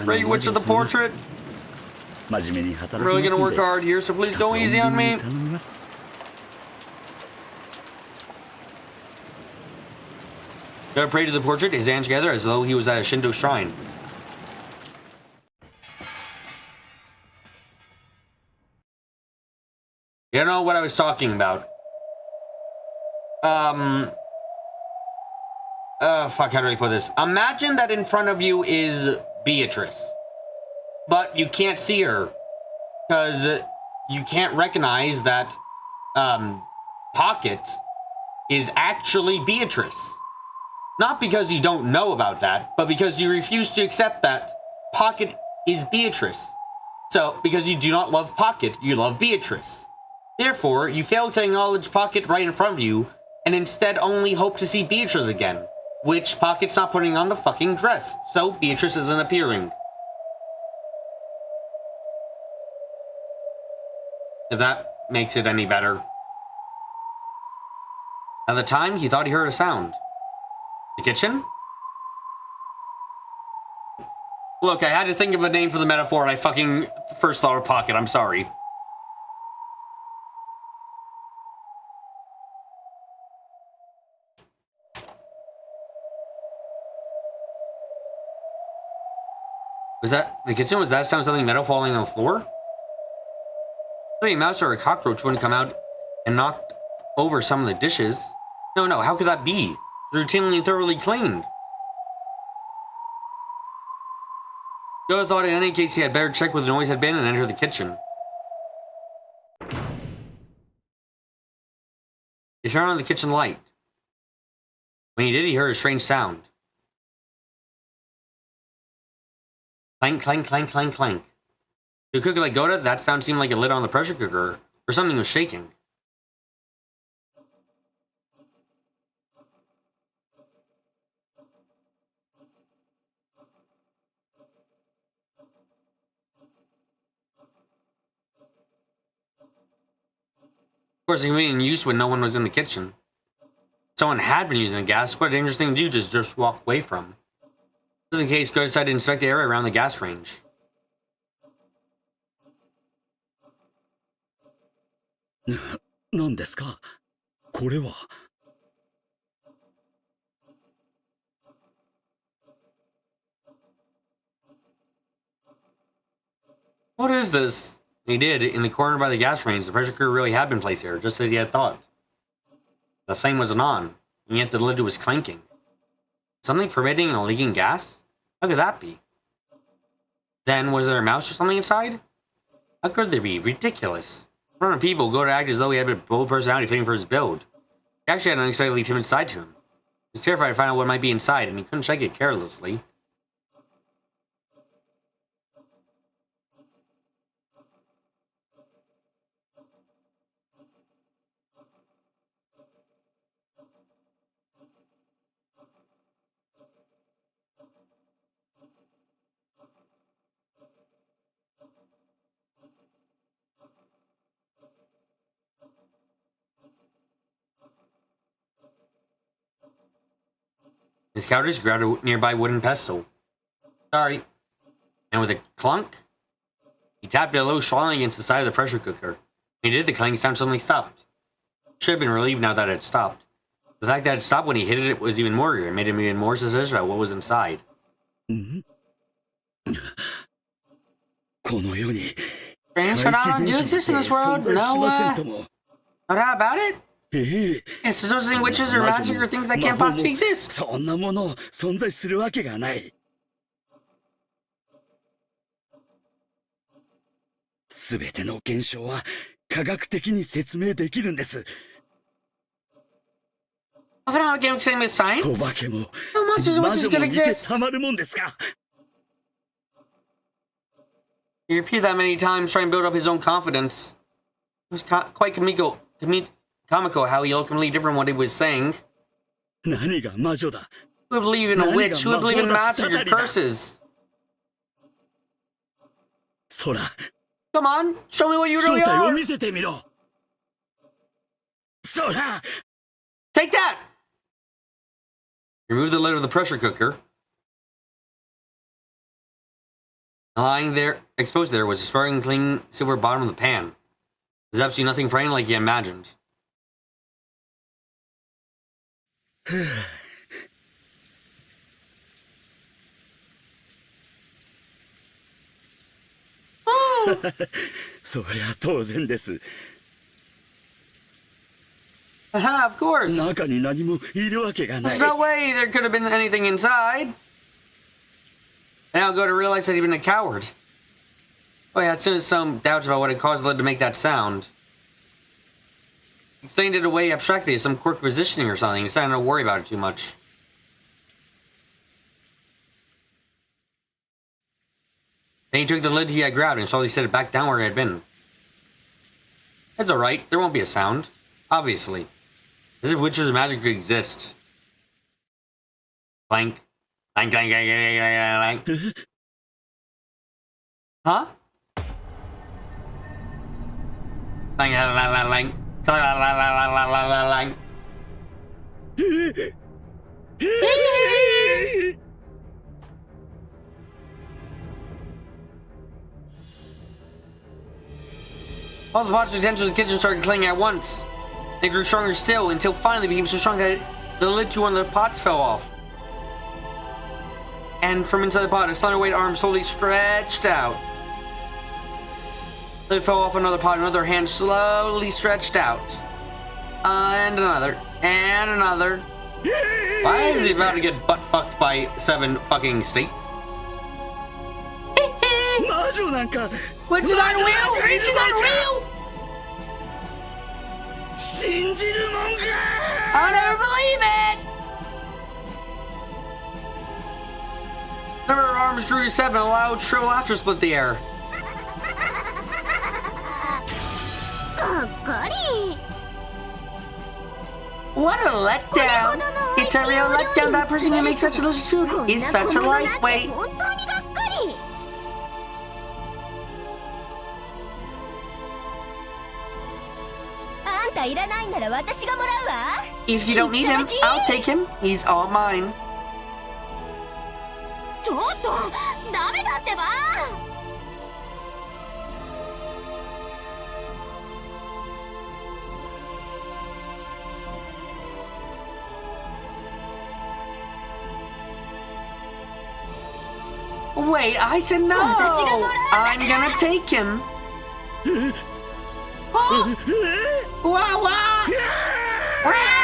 Great witch of the portrait. I'm really gonna work hard here, so please go easy on me. Gotta pray to the portrait, his hands together as though he was at a Shinto shrine. You know what I was talking about. Fuck, how do I put this? Imagine that in front of you is Beatrice, but you can't see her because you can't recognize that Pocket is actually Beatrice. Not because you don't know about that, but because you refuse to accept that Pocket is Beatrice. So, because you do not love Pocket, you love Beatrice. Therefore, you fail to acknowledge Pocket right in front of you, and instead only hope to see Beatrice again, which Pocket's not putting on the fucking dress, so Beatrice isn't appearing. If that makes it any better. At the time, he thought he heard a sound. The kitchen? Look, I had to think of a name for the metaphor, and I fucking first thought of Pocket, I'm sorry. Was that the kitchen? Was that sound something metal falling on the floor? Maybe a mouse or a cockroach wouldn't come out and knock over some of the dishes. No, how could that be? It's routinely and thoroughly cleaned. Joe thought in any case he had better check where the noise had been and enter the kitchen. He turned on the kitchen light. When he did, he heard a strange sound. Clank, clank, clank, clank, clank. To a cooker like Goda, that sound seemed like a lid on the pressure cooker, or something was shaking. Of course, it can be in use when no one was in the kitchen. If someone had been using the gas, what a dangerous thing to do to just walk away from. Just in case, Goda decided to inspect the area around the gas range. What is this? He did, in the corner by the gas range, the pressure cooker really had been placed there, just as he had thought. The flame wasn't on, and yet the lid was clanking. Something forbidding and leaking gas? How could that be? Then, was there a mouse or something inside? How could there be? Ridiculous. In front of people, go to act as though he had a bold personality fitting for his build. He actually had an unexpectedly timid side to him. He was terrified to find out what might be inside, and he couldn't check it carelessly. His cowardice grabbed a nearby wooden pestle. Sorry. And with a clunk, he tapped it low, swallowing against the side of the pressure cooker. When he did, the clanking sound suddenly stopped. Should have been relieved now that it had stopped. The fact that it stopped when he hit it was even more weird. It made him even more suspicious about what was inside.
Mm-hmm.
Strange phenomenon do exist in this world? No doubt about it? Yes, supposing witches or magic or things that can't possibly exist.
そんなもの存在するわけがない。すべての現象は科学的に説明できるんです。
Often how it can explain with science?
お化けも
How much does
魔
witches
女
could
も見て
exist?
たまるもんですか。
He repeated that many times, trying to build up his own confidence. It was quite comical how he looked completely different from what he was saying.
何が魔女だ。
Who would believe in a witch? Who would believe in magic or curses?
そら、
Come on, show me what you
正
really
体を
are!
見せてみろ。そら。
Take that! Remove the lid of the pressure cooker. Lying there, exposed there, was a sparkling clean silver bottom of the pan. There's absolutely nothing frightening like he imagined. Oh.
そりゃ当然です。
Haha, of course.
中に何もいるわけがな
There's
い。
no way there could have been anything inside. And I'll go to realize that he'd been a coward. Oh yeah, as soon as some doubts about what had caused the lid to make that sound. He explained it away abstractly as some quirk positioning or something. He decided not to worry about it too much. Then he took the lid he had grabbed and slowly set it back down where it had been. That's alright, there won't be a sound. Obviously. As if witches and magic could exist. Clank. Clank, clank, clank, clank, clank, clank. Huh? Clank, clank, clank, clank. Clank, clank, clank, clank, clank, clank. All the pots and utensils in the kitchen started clanging at once. It grew stronger still, until finally it became so strong that the lid to one of the pots fell off. And from inside the pot, a slender white arm slowly stretched out. The lid fell off another pot, another hand slowly stretched out. And another. And another. Why is he about to get butt fucked by 7 fucking states?
魔女なんか
Witches aren't real! Witches aren't real!
信じるもんか
I'll never believe it! Her arms grew to 7 and a loud shrill laughter split the air.
がっかり。
What a letdown! It's a real letdown that person can make such delicious food is such a lightweight.
本当にがっかり。あんたいらないなら私がもらうわ。
If you don't need him, I'll take him. He's all mine.
ちょっとダメだってば。
Wait, I said no! I'm gonna take him. Oh! Wow! Wow! Wow!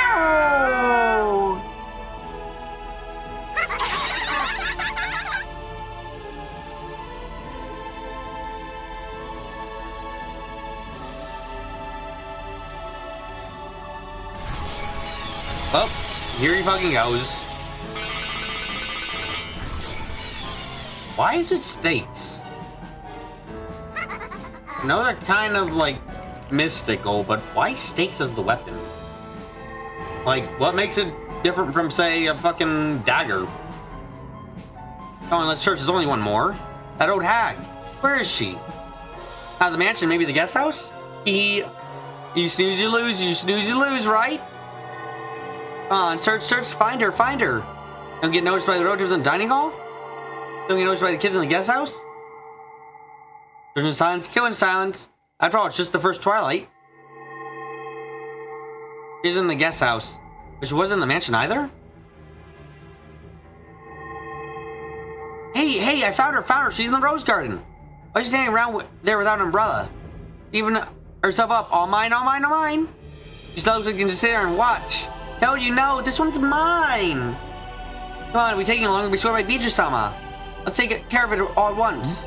Oh, here he fucking goes. Why is it stakes? No, they're kind of like mystical, but why stakes as the weapons? Like, what makes it different from, say, a fucking dagger? Come on, let's search. There's only one more. That old hag. Where is she? Out of the mansion, maybe the guest house? You snooze, you lose. You snooze, you lose, right? Come on, search, find her, find her. Don't get noticed by the roaches in the dining hall? Don't get noticed by the kids in the guest house? There's no silence, killing silence. After all, it's just the first twilight. She's in the guest house. But she wasn't in the mansion either? Hey, I found her. She's in the rose garden. Why is she standing around there without an umbrella? Even herself up. All mine, all mine, all mine. She still looks like you can just sit there and watch. No, you know, this one's mine. Come on, are we taking it longer? We swear by Beatrice-sama. Let's take care of it all at once.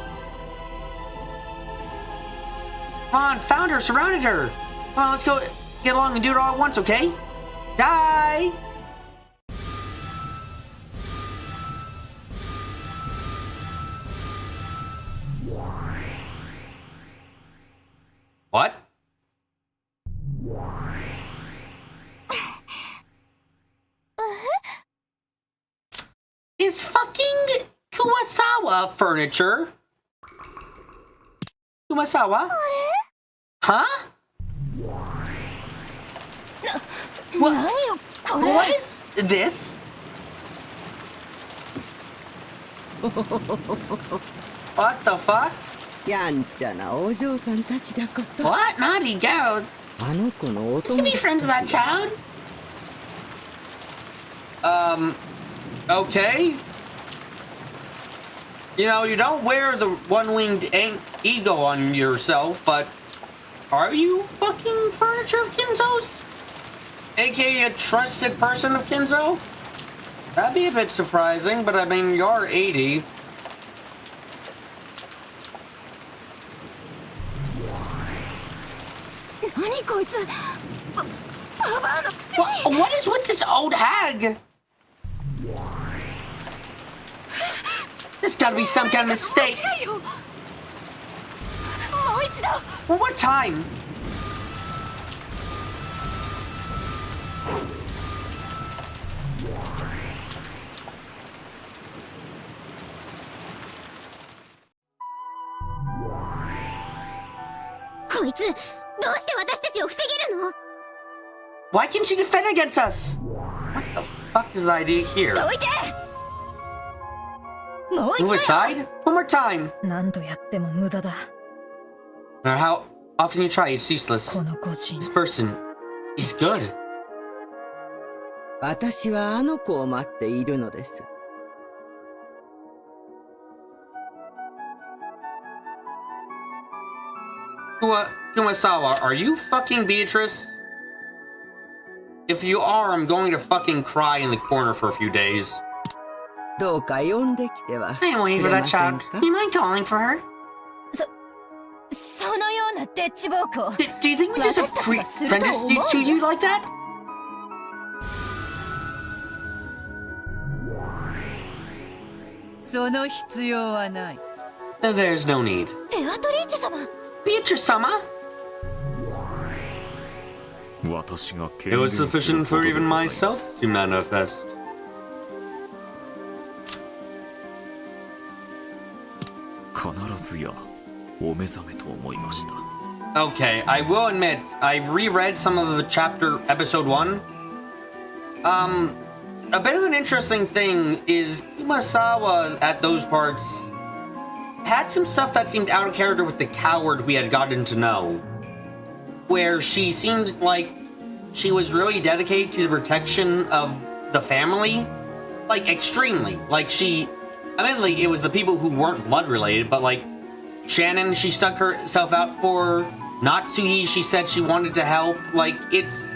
Come on, found her, surrounded her. Come on, let's go get along and do it all at once, okay? Die! What? Is fucking Kumasawa furniture? Kumasawa? Huh? What is this? What the fuck?
やんちゃなお嬢さんたちだこと。
What? Naughty girls?
あの子のお
Can
友
be
達
friends with that child? Okay. You know, you don't wear the one-winged eagle on yourself, but are you fucking furniture of Kinzo's? AKA a trusted person of Kinzo? That'd be a bit surprising, but I mean, you're 80. What is with this old hag? There's gotta be some kind of mistake. One more time. Why can't she defend against us? What the fuck is the idea here? Move aside? One more time.
何度やっても無駄だ。
No matter how often you try, it's useless.
この個人
This person is good.
私はあの子を待っているのです。
Kumasawa, are you fucking Beatrice? If you are, I'm going to fucking cry in the corner for a few days.
どうか呼んできては
I am waiting
く
for
れ
that
ません
child.
か
Do you mind calling for her?
そのようなデッチ暴行
Do you think we just apprenticed you to you like that?
その必要はない。
Then there's no need.
ベアトリーチェ様
Beatrice-sama?
私が
It was sufficient for even myself to manifest.
必ずやお目覚めと思いました。
Okay, I will admit, I reread some of the episode 1. A bit of an interesting thing is Kumasawa at those parts had some stuff that seemed out of character with the coward we had gotten to know. Where she seemed like she was really dedicated to the protection of the family. Like, extremely. Like, admittedly, it was the people who weren't blood related, but like, Shannon, she stuck herself out for. Natsuhi, she said she wanted to help. Like, it's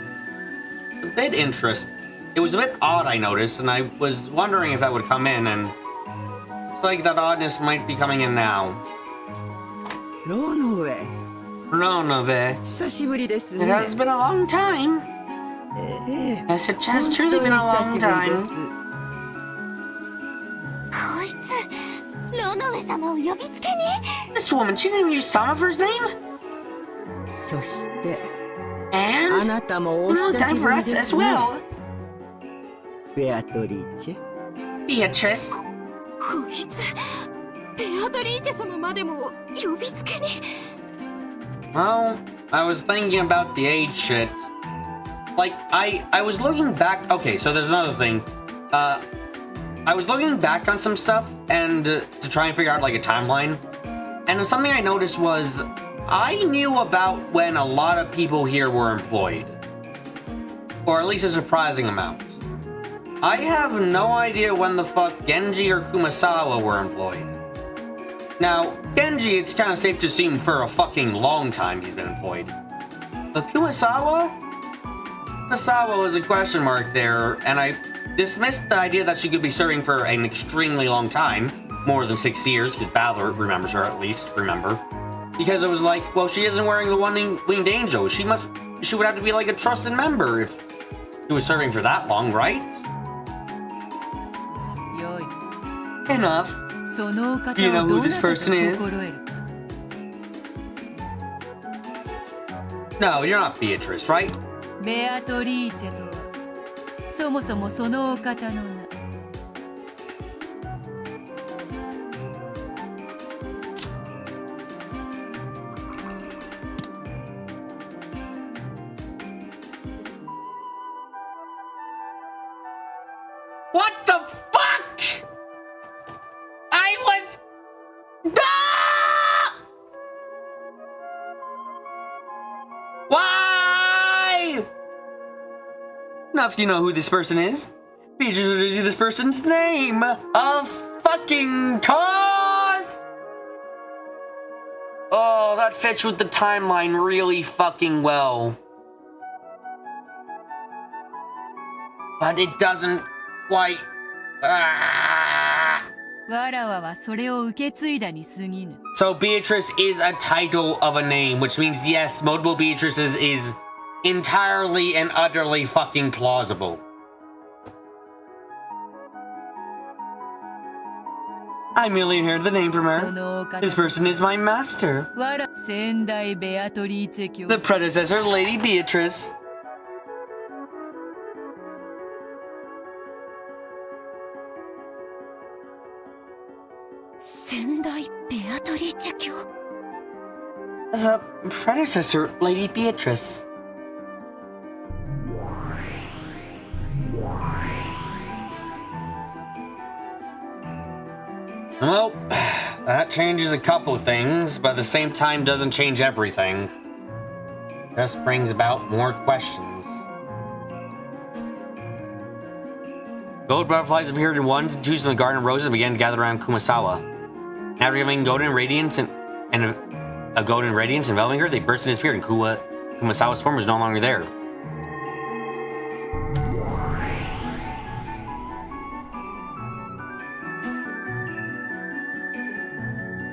a bit interesting. It was a bit odd, I noticed, and I was wondering if that would come in, and it's like that oddness might be coming in now.
Ronove.
Ronove.
久しぶりです
It
ね
has been a long time.
ええ
Yes, it has truly been a long
本当に久しぶりで
time.
す
こいつロノウェ様を呼びつけに
This woman, she didn't use some of her name?
そしてあ
And
なたもお
a long
久し
time
ぶ
for
り
us
で
as
すね
well.
ベアトリーチェ
Beatrice.
こいつベアトリーチェ様までも呼びつけに
Well, I was thinking about the age shit. Like, I was looking back. Okay, so there's another thing. I was looking back on some stuff and to try and figure out like a timeline. And something I noticed was I knew about when a lot of people here were employed, or at least a surprising amount. I have no idea when the fuck Genji or Kumasawa were employed. Now, Genji, it's kind of safe to assume for a fucking long time he's been employed. But Kumasawa? Kumasawa was a question mark there, and I dismissed the idea that she could be serving for an extremely long time, more than 6 years, because Balor remembers her at least, remember. Because it was like, well, she isn't wearing the one-winged angel. She would have to be like a trusted member if she was serving for that long, right?
よい
Enough.
そのお方
You know
を
who
どな
this
たと
person
心
is?
得る
No, you're not Beatrice, right?
ベアトリーチェとはそもそもそのお方の名
What the fuck? I was... Ah! Why? Enough, you know who this person is. Beatrice will you this person's name. A fucking Toth! Oh, that fits with the timeline really fucking well. But it doesn't quite... Ah.
わらわはそれを受け継いだに過ぎぬ
So Beatrice is a title of a name, which means yes, multiple Beatrices is entirely and utterly fucking plausible. I merely inherited the name from
そ
her.
のお方
This person is my master.
わら先代ベアトリーチェ教
The predecessor, Lady Beatrice.
先代ベアトリーチェ教
The predecessor, Lady Beatrice. Well, that changes a couple things, but at the same time doesn't change everything. Just brings about more questions. Gold butterflies appeared in ones and twos in the Garden of Roses and began to gather around Kumasawa. After giving golden radiance and a golden radiance enveloping her, they burst and disappeared, and Kumasawa's form was no longer there.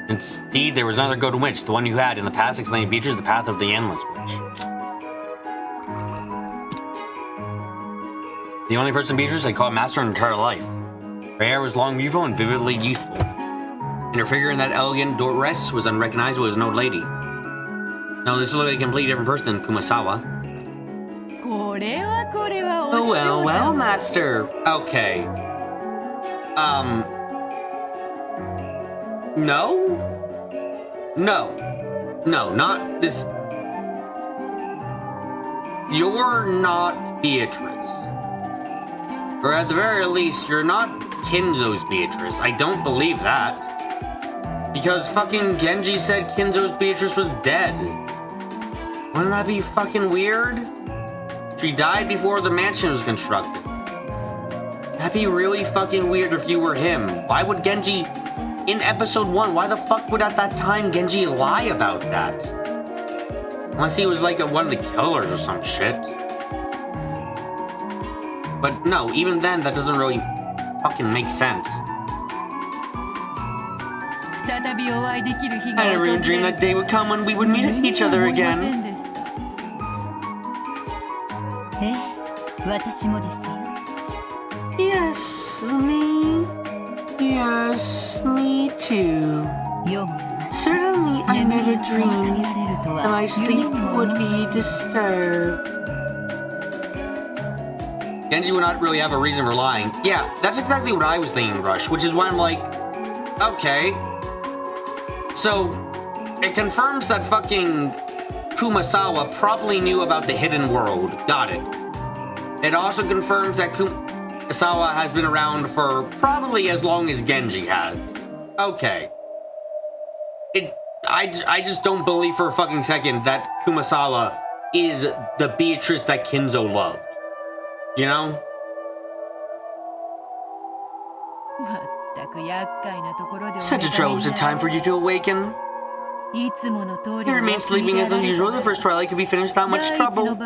Indeed, there was another golden witch, the one you had in the past, explaining Beatrice the path of the endless witch. The only person Beatrice had called master in her entire life. Her hair was long, beautiful, and vividly youthful. And her figure in that elegant dress was unrecognizable as an old lady. Now, this looked like a completely different person than Kumasawa.
これはこれはお
Oh,
嬢
well, well,
様
master. Okay. No? No. No, not this. You're not Beatrice. Or at the very least, you're not Kinzo's Beatrice. I don't believe that. Because fucking Genji said Kinzo's Beatrice was dead. Wouldn't that be fucking weird? She died before the mansion was constructed. That'd be really fucking weird if you were him. Why would Genji in episode 1. Why the fuck would at that time Genji lie about that? Unless he was like one of the killers or some shit. But no, even then, that doesn't really fucking make sense. I never even dreamed that day would come when we would meet each other again. Yes, me. Yes, me too. Certainly, I never dreamed that my sleep would be disturbed. Genji would not really have a reason for lying. Yeah, that's exactly what I was thinking, Rush, which is why I'm like, okay. So, it confirms that fucking Kumasawa probably knew about the hidden world. Got it. It also confirms that Kumasawa has been around for probably as long as Genji has. Okay. I just don't believe for a fucking second that Kumasawa is the Beatrice that Kinzo loved. You know? Such a trouble's a time for you to awaken. You remain sleeping as unusual. The first twilight could be finished without much trouble.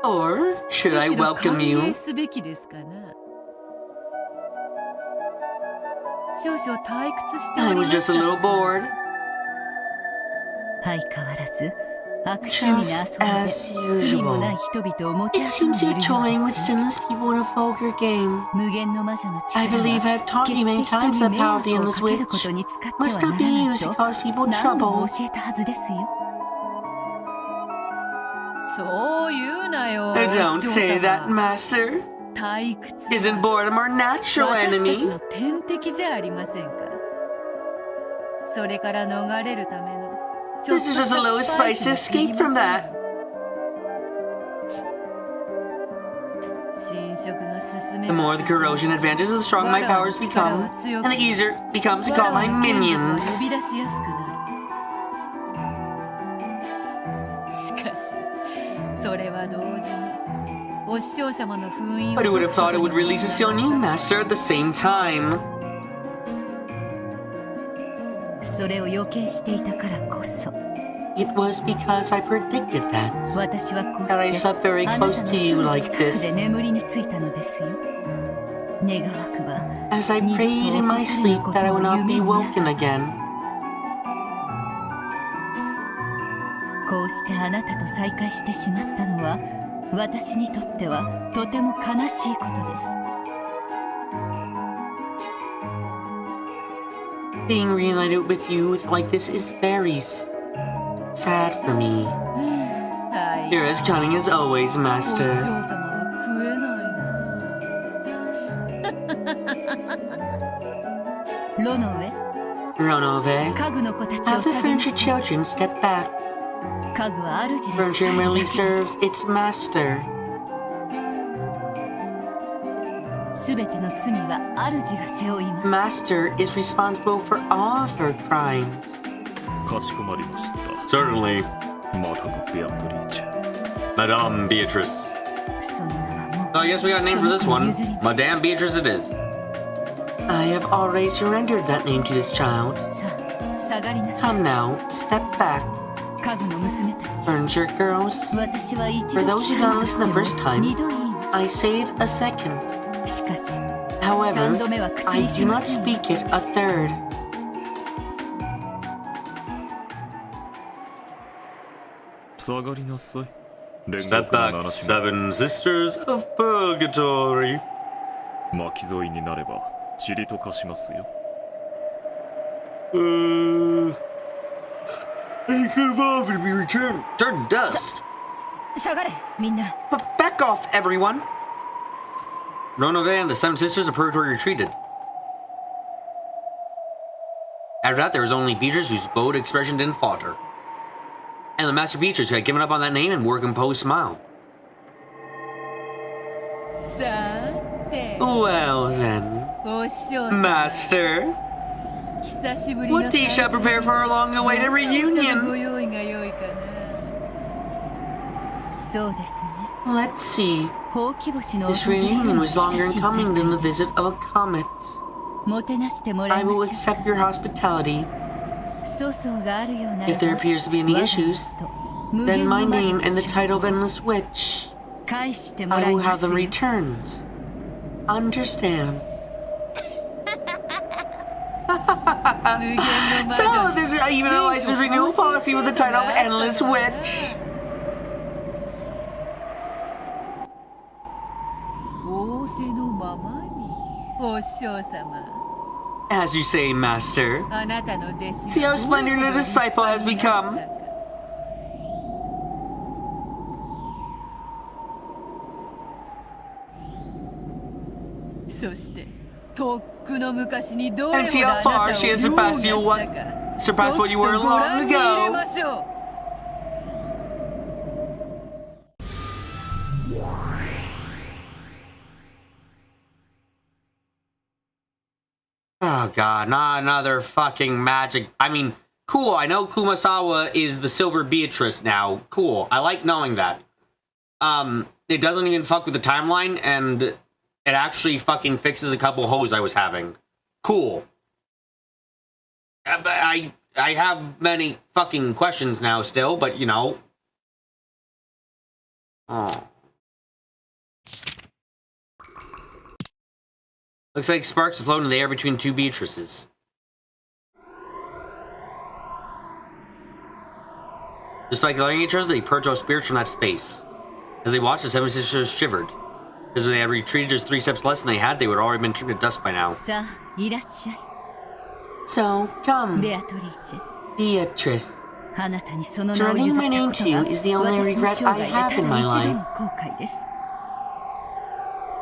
Or should I welcome you? I was just a little bored. Just as usual. It seems you're toying with sinless people in a vulgar game. I believe I've taught you many times the power of the endless witch must not be used to cause people trouble. Don't say that, Master. Isn't boredom our natural enemy? This is just a little spice to escape from that. The more the corrosion advances, the stronger my powers become, and the easier it becomes to call my minions. But who would have thought it would release a seal on you, Master, at the same time? It was because I predicted that I slept very close to you like this. As I prayed in my sleep that I would not be woken again. Being reunited with you like this is very sad for me. You're as cunning as always, Master. Ronove, have the furniture children step back. Furniture merely serves its master. Master is responsible for all of her crimes. Certainly. Madame Beatrice. So I guess we got a name for this one. Madame Beatrice it is. I have already surrendered that name to this child. Come now, step back. Furniture girls. For those who don't listen the first time, I say it a second. However, I do not speak it a third. Step back, seven sisters of purgatory. I could have offered to be returned. Turn to dust. But back off, everyone. Ronove and the seven sisters of purgatory retreated. After that, there was only Beatrice, whose bold expression didn't falter, and the Master Beatrice, who had given up on that name and wore a composed smile. Well then, Master, what tea shall prepare for our long-awaited reunion? Let's see. This reunion was longer in coming than the visit of a comet. I will accept your hospitality. If there appears to be any issues, then my name and the title of Endless Witch, I will have them returned. Understand? So, there's even a license renewal policy with the title of Endless Witch. As you say, Master. See how splendid a disciple has become. And see how far she has surpassed what you were long ago. Oh god, not another fucking magic. I mean, cool, I know Kumasawa is the Silver Beatrice now. Cool, I like knowing that. It doesn't even fuck with the timeline, and it actually fucking fixes a couple hoes I was having. Cool. But I have many fucking questions now still, but you know. Oh. Looks like sparks float in the air between two Beatrices. Just by glaring at each other, they purge all spirits from that space. As they watched, the seven sisters shivered. Because if they had retreated just 3 steps less than they had, they would have already been turned to dust by now. So, come, Beatrice. Surrendering my name to you is the only regret I have in my life.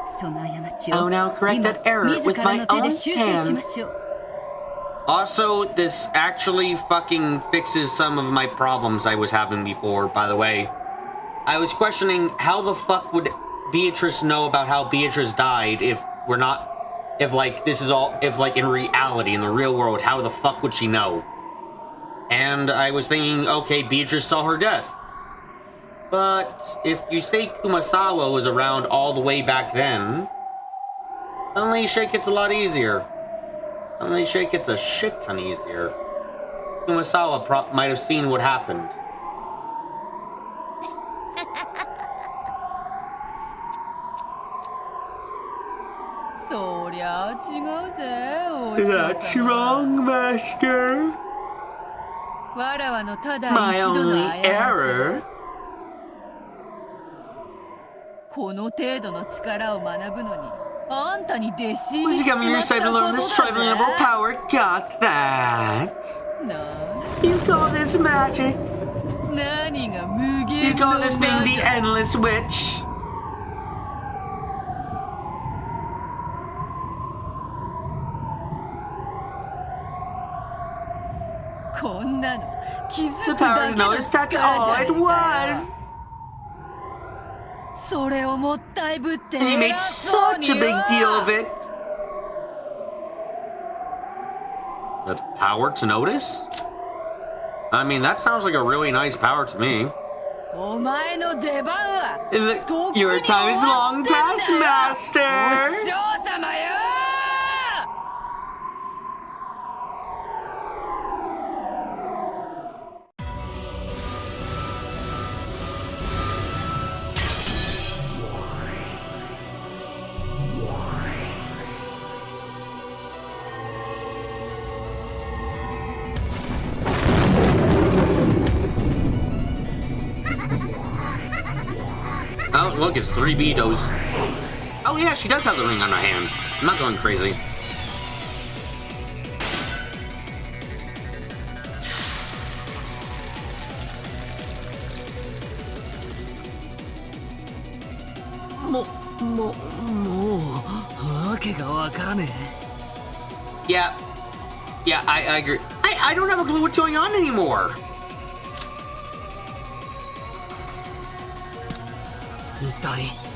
I will now correct that error with my own hands. Also, this actually fucking fixes some of my problems I was having before, by the way. I was questioning how the fuck would Beatrice know about how Beatrice died if we're not... If, like, this is all... If, like, in reality, in the real world, how the fuck would she know? And I was thinking, okay, Beatrice saw her death. But if you say Kumasawa was around all the way back then, suddenly shit gets a lot easier. Suddenly shit gets a shit ton easier. Kumasawa might have seen what happened. That's wrong, Master. My only error. Was becoming your sight to learn this trifling level of power. Got that? You call this magic? You call this being the Endless Witch? The power to notice, that's all it was. And you made such a big deal of it. The power to notice? I mean, that sounds like a really nice power to me. Your time is long past, Master! Oh, look, it's 3 Betos. Oh yeah, she does have the ring on her hand. I'm not going crazy. Yeah, I agree. I don't have a clue what's going on anymore.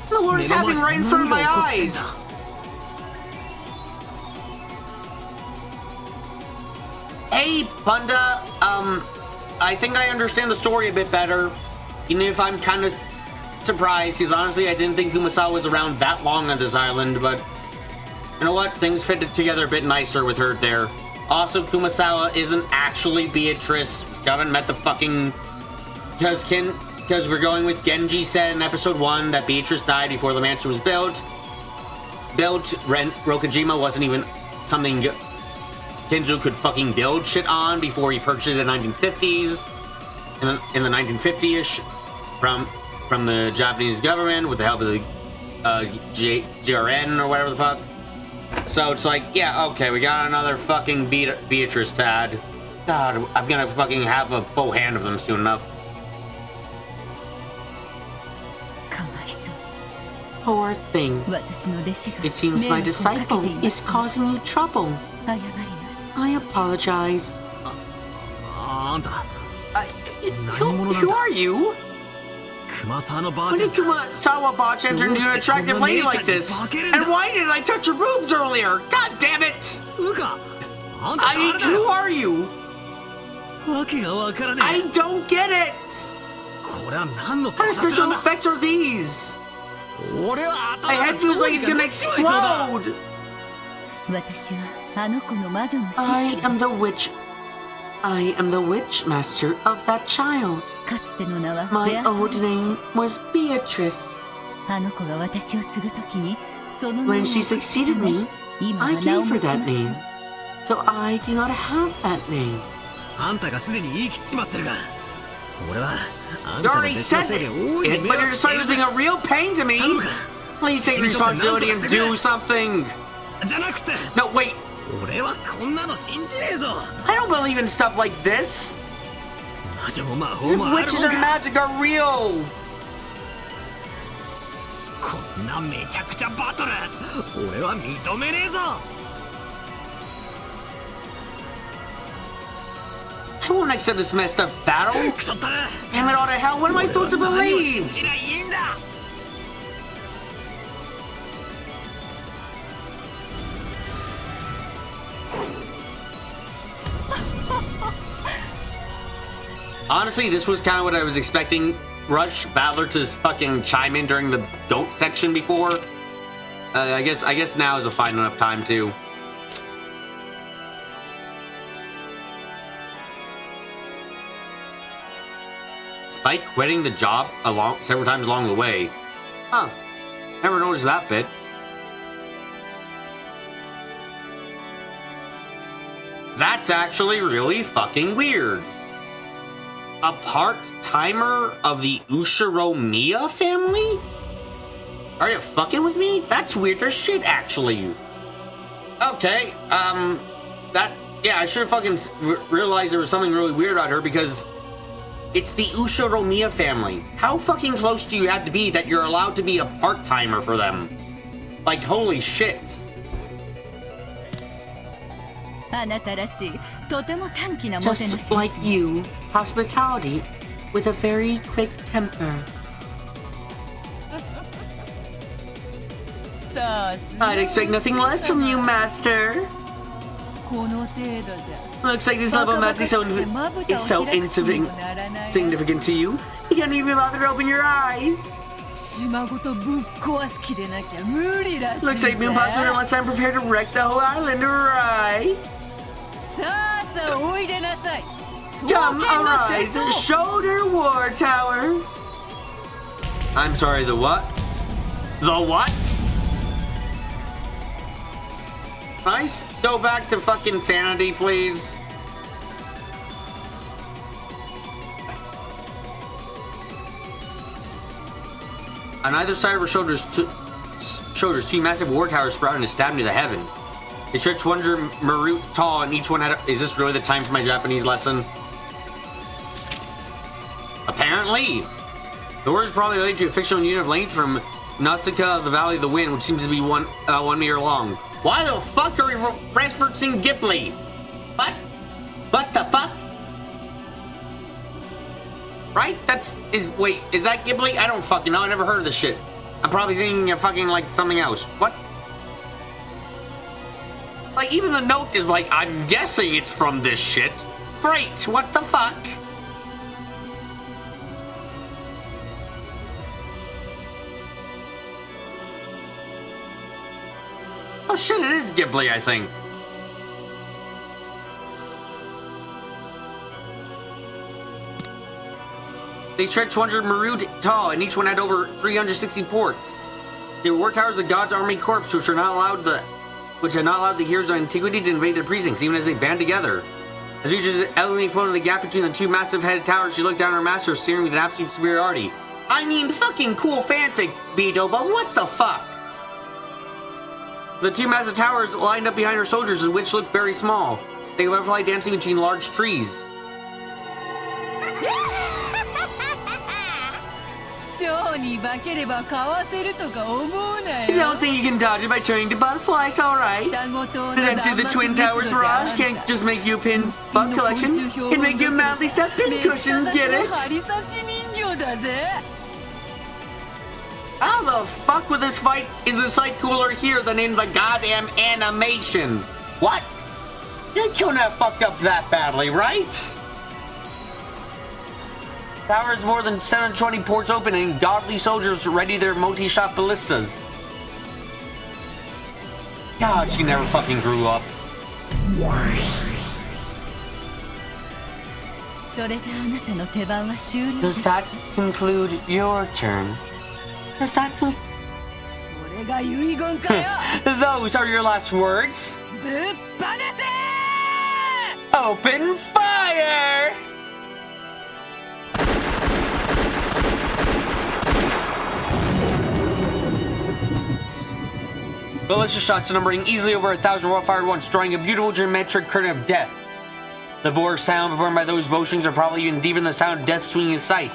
The war is happening right in front of my eyes. Hey, Punda. I think I understand the story a bit better. Even if I'm kind of surprised, because honestly, I didn't think Kumasawa was around that long on this island, but you know what? Things fit together a bit nicer with her there. Also, Kumasawa isn't actually Beatrice. We haven't met the fucking... Because we're going with Genji said in episode 1 that Beatrice died before the mansion was built. Rokujima wasn't even something Kenzo could fucking build shit on before he purchased it in the 1950s. In the 1950-ish from the Japanese government with the help of the GRN or whatever the fuck. So it's like, yeah, okay, we got another fucking Beatrice to add. God, I'm gonna fucking have a full hand of them soon enough. Poor thing. It seems my disciple is causing you trouble. I apologize. Who are you? When did Kumasawa Botch enter into an attractive lady like this? And why did I touch her boobs earlier? God damn it! Who are you? I don't get it! What kind of special effects are these? My head feels like it's gonna explode! I am the witch master of that child. My old name was Beatrice. When she succeeded me, I gave her that name. So I do not have that name. You already said it, but you're starting to being a real pain to me. Please take responsibility and do something. No, wait. I don't believe in stuff like this. If witches and magic are real. I won't accept this messed up battle. Damn it all to hell, what am I supposed to believe? Honestly, this was kind of what I was expecting Rush Battler to fucking chime in during the goat section before. I guess now is a fine enough time too. Despite quitting the job several times along the way. Huh. Never noticed that bit. That's actually really fucking weird. A part-timer of the Ushiromiya family? Are you fucking with me? That's weird as shit, actually. Okay, yeah, I should have fucking realized there was something really weird about her because it's the Ushiromiya family. How fucking close do you have to be that you're allowed to be a part-timer for them? Like, holy shit. Just like you, hospitality with a very quick temper. I'd expect nothing less from you, Master. Looks like this level of magic is so insignificant to you. You can't even bother to open your eyes. Looks like Moonpot's unless I'm prepared to wreck the whole island, right? Come, arise, shoulder war towers. I'm sorry, the what? The what? Nice. Go back to fucking sanity, please. On either side of her shoulders, two massive war towers sprouted and stabbed into the heavens. They stretched 100 marut tall, and each one had a... Is this really the time for my Japanese lesson? Apparently. The word is probably related to a fictional unit of length from Nausicaa of the Valley of the Wind, which seems to be 1 meter long. Why the fuck are we referencing Ghibli? What? What the fuck? Right? Wait, is that Ghibli? I don't fucking know. I never heard of this shit. I'm probably thinking of fucking like something else. What? Like, even the note is like, I'm guessing it's from this shit. Great, what the fuck? Oh shit, it is Ghibli, I think. They stretched 100 maru tall, and each one had over 360 ports. They were war towers of God's army corps, which had not allowed the heroes of antiquity to invade their precincts, even as they band together. As Beatrice elegantly floated in the gap between the two massive-headed towers, she looked down at her master, steering with an absolute superiority. I mean, fucking cool fanfic, Beetle, but what the fuck? The two massive towers lined up behind her soldiers, which looked very small. They were butterfly dancing between large trees. You don't think you can dodge it by turning to butterflies, alright? Then see the Twin Towers Mirage can't just make you a pin butt collection. It can make you a manly set pin cushion, get it? How the fuck is this fight cooler here than in the goddamn animation? What? You couldn't have fucked up that badly, right? Tower has more than 720 ports open and godly soldiers ready their multi-shot ballistas. God, she never fucking grew up. Does that conclude your turn? Does that Those are your last words? Open fire! Ballista shots numbering easily over 1,000 were fired once, drawing a beautiful geometric curtain of death. The bore sound performed by those bowstrings are probably even deeper than the sound of death swinging his scythe.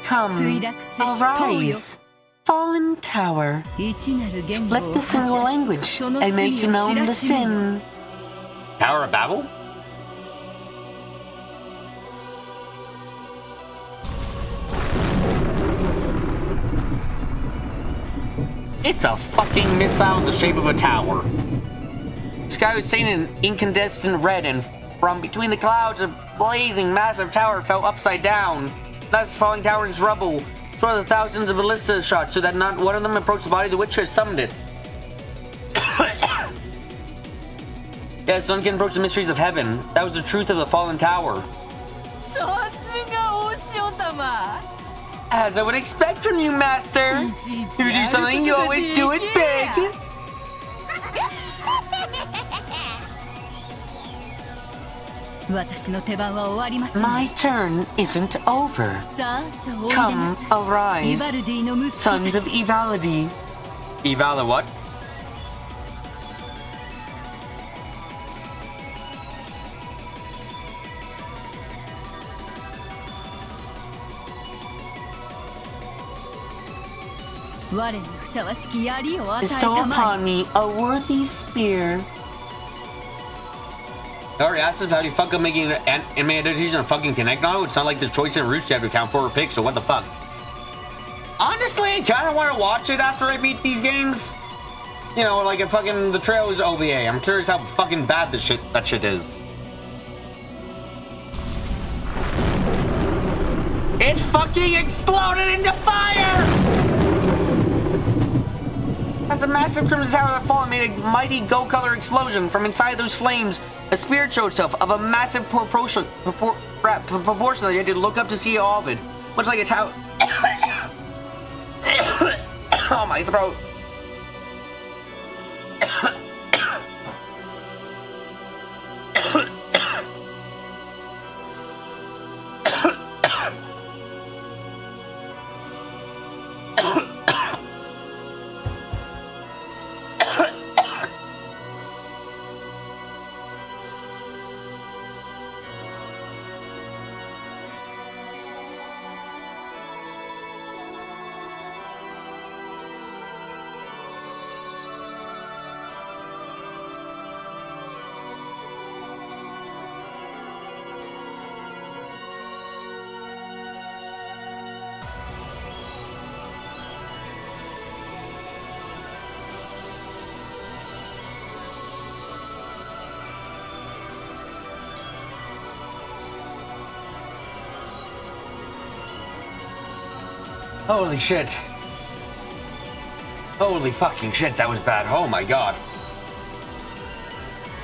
Come, arise, fallen tower. Split the single language and make known the sin. Tower of Babel? It's a fucking missile in the shape of a tower. The sky was stained in incandescent red, and from between the clouds, a blazing massive tower fell upside down. Thus, falling tower in its rubble, so are the thousands of ballista shots, so that not one of them approached the body of the witch who had summoned it. Yes, none can approach the mysteries of heaven. That was the truth of the fallen tower. As I would expect from you, Master. If you do something, you always do it big. My turn isn't over. Come, arise, sons of Ivaldi. Ivala what? Bestow upon me a worthy spear. I already asked us how do you fuck up making an anime adaptation of fucking Connect now? It's not like the choice and routes you have to count for or pick, so what the fuck? Honestly, I kind of want to watch it after I beat these games. You know, like a fucking the trailers OVA. I'm curious how fucking bad that shit is. It fucking exploded into fire! As a massive crimson tower that fallen made a mighty gold-color explosion. From inside those flames, a spirit showed itself of a massive proportion that you had to look up to see all of it. Much like a tower. Oh, my throat. Holy shit. Holy fucking shit, that was bad. Oh my god.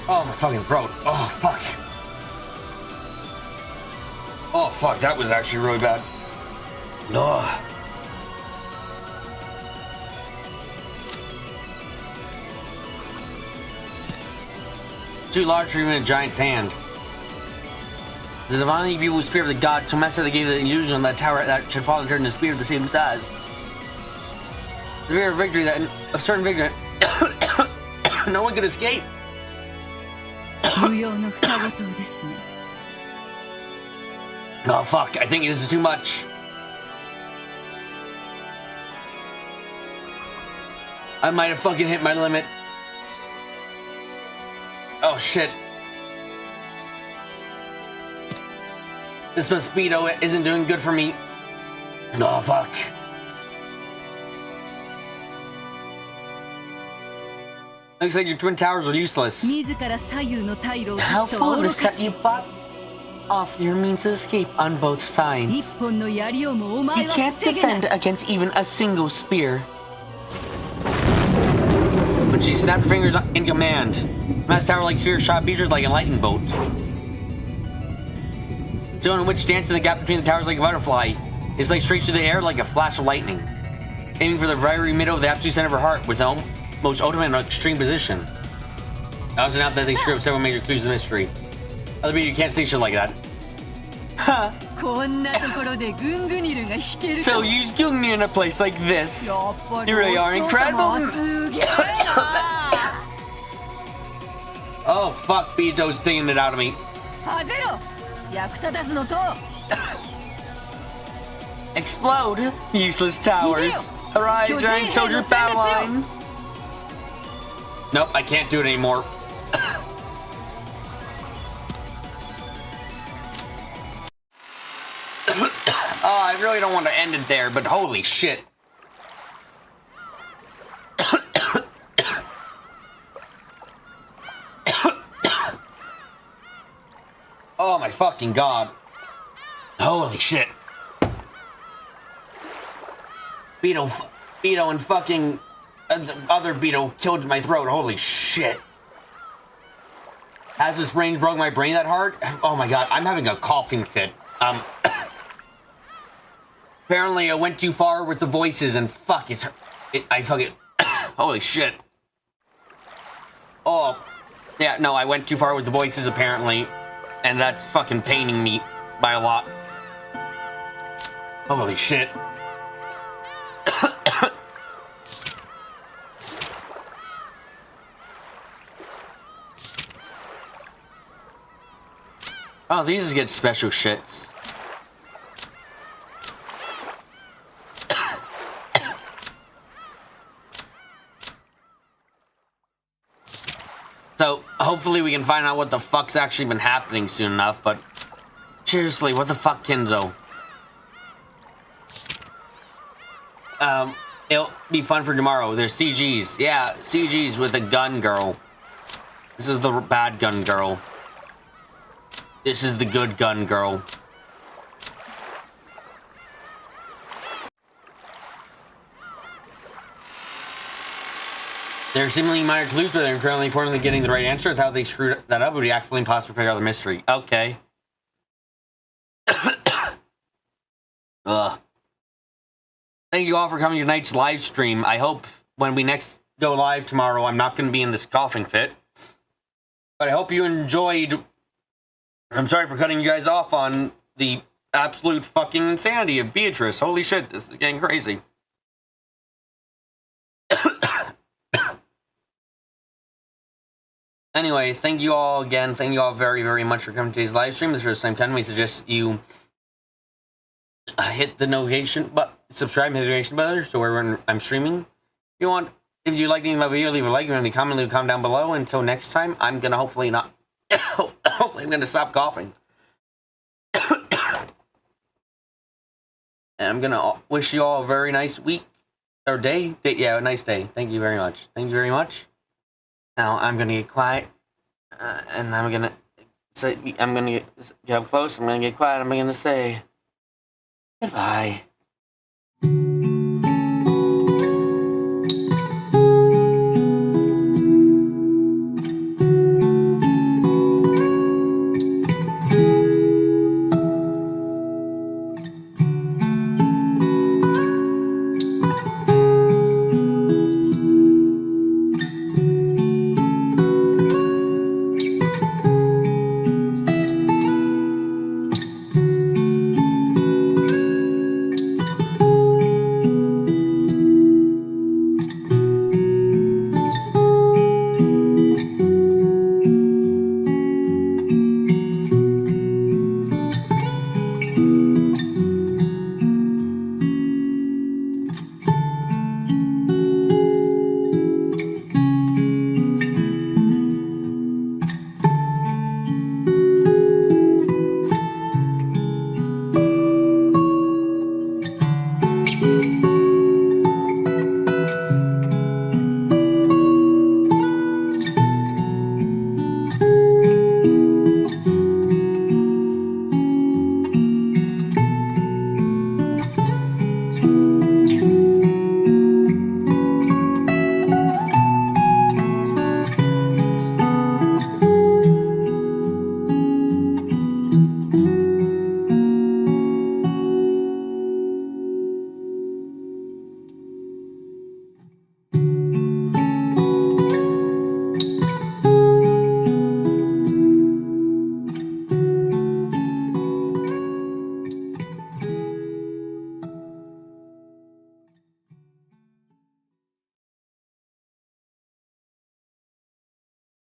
Oh, my fucking throat. Oh, fuck. Oh, fuck, that was actually really bad. Ugh. Too large for even a giant's hand. The divinely evil spirit of the god, so massive they gave the illusion of that tower that should fall and turn into a spear of the same size. The fear of victory that of certain victory no one could escape.
無用の双子島ですね。
Oh fuck, I think this is too much. I might have fucking hit my limit. Oh shit. This mosquito isn't doing good for me. Oh fuck. Looks like your twin towers are useless.
自ら左右の退路を
How
断つとは愚
foolish
か
that
し
you bought off your means of escape on both
一
sides.
本の槍をもお
You
前は
can't
防げない
defend against even a single spear. When she snapped her fingers in command, Mass Tower-like spear shot Beatrice like a lightning bolt. Zone in which danced in the gap between the towers like a butterfly, is like straight through the air like a flash of lightning, aiming for the very middle of the absolute center of her heart with the most ultimate and extreme position. That was enough that they screwed up several major clues of the mystery. Other people, you can't say shit like that.
こんなところでグングニルが弾ける
So use Gungni in a place like this.
やっぱり
You really are
お嬢様は
incredible.
すげえな
Oh fuck, Beato's digging it out of me.
はぜろ役立たずの塔
Explode, useless towers. Arise, giant soldier battle line. Nope, I can't do it anymore. Oh, I really don't want to end it there, but holy shit. Oh my fucking god. Holy shit. Beetle and fucking the other Beetle killed my throat. Holy shit. Has this brain broke my brain that hard? Oh my god, I'm having a coughing fit. Apparently I went too far with the voices and fuck I fucking holy shit. Oh yeah, no, I went too far with the voices apparently, and that's fucking paining me by a lot. Holy shit. Oh, these get special shits. So, hopefully we can find out what the fuck's actually been happening soon enough, but... Seriously, what the fuck, Kenzo? It'll be fun for tomorrow. There's CGs. Yeah, CGs with a gun girl. This is the bad gun girl. This is the good gun girl. There are seemingly minor clues, but they're incredibly importantly getting the right answer. How they screwed that up would be actually impossible to figure out the mystery. Okay. Ugh. Thank you all for coming to tonight's live stream. I hope when we next go live tomorrow, I'm not going to be in this coughing fit. But I hope you enjoyed. I'm sorry for cutting you guys off on the absolute fucking insanity of Beatrice. Holy shit, this is getting crazy. Anyway, thank you all again. Thank you all very, very much for coming to today's live stream. This is the first time we suggest you hit the notification button, subscribe, hit the notification button so wherever I'm streaming. If you like my video, leave a like, leave a comment down below. Until next time, I'm gonna hopefully not. Hopefully, I'm gonna stop coughing. And I'm gonna wish you all a very nice week or day. Yeah, a nice day. Thank you very much. Thank you very much. Now I'm gonna get quiet, and I'm gonna say, get up close. I'm gonna get quiet. I'm gonna say goodbye.